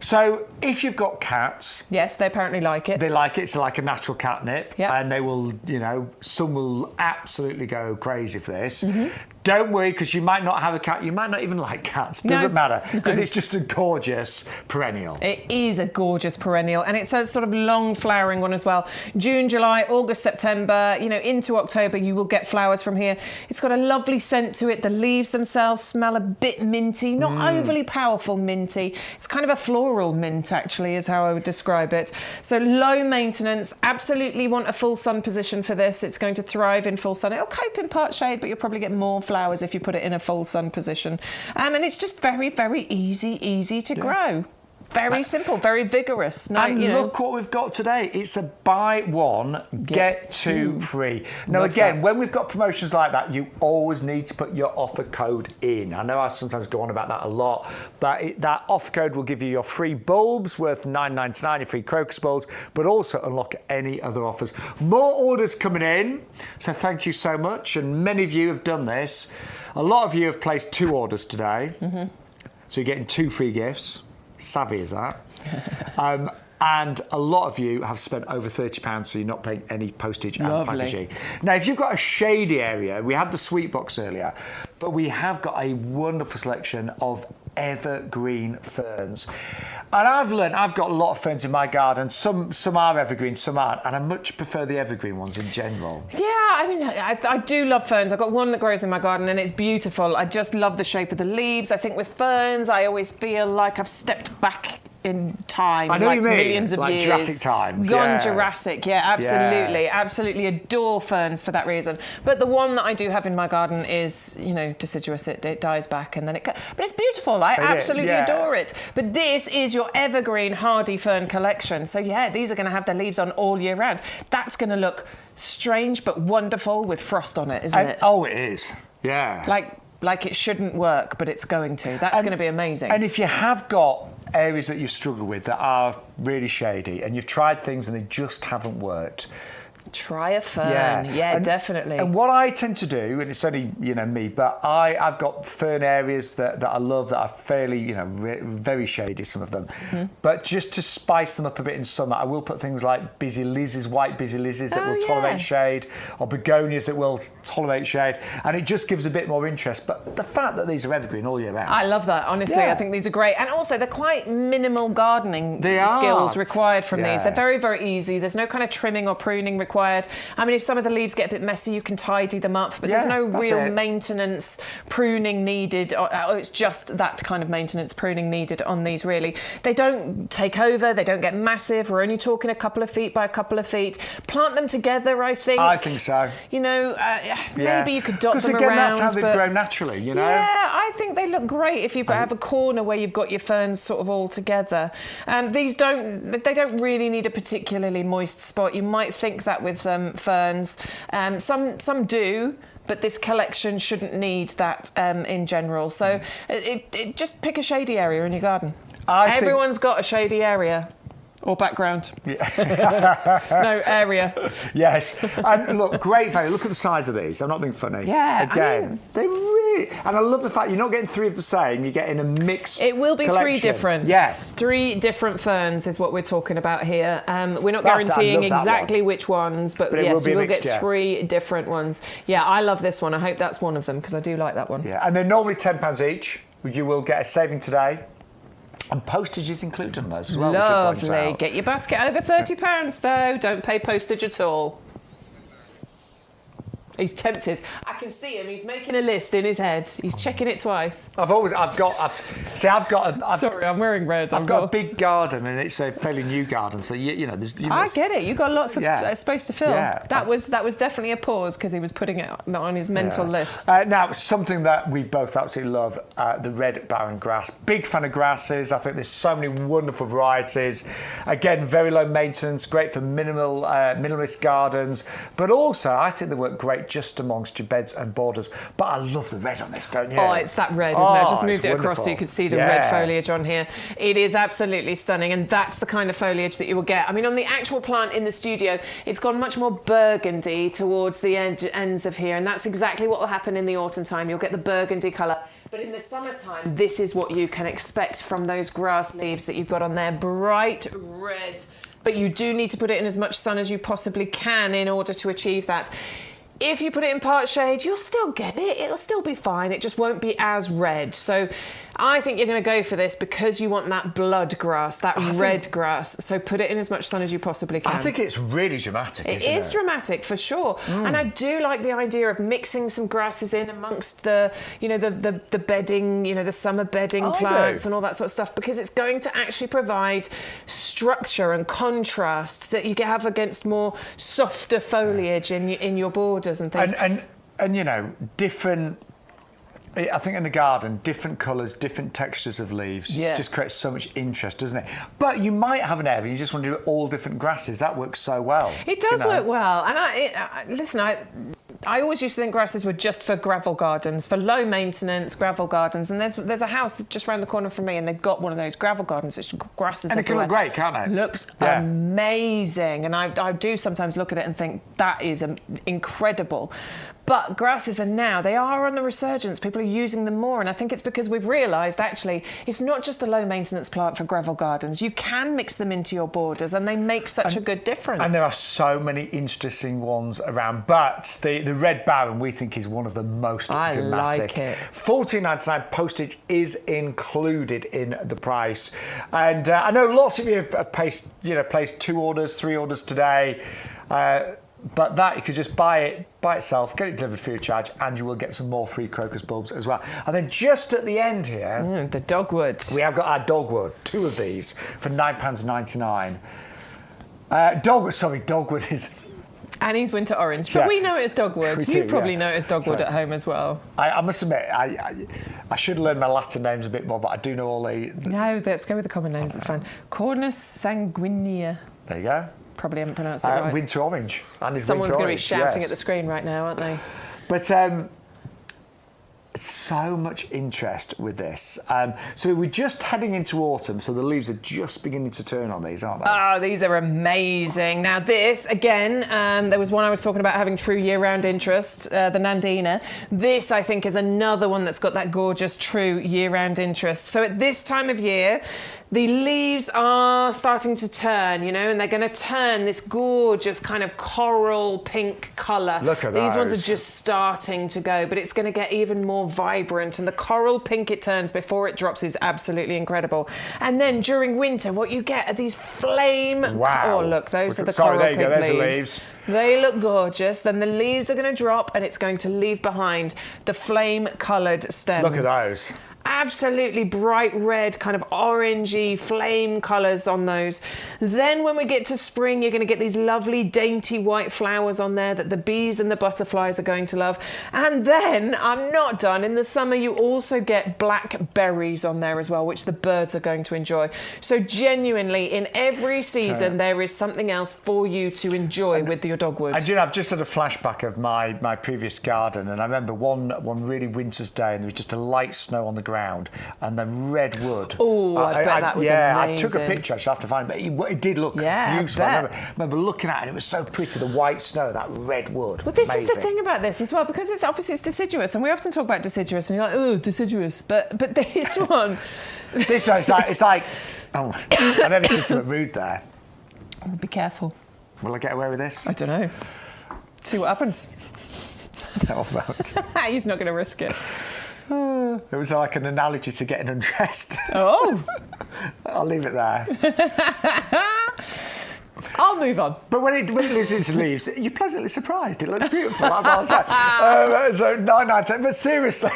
So if you've got cats... Yes, they apparently like it. They like it. It's like a natural catnip. Yep. And they will, you know, some will absolutely go crazy for this. Don't worry, because you might not have a cat. You might not even like cats. Doesn't matter, because it's just a gorgeous perennial. It is a gorgeous perennial, and it's a sort of long flowering one as well. June, July, August, September, you know, into October, you will get flowers from here. It's got a lovely scent to it. The leaves themselves smell a bit minty, not overly powerful minty. It's kind of a floral mint, actually, is how I would describe it. So low maintenance, absolutely want a full sun position for this. It's going to thrive in full sun. It'll cope in part shade, but you'll probably get more flowers if you put it in a full sun position. And it's just very, very easy to grow. Very simple, very vigorous. No, and look what we've got today. It's a buy one, get two free. Now, Love again, that. when we've got promotions like that, you always need to put your offer code in. I know I sometimes go on about that a lot, but that offer code will give you your free bulbs worth $9.99, your free crocus bulbs, but also unlock any other offers. More orders coming in, so thank you so much. And many of you have done this. A lot of you have placed 2 orders today, so you're getting 2 free gifts. Savvy as that. And a lot of you have spent over £30, so you're not paying any postage and packaging. Now, if you've got a shady area, we had the sweet box earlier, but we have got a wonderful selection of evergreen ferns. And I've learned, I've got a lot of ferns in my garden. Some are evergreen, some aren't, and I much prefer the evergreen ones in general. Yeah, I mean, I do love ferns. I've got one that grows in my garden and it's beautiful. I just love the shape of the leaves. I think with ferns, I always feel like I've stepped back in time, I know like what you mean. millions of like years. Jurassic times. Gone Jurassic, absolutely adore ferns for that reason. But the one that I do have in my garden is, you know, deciduous. It dies back and then but it's beautiful. I absolutely adore it. But this is your evergreen hardy fern collection. So yeah, these are going to have their leaves on all year round. That's going to look strange but wonderful with frost on it, isn't it? Oh, it is. Yeah. Like it shouldn't work, but it's going to. That's going to be amazing. And if you have got areas that you struggle with that are really shady and you've tried things and they just haven't worked, try a fern. Yeah, definitely. And what I tend to do, and it's only, you know, me, but I've got fern areas that I love that are fairly, you know, very shady, some of them. But just to spice them up a bit in summer, I will put things like busy lizzies, white busy lizzies that will tolerate shade, or begonias that will tolerate shade, and it just gives a bit more interest. But the fact that these are evergreen all year round. I love that, honestly. I think these are great. And also, they're quite minimal gardening skills required from these. They're very, very easy. There's no kind of trimming or pruning required. I mean, if some of the leaves get a bit messy, you can tidy them up, but there's no real maintenance, pruning needed, or it's just that kind of maintenance, pruning needed on these, really. They don't take over, they don't get massive. We're only talking a couple of feet by a couple of feet. Plant them together, I think. I think so. You know, maybe you could dot them around. Because again, that's how they grow naturally, you know? Yeah, I think they look great if you have a corner where you've got your ferns sort of all together. They don't really need a particularly moist spot. You might think that with ferns. Some do, but this collection shouldn't need that in general. So it just pick a shady area in your garden. Everyone's got a shady area. Or background. No, area. Yes. And look, great value. Look at the size of these. I'm not being funny. Yeah. Again, they really... And I love the fact you're not getting 3 of the same. You're getting a mixed It will be collection. 3 different. Yes. 3 different ferns is what we're talking about here. We're not guaranteeing exactly which ones, but yes, you will get 3 different ones. Yeah, I love this one. I hope that's one of them, because I do like that one. Yeah, and they're normally £10 each. You will get a saving today And postage is included in those as well. which I point Lovely. out. Get your basket over £30 though. Don't pay postage at all. He's tempted. I can see him. He's making a list in his head. He's checking it twice. Sorry, I'm wearing red. I've got a big garden, and it's a fairly new garden, so I get it. You've got lots of space to fill. Yeah. That was definitely a pause because he was putting it on his mental list. Now, something that we both absolutely love, the red barren grass. Big fan of grasses. I think there's so many wonderful varieties. Again, very low maintenance, great for minimalist gardens, but also I think they work great just amongst your beds and borders. But I love the red on this, don't you? Oh, it's that red, isn't it? I just moved it across wonderful. so you could see the red foliage on here. It is absolutely stunning, and that's the kind of foliage that you will get. I mean, on the actual plant in the studio, it's gone much more burgundy towards the ends of here, and that's exactly what will happen in the autumn time. You'll get the burgundy colour. But in the summertime, this is what you can expect from those grass leaves that you've got on there. Bright red. But you do need to put it in as much sun as you possibly can in order to achieve that. If you put it in part shade, you'll still get it. It'll still be fine. It just won't be as red. So I think you're going to go for this because you want that blood grass, that red grass. So put it in as much sun as you possibly can. I think it's really dramatic, It is dramatic for sure. And I do like the idea of mixing some grasses in amongst the bedding, the summer bedding plants and all that sort of stuff, because it's going to actually provide structure and contrast that you have against more softer foliage in your borders and things. And different. I think in the garden, different colours, different textures of leaves just creates so much interest, doesn't it? But you might have an area you just want to do all different grasses. That works so well. It does work well. And I always used to think grasses were just for gravel gardens, for low maintenance gravel gardens. And there's a house just around the corner from me, and they've got one of those gravel gardens. It's grasses and it can look great, can't it? Looks amazing. And I do sometimes look at it and think that is incredible. But grasses they are on the resurgence. People are using them more. And I think it's because we've realised, actually, it's not just a low maintenance plant for gravel gardens. You can mix them into your borders and they make such a good difference. And there are so many interesting ones around. But the red barren, we think, is one of the most dramatic. I like it. $14.99 postage is included in the price. And I know lots of you have placed 2 orders, 3 orders today. But that, you could just buy it by itself, get it delivered free of charge, and you will get some more free crocus bulbs as well. And then just at the end here... the dogwood. We have got our dogwood, 2 of these, for £9.99. Dogwood is... Annie's winter orange, but we know it as dogwood. You probably know it as dogwood at home as well. I must admit, I should learn my Latin names a bit more, but I do know all the... No, let's go with the common names, it's fine. Cornus sanguinea. There you go. Probably haven't pronounced it right. Winter orange. Someone's going to be shouting at the screen right now, aren't they? But so much interest with this. So we're just heading into autumn, so the leaves are just beginning to turn on these, aren't they? Oh, these are amazing. Now this, again, there was one I was talking about having true year-round interest, the Nandina. This, I think, is another one that's got that gorgeous true year-round interest. So at this time of year, the leaves are starting to turn, and they're going to turn this gorgeous kind of coral pink colour. Look at these those. ones are just starting to go, but it's going to get even more vibrant, and the coral pink it turns before it drops is absolutely incredible. And then during winter, what you get are these flame... Wow. Oh, look, those are the coral pink there's leaves. The leaves. They look gorgeous. Then the leaves are going to drop, and it's going to leave behind the flame-coloured stems. Look at those. Absolutely bright red, kind of orangey flame colours on those. Then when we get to spring, you're going to get these lovely dainty white flowers on there that the bees and the butterflies are going to love. And then, I'm not done, in the summer you also get black berries on there as well, which the birds are going to enjoy. So genuinely, in every season, there is something else for you to enjoy with your dogwood. And I've just had a flashback of my previous garden, and I remember one really winter's day, and there was just a light snow on the ground, and the red wood. Oh, I bet that was amazing. I took a picture. I should have to find it, but it did look beautiful. I remember looking at it, and it was so pretty, the white snow, that red wood. But this is the thing about this as well, because it's deciduous, and we often talk about deciduous, and you're like, oh, deciduous, but this one... This one, it's like, oh, I never said to a mood there. Be careful. Will I get away with this? I don't know. See what happens. How about? He's not going to risk it. It was like an analogy to getting undressed. Oh. I'll leave it there. I'll move on. But when it loses its leaves, you're pleasantly surprised. It looks beautiful. That's all I'm saying. So 9, 9, 10. But seriously,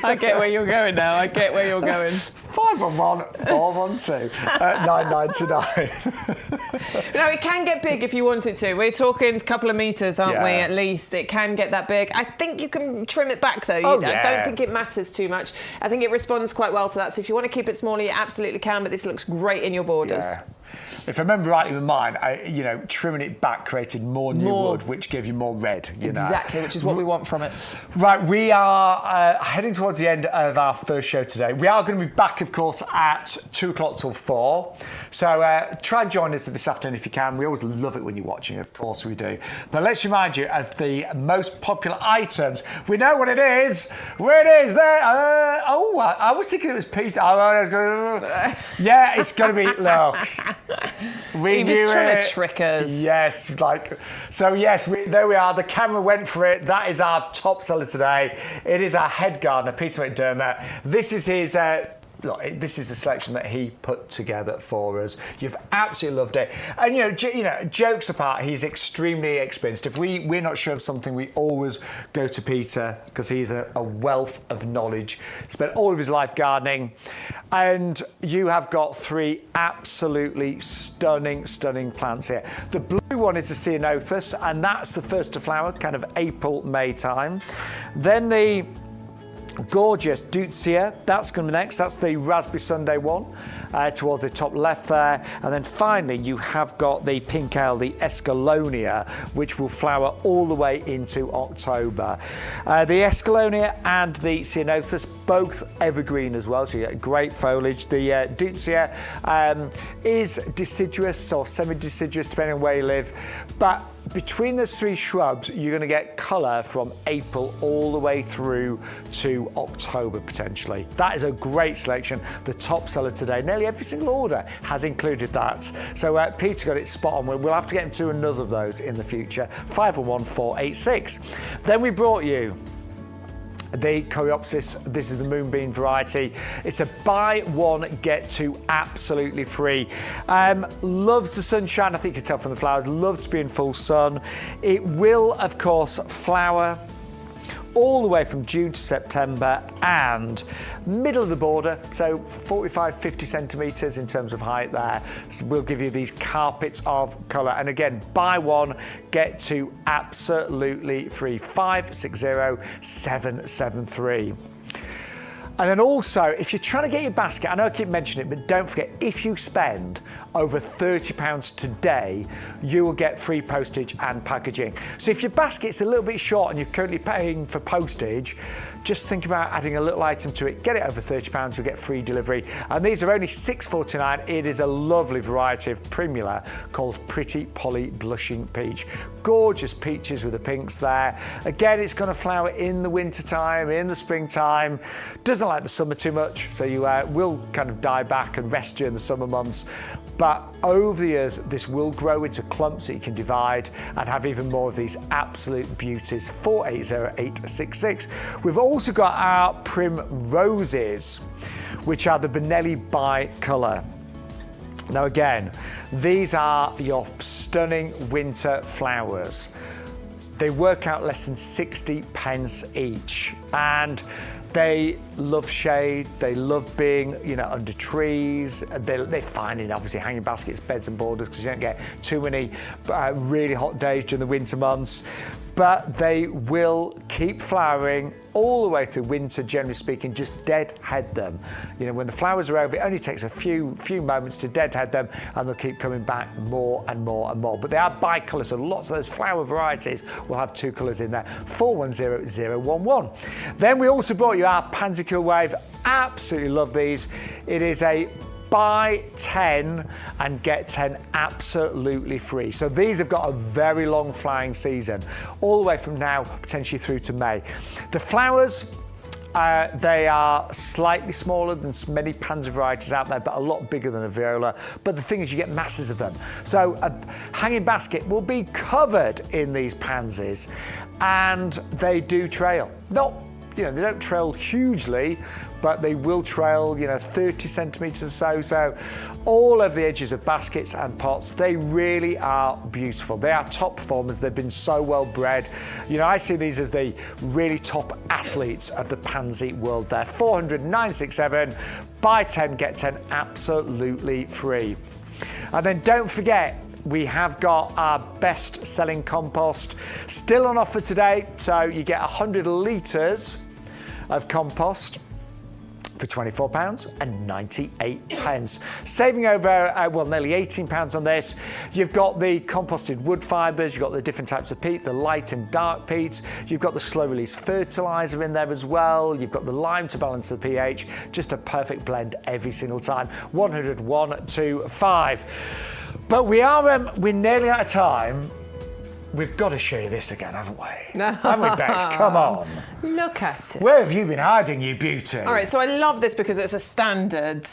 I get where you're going now. I get where you're going. 511, 412, 999. No, it can get big if you want it to. We're talking a couple of metres, aren't we, at least? It can get that big. I think you can trim it back, though. I don't think it matters too much. I think it responds quite well to that. So if you want to keep it smaller, you absolutely can, but this looks great in your borders. Yeah. If I remember rightly with mine, trimming it back created more new wood, which gave you more red, Exactly, which is what we want from it. Right, we are heading towards the end of our first show today. We are going to be back, of course, at 2 o'clock till 4. So try and join us this afternoon if you can. We always love it when you're watching, of course we do. But let's remind you of the most popular items. We know what it is. Where it is there. I was thinking it was Peter. Yeah, it's going to be, look. He was trying to trick us. Yes, there we are. The camera went for it. That is our top seller today. It is our head gardener, Peter McDermott. This is his. This is the selection that he put together for us. You've absolutely loved it. And jokes apart, he's extremely experienced. If we're not sure of something, we always go to Peter because he's a wealth of knowledge. Spent all of his life gardening. And you have got 3 absolutely stunning plants here. The blue one is the ceanothus, and that's the first to flower, kind of April, May time. Then the gorgeous Deutzia, that's going to be next. That's the Raspberry Sunday one towards the top left there. And then finally you have got the pink ale, the Escalonia, which will flower all the way into October. The Escalonia and the Ceanothus, both evergreen as well, so you get great foliage. The Deutzia is deciduous or semi-deciduous depending on where you live, but between those 3 shrubs, you're going to get colour from April all the way through to October, potentially. That is a great selection. The top seller today. Nearly every single order has included that. So Peter got it spot on. We'll have to get him to another of those in the future. 511486. Then we brought you the Coreopsis. This is the moonbeam variety. It's a buy one, get 2 absolutely free. Loves the sunshine, I think you can tell from the flowers, loves to be in full sun. It will, of course, flower all the way from June to September and middle of the border, so 45-50 centimetres in terms of height there. So we'll give you these carpets of colour, and again, buy one, get 2 absolutely free. 560773. And then also, if you're trying to get your basket, I know I keep mentioning it, but don't forget, if you spend over £30 today, you will get free postage and packaging. So if your basket's a little bit short and you're currently paying for postage, just think about adding a little item to it. Get it over £30, you'll get free delivery. And these are only $6.49. It is a lovely variety of Primula called Pretty Polly Blushing Peach. Gorgeous peaches with the pinks there. Again, it's going to flower in the winter time, in the springtime. Doesn't like the summer too much, so you will kind of die back and rest during the summer months. But over the years, this will grow into clumps that you can divide and have even more of these absolute beauties. 480866. We've also got our Primroses, which are the Benelli bi-colour. Now again, these are your stunning winter flowers. They work out less than 60 pence each, and they love shade, they love being, under trees. They're fine in obviously hanging baskets, beds and borders, because you don't get too many really hot days during the winter months. But they will keep flowering all the way through winter, generally speaking. Just deadhead them. When the flowers are over, it only takes a few moments to deadhead them, and they'll keep coming back more and more and more. But they are bi-colour, so lots of those flower varieties will have 2 colours in there. 410011. Then we also brought you our Pansy Cool Wave. Absolutely love these. It is a buy 10 and get 10 absolutely free. So these have got a very long flowering season, all the way from now potentially through to May. The flowers, they are slightly smaller than many pansy varieties out there, but a lot bigger than a viola. But the thing is, you get masses of them. So a hanging basket will be covered in these pansies, and they do trail. Not they don't trail hugely, but they will trail, 30 centimetres or so. So all of the edges of baskets and pots, they really are beautiful. They are top performers. They've been so well bred. I see these as the really top athletes of the pansy world there. 409.67, buy 10, get 10 absolutely free. And then don't forget, we have got our best selling compost still on offer today. So you get 100 litres of compost for £24.98, saving over nearly £18 on this. You've got the composted wood fibres, you've got the different types of peat, the light and dark peats, you've got the slow release fertiliser in there as well, you've got the lime to balance the pH, just a perfect blend every single time. 10125. But we're nearly out of time. We've got to show you this again, haven't we? Haven't we, Bex? Come on. Look at it. Where have you been hiding, you beauty? All right, so I love this because it's a standard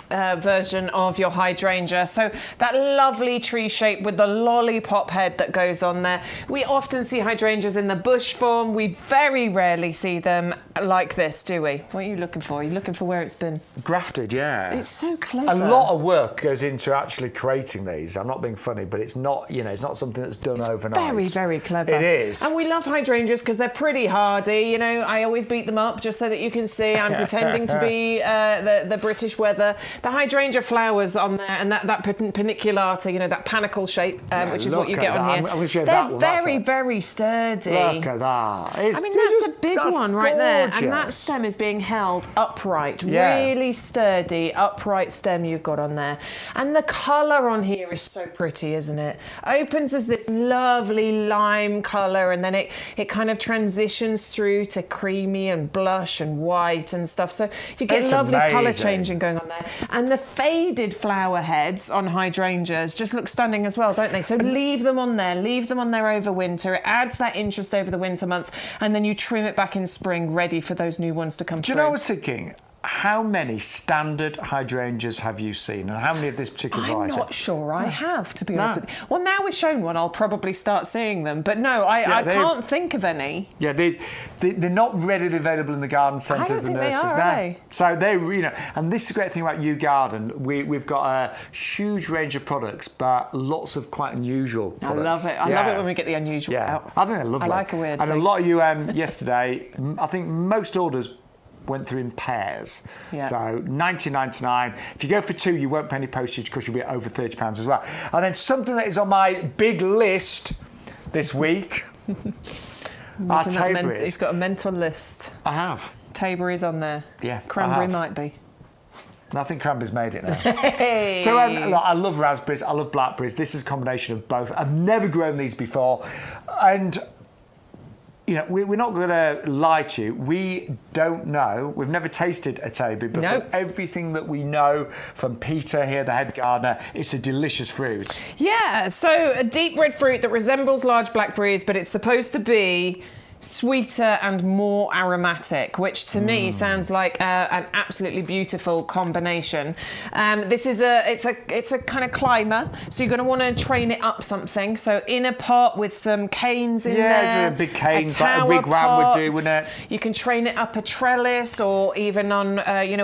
version of your hydrangea. So that lovely tree shape with the lollipop head that goes on there. We often see hydrangeas in the bush form. We very rarely see them like this, do we? What are you looking for? Are you looking for where it's been? Grafted, yeah. It's so clever. A lot of work goes into actually creating these. I'm not being funny, but it's not, it's not something that's done overnight. Very, very clever. It is. And we love hydrangeas because they're pretty hardy. I always beat them up just so that you can see I'm pretending to be the British weather. The hydrangea flowers on there and that paniculata, that panicle shape, which is what you get on here. I'm going to show they're that one. Very, very sturdy. Look at that. That's a big one right there. And that stem is being held upright. Yeah. Really sturdy, upright stem you've got on there. And the colour on here is so pretty, isn't it? Opens as this lovely lime colour and then it kind of transitions through to creamy and blush and white and stuff. So you get lovely colour changing going on there. And the faded flower heads on hydrangeas just look stunning as well, don't they? So leave them on there over winter. It adds that interest over the winter months and then you trim it back in spring, ready for those new ones to come through. Do you know what I was thinking? How many standard hydrangeas have you seen, and how many of this particular variety? I'm not sure I have, to be honest with you. Well, now we've shown one, I'll probably start seeing them. But no, I can't think of any. Yeah, they're not readily available in the garden centres and nurseries now. Are they? So and this is the great thing about YouGarden. We've got a huge range of products, but lots of quite unusual products. I love it. I love it when we get the unusual out. I think they're lovely. I like a weird thing. And a lot of you yesterday, I think most orders went through in pairs. Yeah. So $19.99. If you go for two, you won't pay any postage because you'll be over £30 as well. And then something that is on my big list this week, our Taberries. He's got a mental list. I have. Taberries on there. Yeah, Cranberry might be. I think Cranberry's made it now. Hey. So look, I love raspberries, I love blackberries. This is a combination of both. I've never grown these before. And we're not going to lie to you. We don't know. We've never tasted a Taberry, but from everything that we know from Peter here, the head gardener, it's a delicious fruit. Yeah, so a deep red fruit that resembles large blackberries, but it's supposed to be sweeter and more aromatic, which to me sounds like an absolutely beautiful combination. This is it's a kind of climber, so you're going to want to train it up something. So in a pot with some canes in there. Yeah, big canes like a wigwam would do, wouldn't it? You can train it up a trellis or even on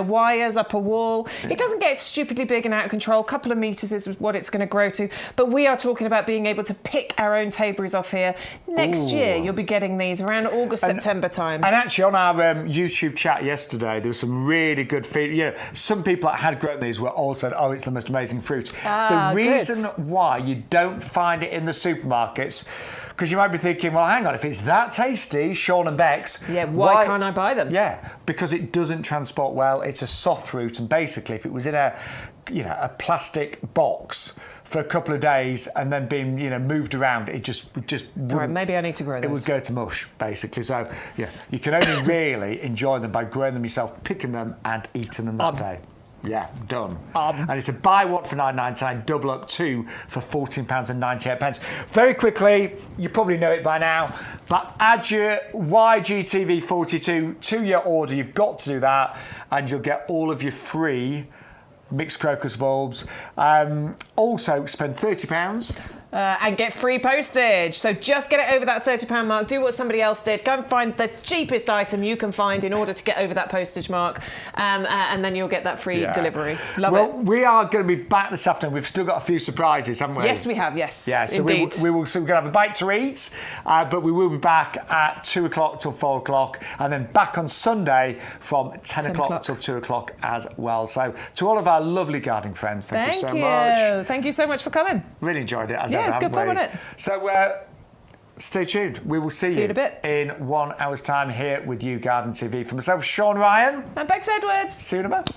wires up a wall. It doesn't get stupidly big and out of control. A couple of metres is what it's going to grow to. But we are talking about being able to pick our own Taberries off here. Next year, you'll be getting these around August, September time. And actually on our YouTube chat yesterday, there was some really good feedback. Some people that had grown these were all said, oh, it's the most amazing fruit. The reason why you don't find it in the supermarkets, because you might be thinking, well, hang on, if it's that tasty, Sean and Bex, why can't I buy them? Yeah, because it doesn't transport well. It's a soft fruit, and basically, if it was in a plastic box for a couple of days and then being moved around, it just wouldn't. All right, maybe I need to grow those. It would go to mush, basically. So you can only really enjoy them by growing them yourself, picking them and eating them that day. Yeah, done. And it's a buy one for £9.99, double up two for £14.98. Very quickly, you probably know it by now, but add your YGTV42 to your order. You've got to do that, and you'll get all of your free mixed crocus bulbs. Also, spend £30 And get free postage. So just get it over that £30 mark. Do what somebody else did. Go and find the cheapest item you can find in order to get over that postage mark. And then you'll get that free delivery. Love it. We are going to be back this afternoon. We've still got a few surprises, haven't we? Yes, we have. Yes. Yeah, so indeed. so we're going to have a bite to eat, but we will be back at 2 o'clock till 4 o'clock, and then back on Sunday from 10 o'clock till 2 o'clock as well. So to all of our lovely gardening friends, thank you so much. Thank you so much for coming. Really enjoyed it. Yeah, it's good fun, wasn't it? So stay tuned. We will see you in a bit. in 1 hour's time here with YouGarden TV. For myself, Sean Ryan. And Bex Edwards. See you in a bit.